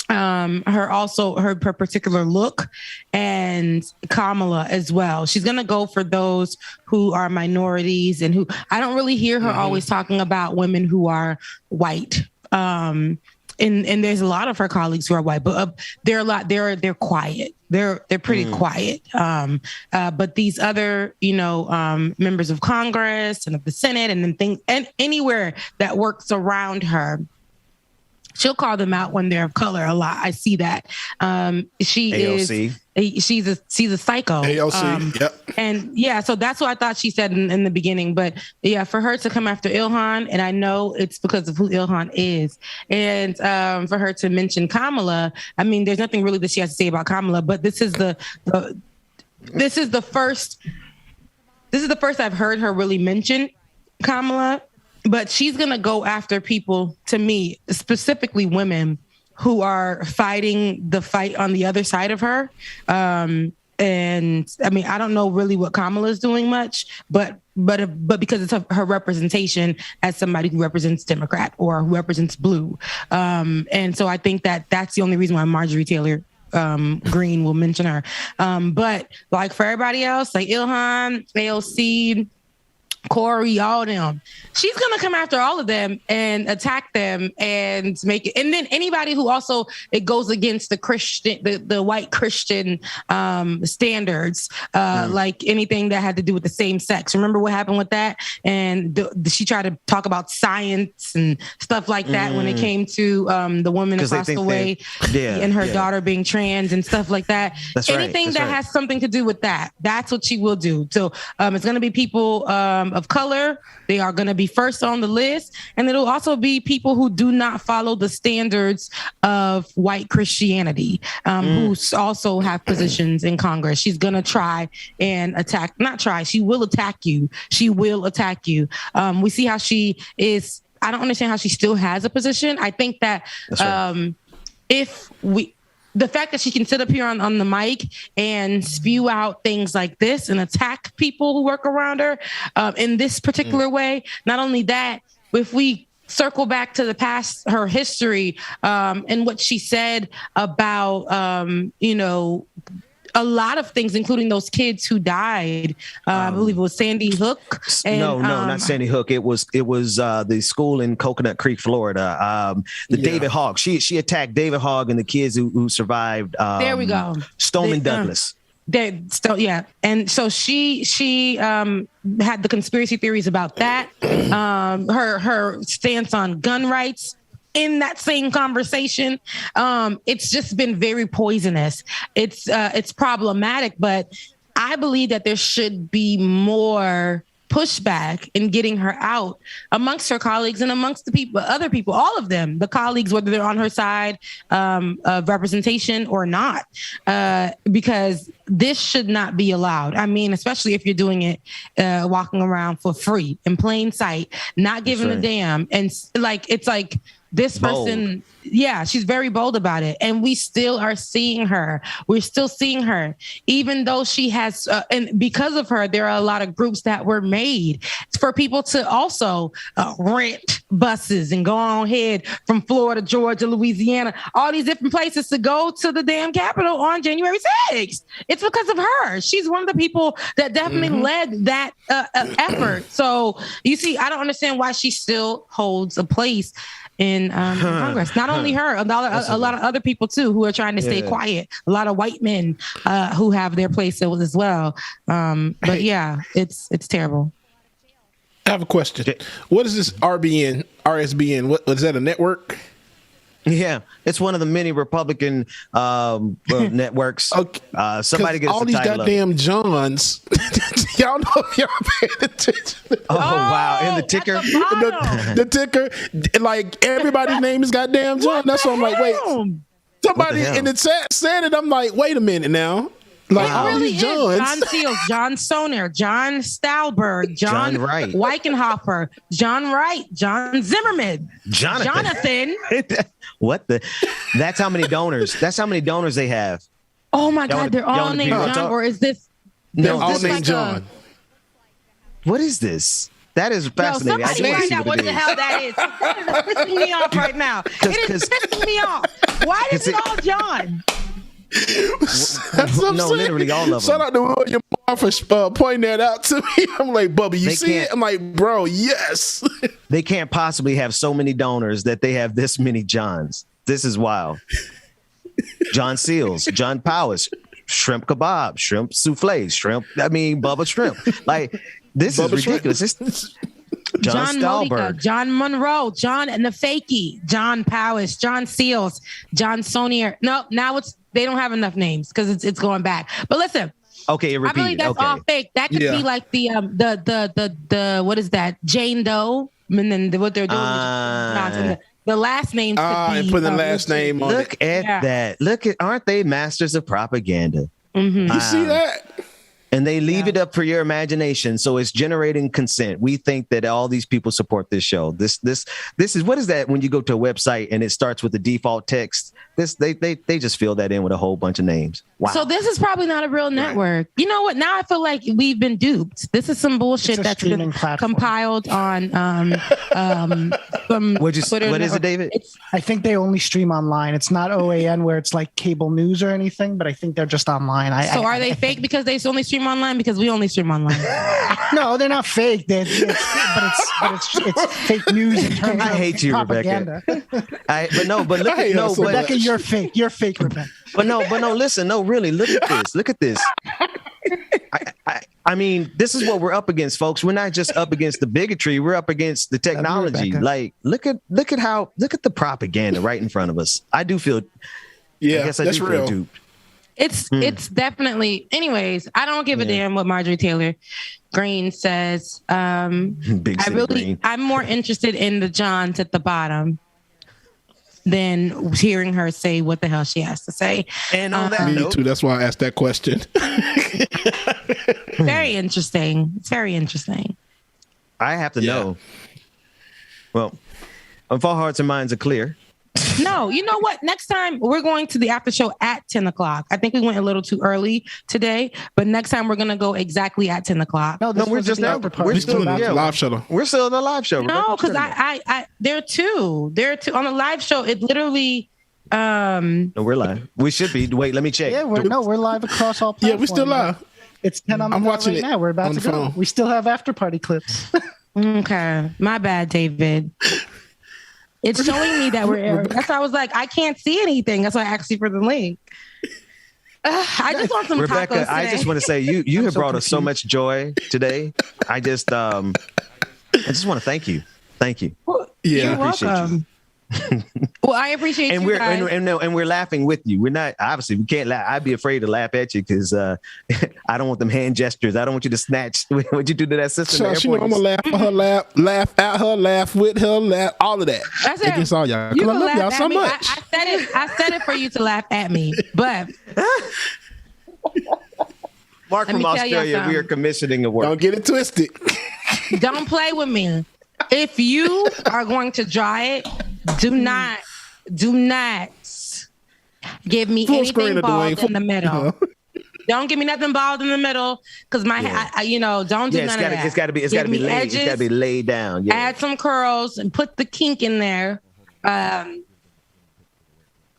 her particular look, and Kamala as well. She's gonna go for those who are minorities and who I don't really hear her always talking about women who are white. And there's a lot of her colleagues who are white, but they're quiet. They're pretty quiet. But these other, members of Congress and of the Senate and anywhere that works around her, she'll call them out when they're of color a lot. I see that. AOC. She's a psycho. AOC. Yep. And yeah, so that's what I thought she said in the beginning. But yeah, for her to come after Ilhan, and I know it's because of who Ilhan is, and for her to mention Kamala, I mean, there's nothing really that she has to say about Kamala. But this is the first I've heard her really mention Kamala. But she's going to go after people, to me, specifically women who are fighting the fight on the other side of her. And I mean, I don't know really what Kamala's doing much, but because it's her representation as somebody who represents Democrat or who represents blue. And so I think that's the only reason why Marjorie Taylor Greene will mention her. But like for everybody else, like Ilhan, AOC, Corey, all them, she's gonna come after all of them and attack them and make it. And then anybody who also it goes against the Christian, the white Christian standards, like anything that had to do with the same sex. Remember what happened with that? And she tried to talk about science and stuff like that when it came to the woman who passed away and her daughter being trans and stuff like that. That's anything right. that has something to do with that, that's what she will do. So it's gonna be people of color. They are going to be first on the list. And it'll also be people who do not follow the standards of white Christianity, who also have positions in Congress. She's going to try and she will attack you. She will attack you. We see how she is. I don't understand how she still has a position. I think that the fact that she can sit up here on the mic and spew out things like this and attack people who work around her in this particular way. Not only that, if we circle back to the past, her history and what she said about, a lot of things, including those kids who died. I believe it was Sandy Hook. And, no, not Sandy Hook. It was the school in Coconut Creek, Florida. David Hogg. She attacked David Hogg and the kids who survived. There we go. Stoneman Douglas. And so she had the conspiracy theories about that. Her stance on gun rights. In that same conversation, it's just been very poisonous. It's problematic, but I believe that there should be more pushback in getting her out amongst her colleagues and amongst other people, all of them, the colleagues, whether they're on her side of representation or not, because this should not be allowed. I mean, especially if you're doing it, walking around for free in plain sight, not giving a damn. And it's like, this person, she's very bold about it. And we still are seeing her. We're still seeing her, even though she has, and because of her, there are a lot of groups that were made for people to also rent buses and go on ahead from Florida, Georgia, Louisiana, all these different places to go to the damn Capitol on January 6th. It's because of her. She's one of the people that definitely led that effort. So you see, I don't understand why she still holds a place in Congress. Not only her, a lot of other people too who are trying to stay quiet. A lot of white men who have their place as well. But it's terrible. I have a question. What is this RSBN? What is that, a network? Yeah, it's one of the many Republican networks. Okay. Somebody gets all the these title goddamn Johns. Y'all know if y'all paying attention. Oh wow! And the ticker, the ticker, like everybody's name is goddamn John. That's why I'm like, wait. Somebody in the chat said it. I'm like, wait a minute now. Like It all really these is. Johns. John Seals, John Soner, John Stalberg, John Wright. Weichenhofer, John Wright, John Zimmerman, Jonathan. What the? That's how many donors. That's how many donors they have. Oh my God, they're all named John, or is this? They're all this named like John. What is this? That is fascinating. No, somebody find out what the hell that is. It's pissing me off right now. It is pissing me off. Why is it all John? That's what I'm saying. Literally all of them. Shout out to William Barr for pointing that out to me. I'm like, Bubba, you They see can't- it? I'm like, bro, yes. They can't possibly have so many donors that they have this many Johns. This is wild. John Seals, John Powers, shrimp kebab, shrimp souffle, Bubba shrimp. Like, this Bubba is ridiculous. John Modica, Stalberg. John Monroe, John and the Fakey, John Powers, John Seals, John Sonier. No, now they don't have enough names because it's going back. But listen, Okay, I believe that's all fake. That could be like the what is that? Jane Doe, and then what they're doing. The last name could be and put the last name on it. Look at that. Aren't they masters of propaganda? Mm-hmm. You see that? And they leave it up for your imagination. So it's generating consent. We think that all these people support this show. This is, what is that when you go to a website and it starts with the default text? They just fill that in with a whole bunch of names. Wow. So this is probably not a real network. You know what? Now I feel like we've been duped. This is some bullshit that's been compiled on from what Twitter. is it, David? I think they only stream online. It's not OAN where it's like cable news or anything, but I think they're just online. Are they fake because they only stream online? Because we only stream online. No, they're not fake. It's fake news in terms of I hate you, propaganda. Rebecca. But Rebecca, you're fake. You're fake, Rebecca. But no, listen, no, really, look at this. I mean, this is what we're up against, folks. We're not just up against the bigotry, we're up against the technology. Like, look at the propaganda right in front of us. I do feel I guess I that's do real. feel duped. It's definitely. Anyways, I don't give a damn what Marjorie Taylor Greene says. I'm more interested in the Johns at the bottom than hearing her say what the hell she has to say. And on that Me too. That's why I asked that question. Very interesting. It's very interesting. I have to know. Well, if all hearts and minds are clear. No, you know what? Next time we're going to the after show at 10 o'clock. I think we went a little too early today, but next time we're going to go exactly at 10 o'clock. No, we're just now. We're still in the live show. We're still in the live show. No, because I there are two on the live show. It literally. No, we're live. We should be. Wait, let me check. Yeah, we're live across all platforms. Yeah, we're still live. It's 10 on the I'm dot watching right it now. We're about on to the go. phone. We still have after party clips. Okay, my bad, David. It's showing me that we're airing. That's why I was like, I can't see anything. That's why I asked you for the link. I just want some Rebecca, tacos today. I just want to say you have brought us so much joy today. I just want to thank you. Thank you. You're appreciate welcome. Well, I appreciate and you guys. and we're laughing with you. We're not, obviously we can't laugh. I'd be afraid to laugh at you because I don't want them hand gestures. I don't want you to snatch what you do to that sister. So she know I'm gonna laugh at her, laugh at her, laugh with her, laugh all of that. That's it. Against all y'all. You Because I can love laugh y'all at so me. much. I said it for you to laugh at me, but Mark Let from me tell you Australia, we are something. commissioning a work. Don't get it twisted. don't play with me. If you are going to try it, do not give me Full screen anything of bald Dwayne. in the middle. Don't give me nothing bald in the middle, because my, don't do none of that. It's got to be Give me laid. edges, It's got to be laid down. Yeah. add some curls and put the kink in there.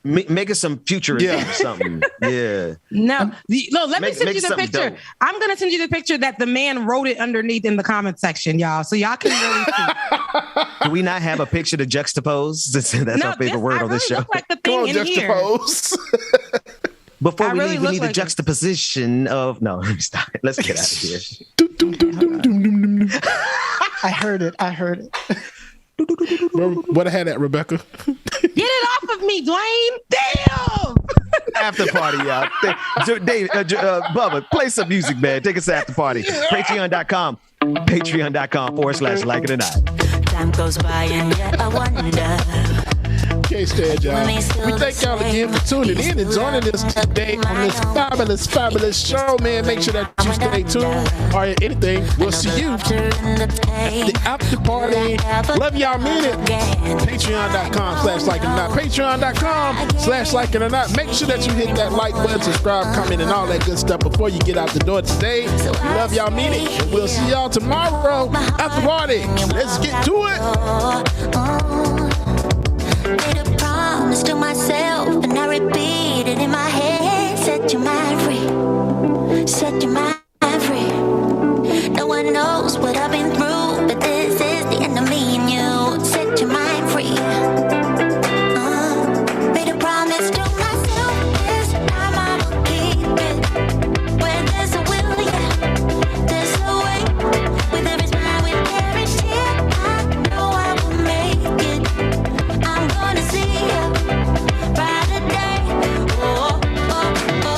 Make it some futurism or something. Yeah. No, let me send make you the something picture. dope. I'm gonna send you the picture that the man wrote it underneath in the comment section, y'all, so y'all can really see. Do we not have a picture to juxtapose? That's our favorite word on this show. Look like the thing in here. Before I we really leave, we look need the like juxtaposition of no. Let me stop it. Let's get out of here. I heard it. What I had at Rebecca? Get it off of me, Dwayne. Damn. After party, y'all. Dave, Bubba, play some music, man. Take us to after party. Patreon.com. Patreon.com/like it or not. Time goes by and yet I wonder. Can't stand y'all. We thank y'all again for tuning in and joining us today on this fabulous show, man. Make sure that you stay tuned or anything. We'll see you at the after party. Love y'all, mean it. Patreon.com/like it or not. Patreon.com/like it or not. Make sure that you hit that like button, subscribe, comment, and all that good stuff before you get out the door today. We love y'all, mean it. And we'll see y'all tomorrow after party. Let's get to it. Made a promise to myself and I repeat it in my head. Set your mind free. Set your mind free. No one knows what I've been through, but this is the end of me and you. Set your mind free. Made a promise to myself. This time I will keep it. Where there's a will, yeah, there's a way. With every smile, with every tear, I know I will make it. I'm gonna see you brighter day. Oh, oh, oh,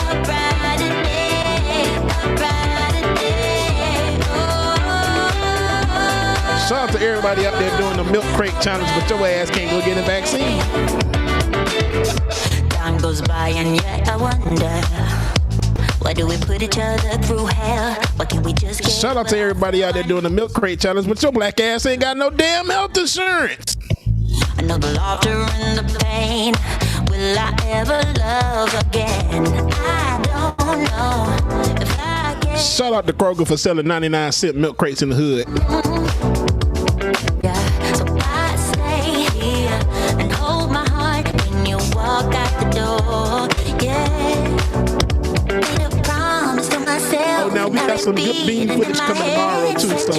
a brighter day, a brighter day. Shout out to everybody out there doing the milk crate challenge, but your ass can't go get a vaccine. Time goes by and yet I wonder, why do we put each other through hell? Why can't we just get Shout out to everybody out there doing the milk crate challenge, but your black ass ain't got no damn health insurance. I know the laughter and the pain. Will I ever love again? I don't know if I can. Shout out to Kroger for selling 99-cent milk crates in the hood. So I stay here and hold my heart when you walk out the door. Yeah. Made a promise to myself. Oh, now we got some good bean footage coming tomorrow too. So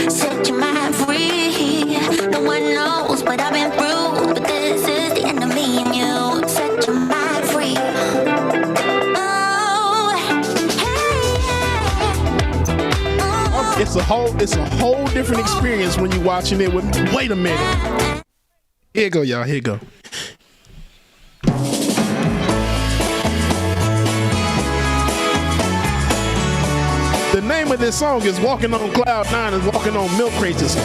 set your mind free. No one knows what I've been through, but this is the end of me and you. Set your mind free. it's a whole different experience when you're watching it with. Wait a minute. Here you go, y'all. Here you go. The name of this song is Walking on Cloud 9 is Walking on Milk Crates.